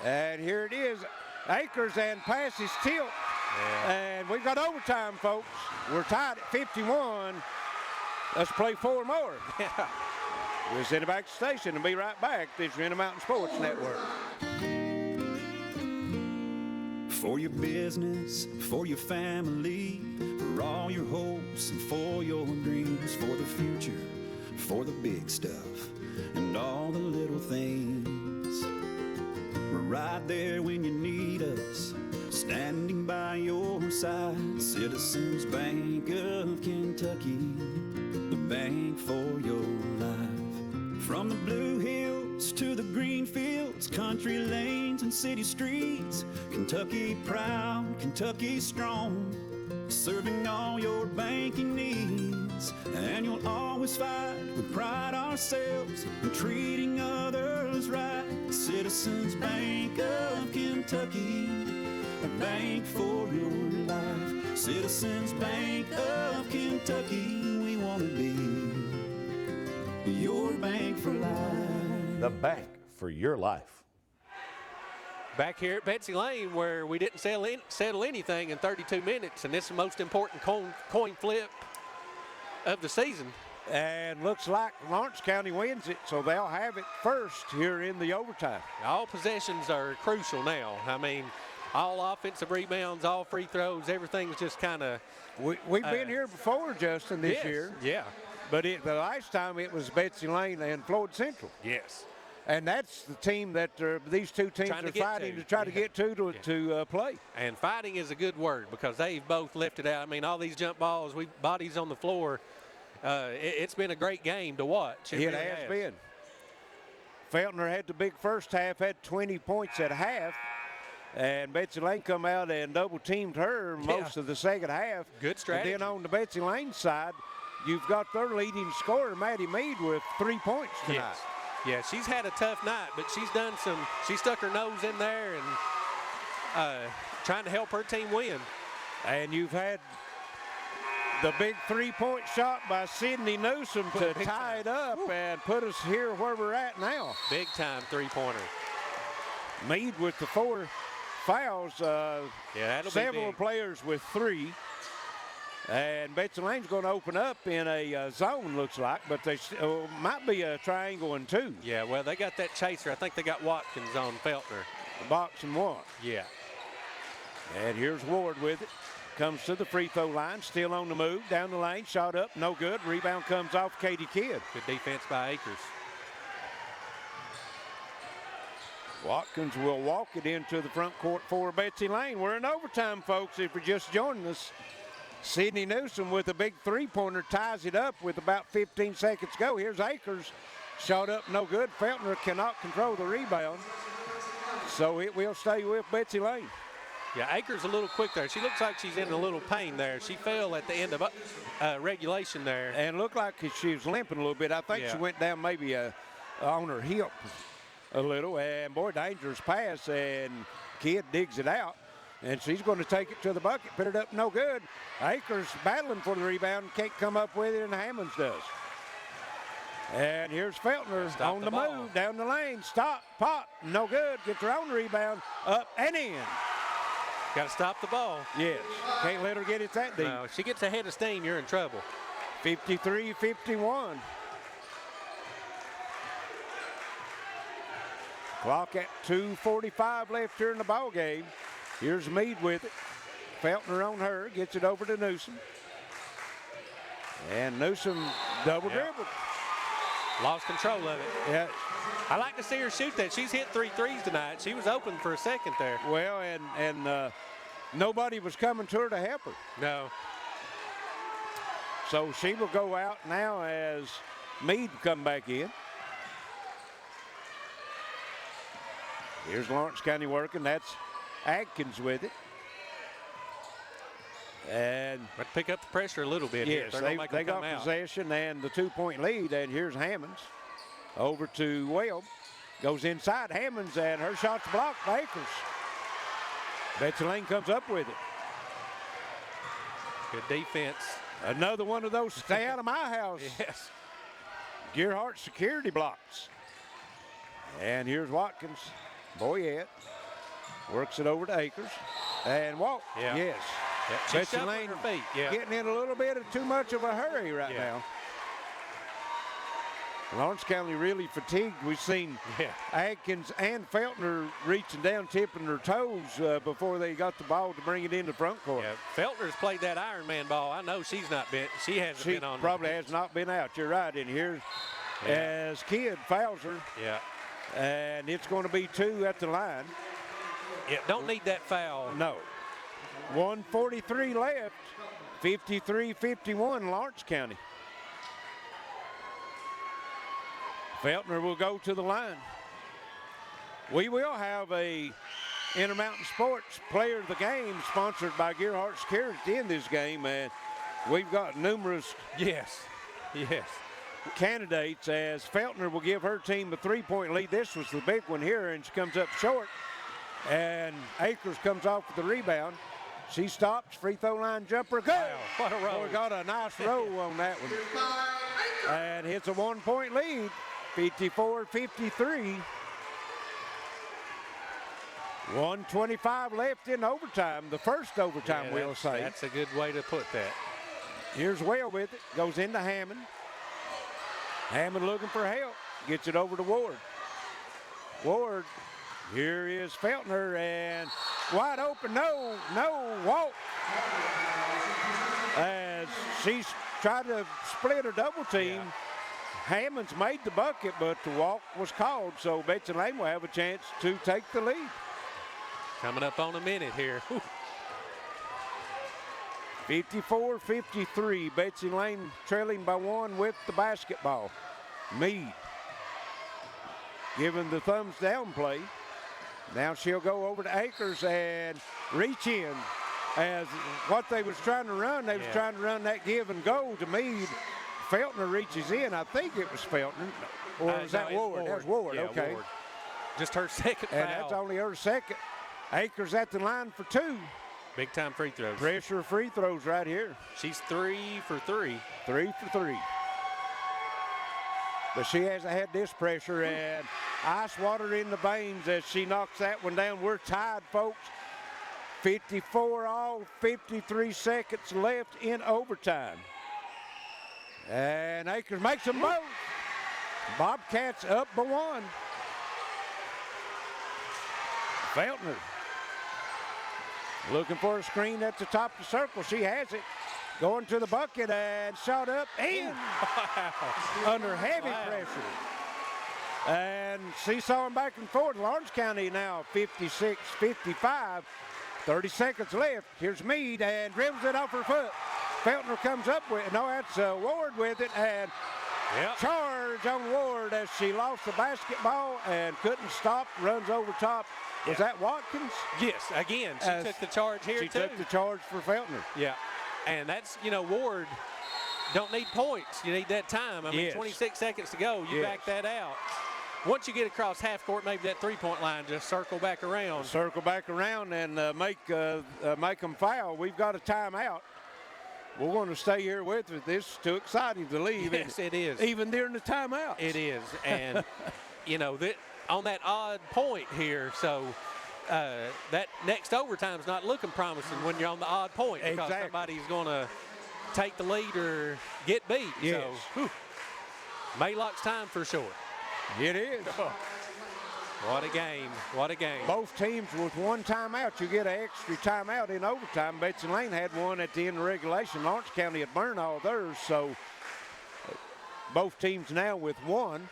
And here it is. Akers and passes tilt. Yeah. And we've got overtime, folks. We're tied at 51. Let's play 4 more. Yeah. We'll send it back to the station and be right back. This is Intermountain Sports Network. For your business, for your family, for all your hopes and for your dreams, for the future, for the big stuff and all the little things. We're right there when you need us, standing by your side. Citizens Bank of Kentucky, the bank for your life. From the Blue Hills to the green fields, country lanes and city streets, Kentucky proud, Kentucky strong, serving all your banking needs. friends, and you'll always fight with pride ourselves in treating others right. Citizens Bank of Kentucky, a bank for your life. Citizens Bank of Kentucky, we want to be your bank for life. The bank for your life. Back here at Betsy Layne, where we didn't settle anything in 32 minutes, and this is the most important coin flip of the season. And looks like Lawrence County wins it, so they'll have it first here in the overtime. All possessions are crucial now. I mean, all offensive rebounds, all free throws, everything's just kind of. We've been here before, Justin, this year. Yeah. But the last time it was Betsy Layne and Floyd Central. Yes. And that's the team that these two teams are fighting to try to get to play. And fighting is a good word because they've both lifted out. I mean, all these jump balls, bodies on the floor. It's been a great game to watch. It has been. Feltner had the big first half, had 20 points at half. And Betsy Layne come out and double-teamed her most of the second half. Good strategy. And then on the Betsy Layne side, you've got their leading scorer, Maddie Mead, with 3 points tonight. Yes. Yeah, she's had a tough night, but she stuck her nose in there and trying to help her team win. And you've had the big three-point shot by Sydney Newsom to tie it up and put us here where we're at now. Big-time three-pointer. Mead with the 4 fouls. Several players with 3. And Betsy Layne's going to open up in a zone, looks like, but they might be a triangle and 2. Yeah, well, they got that chaser. I think they got Watkins on Feltner. Box and 1. Yeah. And here's Ward with it. Comes to the free throw line, still on the move, down the lane, shot up, no good. Rebound comes off Katie Kidd. Good defense by Akers. Watkins will walk it into the front court for Betsy Layne. We're in overtime, folks, if you're just joining us. Sydney Newsom with a big three-pointer ties it up with about 15 seconds to go. Here's Akers. Shot up, no good. Feltner cannot control the rebound, so it will stay with Betsy Layne. Yeah, Akers a little quick there. She looks like she's in a little pain there. She fell at the end of regulation there. And looked like she was limping a little bit. I think she went down maybe on her hip a little. And, boy, dangerous pass, and Kidd digs it out. And she's going to take it to the bucket, put it up, no good. Akers battling for the rebound, can't come up with it, and Hammonds does. And here's Feltner on the move, down the lane, stop, pop, no good. Gets her own rebound, up and in. Got to stop the ball. Yes, can't let her get it that deep. No, if she gets ahead of steam, you're in trouble. 53-51. Clock at 2:45 left here in the ball game. Here's Mead with it. Feltner on her, gets it over to Newsom. And Newsom double dribbled. Lost control of it. Yeah. I like to see her shoot that. She's hit 3 threes tonight. She was open for a second there. Well, and nobody was coming to her to help her. No. So she will go out now as Mead come back in. Here's Lawrence County working. That's Adkins with it. And but pick up the pressure a little bit. Yes, here. they got possession and the 2-point lead. And here's Hammonds over to Webb. Goes inside Hammonds, and her shot's blocked by Akers. Betsy Layne comes up with it. Good defense. Another one of those stay out of my house. Yes. Gearheart Security blocks. And here's Watkins. Boyette works it over to Akers. And walk. Yeah. Yes. Yeah. Betsy Layne her feet. Yeah. getting in a little bit of too much of a hurry right now. Lawrence County really fatigued. We've seen Adkins and Feltner reaching down, tipping their toes before they got the ball to bring it into front court. Yeah. Feltner's played that Iron Man ball. I know she's not been. She hasn't been on. Probably has not been out. You're right. And here's as Kidd fouls her. Yeah. And it's going to be 2 at the line. Yeah. Don't need that foul. No. 1:43 left. 53-51 Lawrence County. Feltner will go to the line. We will have a Intermountain Sports Player of the Game sponsored by Gearheart Security in this game. And we've got numerous Yes. candidates as Feltner will give her team a 3-point lead. This was the big one here, and she comes up short. And Akers comes off with the rebound. She stops, free throw line jumper, good. Wow, what a roll. We got a nice roll on that one. And hits a 1-point lead, 54-53. 1:25 left in overtime, the first overtime, we'll say. That's a good way to put that. Here's Well with it, goes into Hammond. Hammond looking for help, gets it over to Ward. Ward, here is Feltner, and wide open, no, walk. As she's tried to split or double team. Hammond's made the bucket, but the walk was called, so Betsy Layne will have a chance to take the lead. Coming up on a minute here. 54-53, Betsy Layne trailing by 1 with the basketball. Meade giving the thumbs down play. Now she'll go over to Akers and reach in. As what they was trying to run, they was trying to run that give and go to Meade. Feltner reaches in. I think it was Feltner. Or was that Ward? That was Ward, yeah, okay. Ward. Just her second foul. And that's only her second. Akers at the line for 2. Big time free throws. Pressure free throws right here. She's 3 for 3. 3 for 3. But she hasn't had this pressure, and ice water in the veins as she knocks that one down. We're tied, folks. 54 all, 53 seconds left in overtime. And Akers makes them both. Bobcats up by 1. Feltner looking for a screen at the top of the circle. She has it. Going to the bucket and shot up in. Under heavy pressure. And seesawing back and forth. Lawrence County now 56-55. 30 seconds left. Here's Meade and dribbles it off her foot. Feltner comes up with it. No, that's Ward with it. And charge on Ward as she lost the basketball and couldn't stop. Runs over top. Was that Watkins? Yes, again, she took the charge here, She too. took the charge for Feltner. Yeah, and that's, Ward don't need points. You need that time. I mean, 26 seconds to go. You back that out. Once you get across half court, maybe that three-point line, just circle back around. Circle back around and make them foul. We've got a timeout. We're going to stay here with it. This is too exciting to leave. Yes, it is. Even during the timeout. It is. And, on that odd point here, so that next overtime's not looking promising when you're on the odd point because somebody's going to take the lead or get beat. Yes. So, Maylock's time for sure. It is. What a game. What a game. Both teams with one timeout. You get an extra timeout in overtime. Betsy Layne had one at the end of regulation. Lawrence County had burned all theirs, so both teams now with one.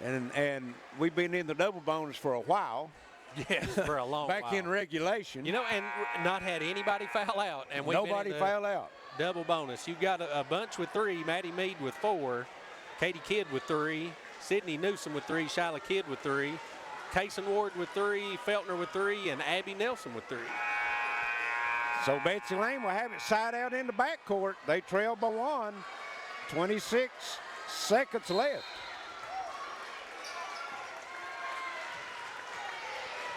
And we've been in the double bonus for a while. Yes, for a long Back while. in regulation. And not had anybody foul out. And Nobody foul out. Double bonus. You've got a bunch with 3. Maddie Meade with 4. Katie Kidd with 3. Sydney Newsom with 3. Shyla Kidd with 3. Kaysen Ward with 3. Feltner with 3. And Abby Nelson with 3. So Betsy Layne will have it side out in the backcourt. They trail by 1. 26 seconds left.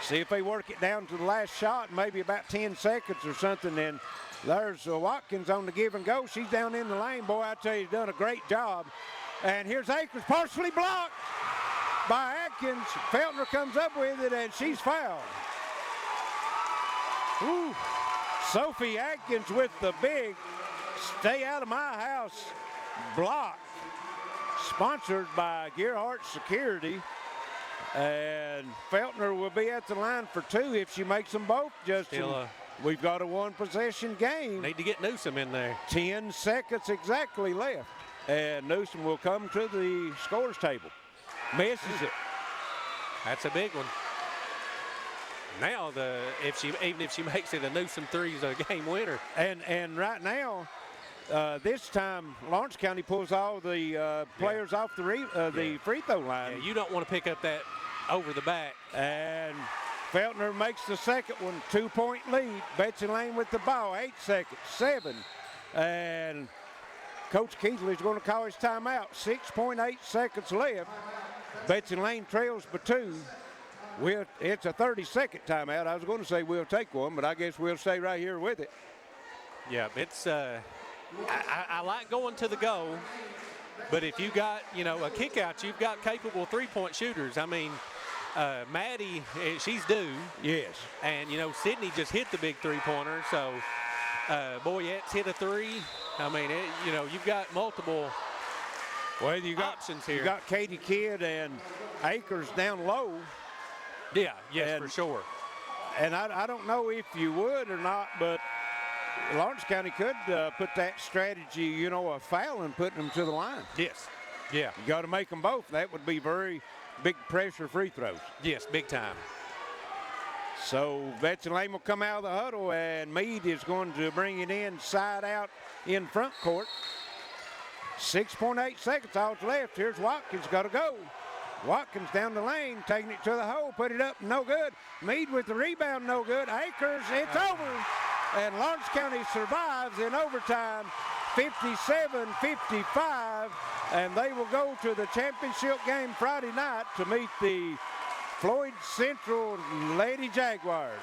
See if they work it down to the last shot, maybe about 10 seconds or something. And there's Watkins on the give and go. She's down in the lane. Boy, I tell you, done a great job. And here's Akers, partially blocked by Atkins. Feltner comes up with it, and she's fouled. Ooh. Sophie Atkins with the big stay out of my house block. Sponsored by Gearheart Security. And Feltner will be at the line for 2 if she makes them both, Justin. We've got a 1-possession game. Need to get Newsom in there. 10 seconds exactly left. And Newsom will come to the scores table. Misses it. That's a big one. Now, even if she makes it, a Newsom 3 is a game winner. And right now, this time, Lawrence County pulls all the players off the free throw line. Yeah, you don't want to pick up that over the back. And Feltner makes the second one, 2-point lead. Betsy Layne with the ball, 8 seconds, 7. And Coach Keithley's going to call his timeout. 6.8 seconds left. Betsy Layne trails by 2. It's a 30-second timeout. I was going to say we'll take one, but I guess we'll stay right here with it. Yeah, it's I like going to the goal, but if you got, a kick out, you've got capable three-point shooters. I mean, Maddie, she's due. Yes. And, Sydney just hit the big three-pointer, so Boyette's hit a 3. I mean, you've got multiple options here. You got Katie Kidd and Akers down low. Yeah, yes, for sure. And I don't know if you would or not, but Lawrence County could put that strategy, a foul and putting them to the line. Yes. Yeah. You got to make them both. That would be very big pressure free throws. Yes, big time. So Betsy Layne will come out of the huddle, and Meade is going to bring it in side out in front court. 6.8 seconds all that's left. Here's Watkins, got to go. Watkins down the lane, taking it to the hole, put it up, no good. Meade with the rebound, no good. Akers, it's over. And Lawrence County survives in overtime, 57-55, and they will go to the championship game Friday night to meet the Floyd Central Lady Jaguars.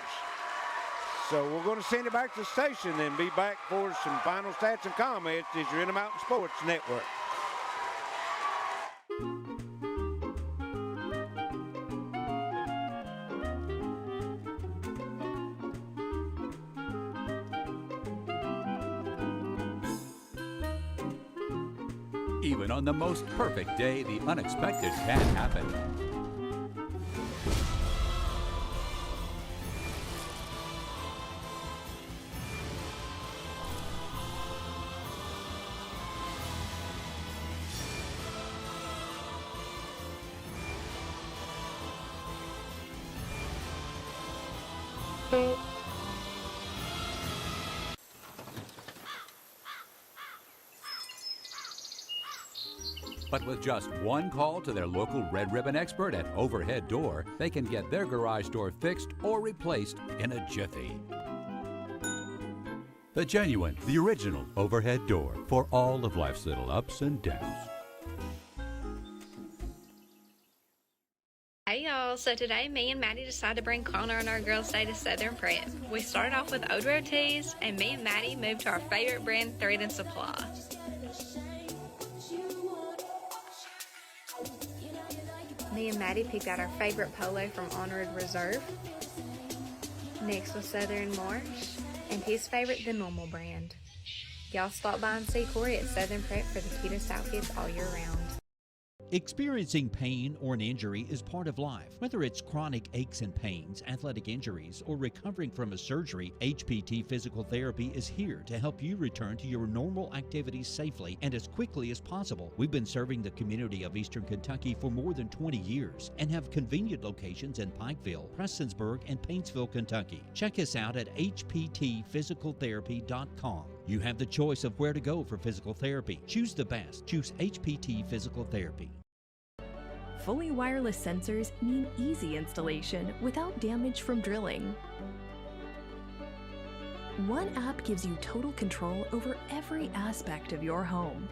So we're going to send it back to the station and be back for some final stats and comments as you're in the Mountain Sports Network. Even on the most perfect day, the unexpected can happen. But with just one call to their local Red Ribbon expert at Overhead Door, they can get their garage door fixed or replaced in a jiffy. The genuine, the original Overhead Door for all of life's little ups and downs. Hey y'all, so today me and Maddie decided to bring Connor on our Girls Day to Southern Prep. We started off with Odro tees, and me and Maddie moved to our favorite brand, Thread and Supply. Me and Maddie picked out our favorite polo from Honored Reserve. Next was Southern Marsh, and his favorite, the Normal brand. Y'all stop by and see Corey at Southern Prep for the cutest outfits all year round. Experiencing pain or an injury is part of life. Whether it's chronic aches and pains, athletic injuries, or recovering from a surgery, HPT Physical Therapy is here to help you return to your normal activities safely and as quickly as possible. We've been serving the community of Eastern Kentucky for more than 20 years and have convenient locations in Pikeville, Prestonsburg, and Paintsville, Kentucky. Check us out at hptphysicaltherapy.com. You have the choice of where to go for physical therapy. Choose the best. Choose HPT Physical Therapy. Fully wireless sensors mean easy installation without damage from drilling. One app gives you total control over every aspect of your home.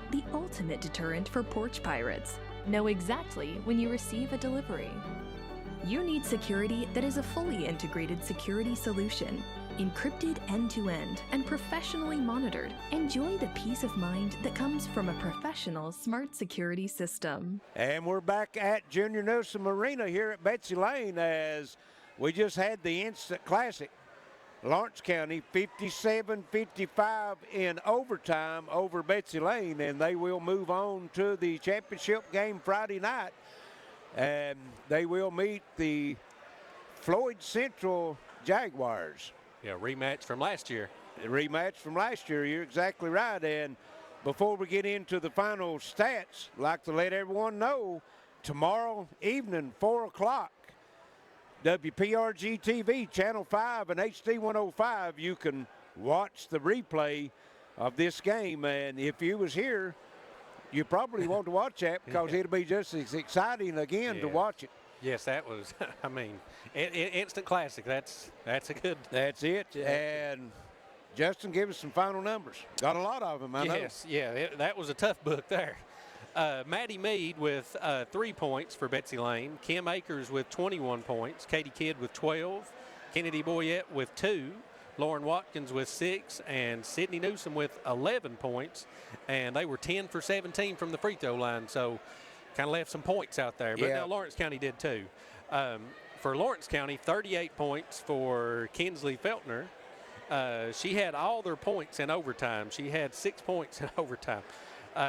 The ultimate deterrent for porch pirates. Know exactly when you receive a delivery. You need security that is a fully integrated security solution, encrypted end-to-end and professionally monitored. Enjoy the peace of mind that comes from a professional smart security system. And we're back at Junior Newsom Arena here at Betsy Layne as we just had the instant classic. Lawrence County 57-55 in overtime over Betsy Layne, and they will move on to the championship game Friday night. And they will meet the Floyd Central Jaguars. Yeah, rematch from last year. The rematch from last year, you're exactly right. And before we get into the final stats, I'd like to let everyone know, tomorrow evening, 4 o'clock, WPRG TV, Channel 5 and HD 105, you can watch the replay of this game. And if you was here, you probably want to watch that because it'll be just as exciting again to watch it. Yes, that was, I mean, instant classic. That's a good. That's it. And Justin, give us some final numbers. Got a lot of them, I know. Yes, yeah, that was a tough book there. Maddie Mead with 3 points for Betsy Layne. Kim Akers with 21 points. Katie Kidd with 12. Kennedy Boyette with 2. Lauren Watkins with 6. And Sydney Newsom with 11 points. And they were 10 for 17 from the free throw line. So kind of left some points out there. But now Lawrence County did too. For Lawrence County, 38 points for Kinsley Feltner. She had all their points in overtime. She had 6 points in overtime.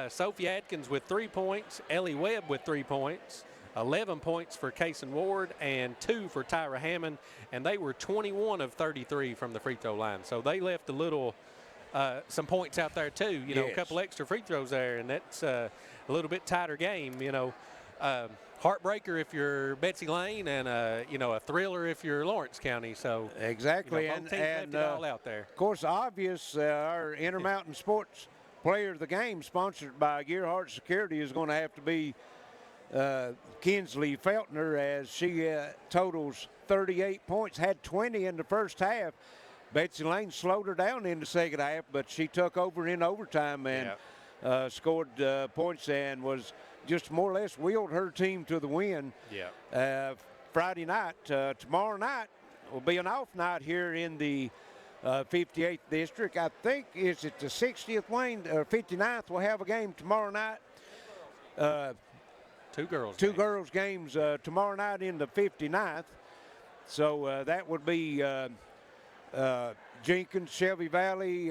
Sophie Atkins with 3 points. Ellie Webb with 3 points. 11 points for Kaysen Ward and 2 for Tyra Hammond. And they were 21 of 33 from the free throw line. So they left a little, some points out there too. You know, a couple extra free throws there. And that's a little bit tighter game, you know. Heartbreaker if you're Betsy Layne, and you know, a thriller if you're Lawrence County. So exactly, you know, and left it all out there. Of course, obvious, our Intermountain Sports Player of the Game, sponsored by Gearheart Security, is going to have to be Kinsley Feltner, as she totals 38 points, had 20 in the first half. Betsy Layne slowed her down in the second half, but she took over in overtime and scored points and was just more or less wheeled her team to the win. Friday night. Tomorrow night will be an off night here in the 58th district. I think is it the 60th Wayne or 59th will have a game tomorrow night. Two girls games tomorrow night in the 59th. So that would be Jenkins, Shelby Valley,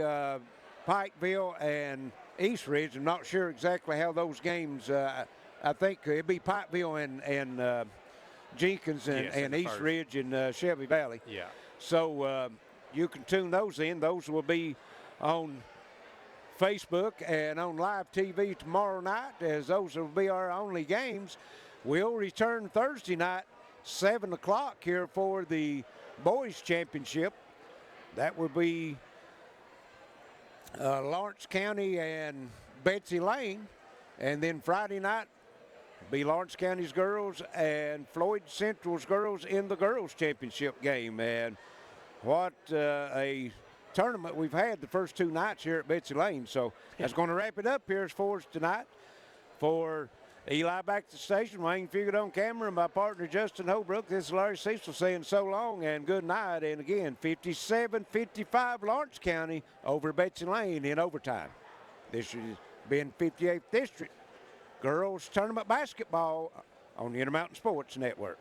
Pikeville, and East Ridge. I'm not sure exactly how those games. I think it'd be Pikeville and Jenkins and East Ridge and Shelby Valley. Yeah. So you can tune those in. Those will be on Facebook and on live TV tomorrow night, as those will be our only games. We'll return Thursday night, 7 o'clock here for the boys championship. That will be Lawrence County and Betsy Layne, and then Friday night be Lawrence County's girls and Floyd Central's girls in the girls championship game. And what a tournament we've had the first 2 nights here at Betsy Layne. So that's going to wrap it up here for us tonight. For Eli back at the station, Wayne Fugate on camera, and my partner Justin Holbrook, this is Larry Cecil saying so long and good night. And again, 57-55 Lawrence County over Betsy Layne in overtime. This has been 58th District Girls Tournament Basketball on the Intermountain Sports Network.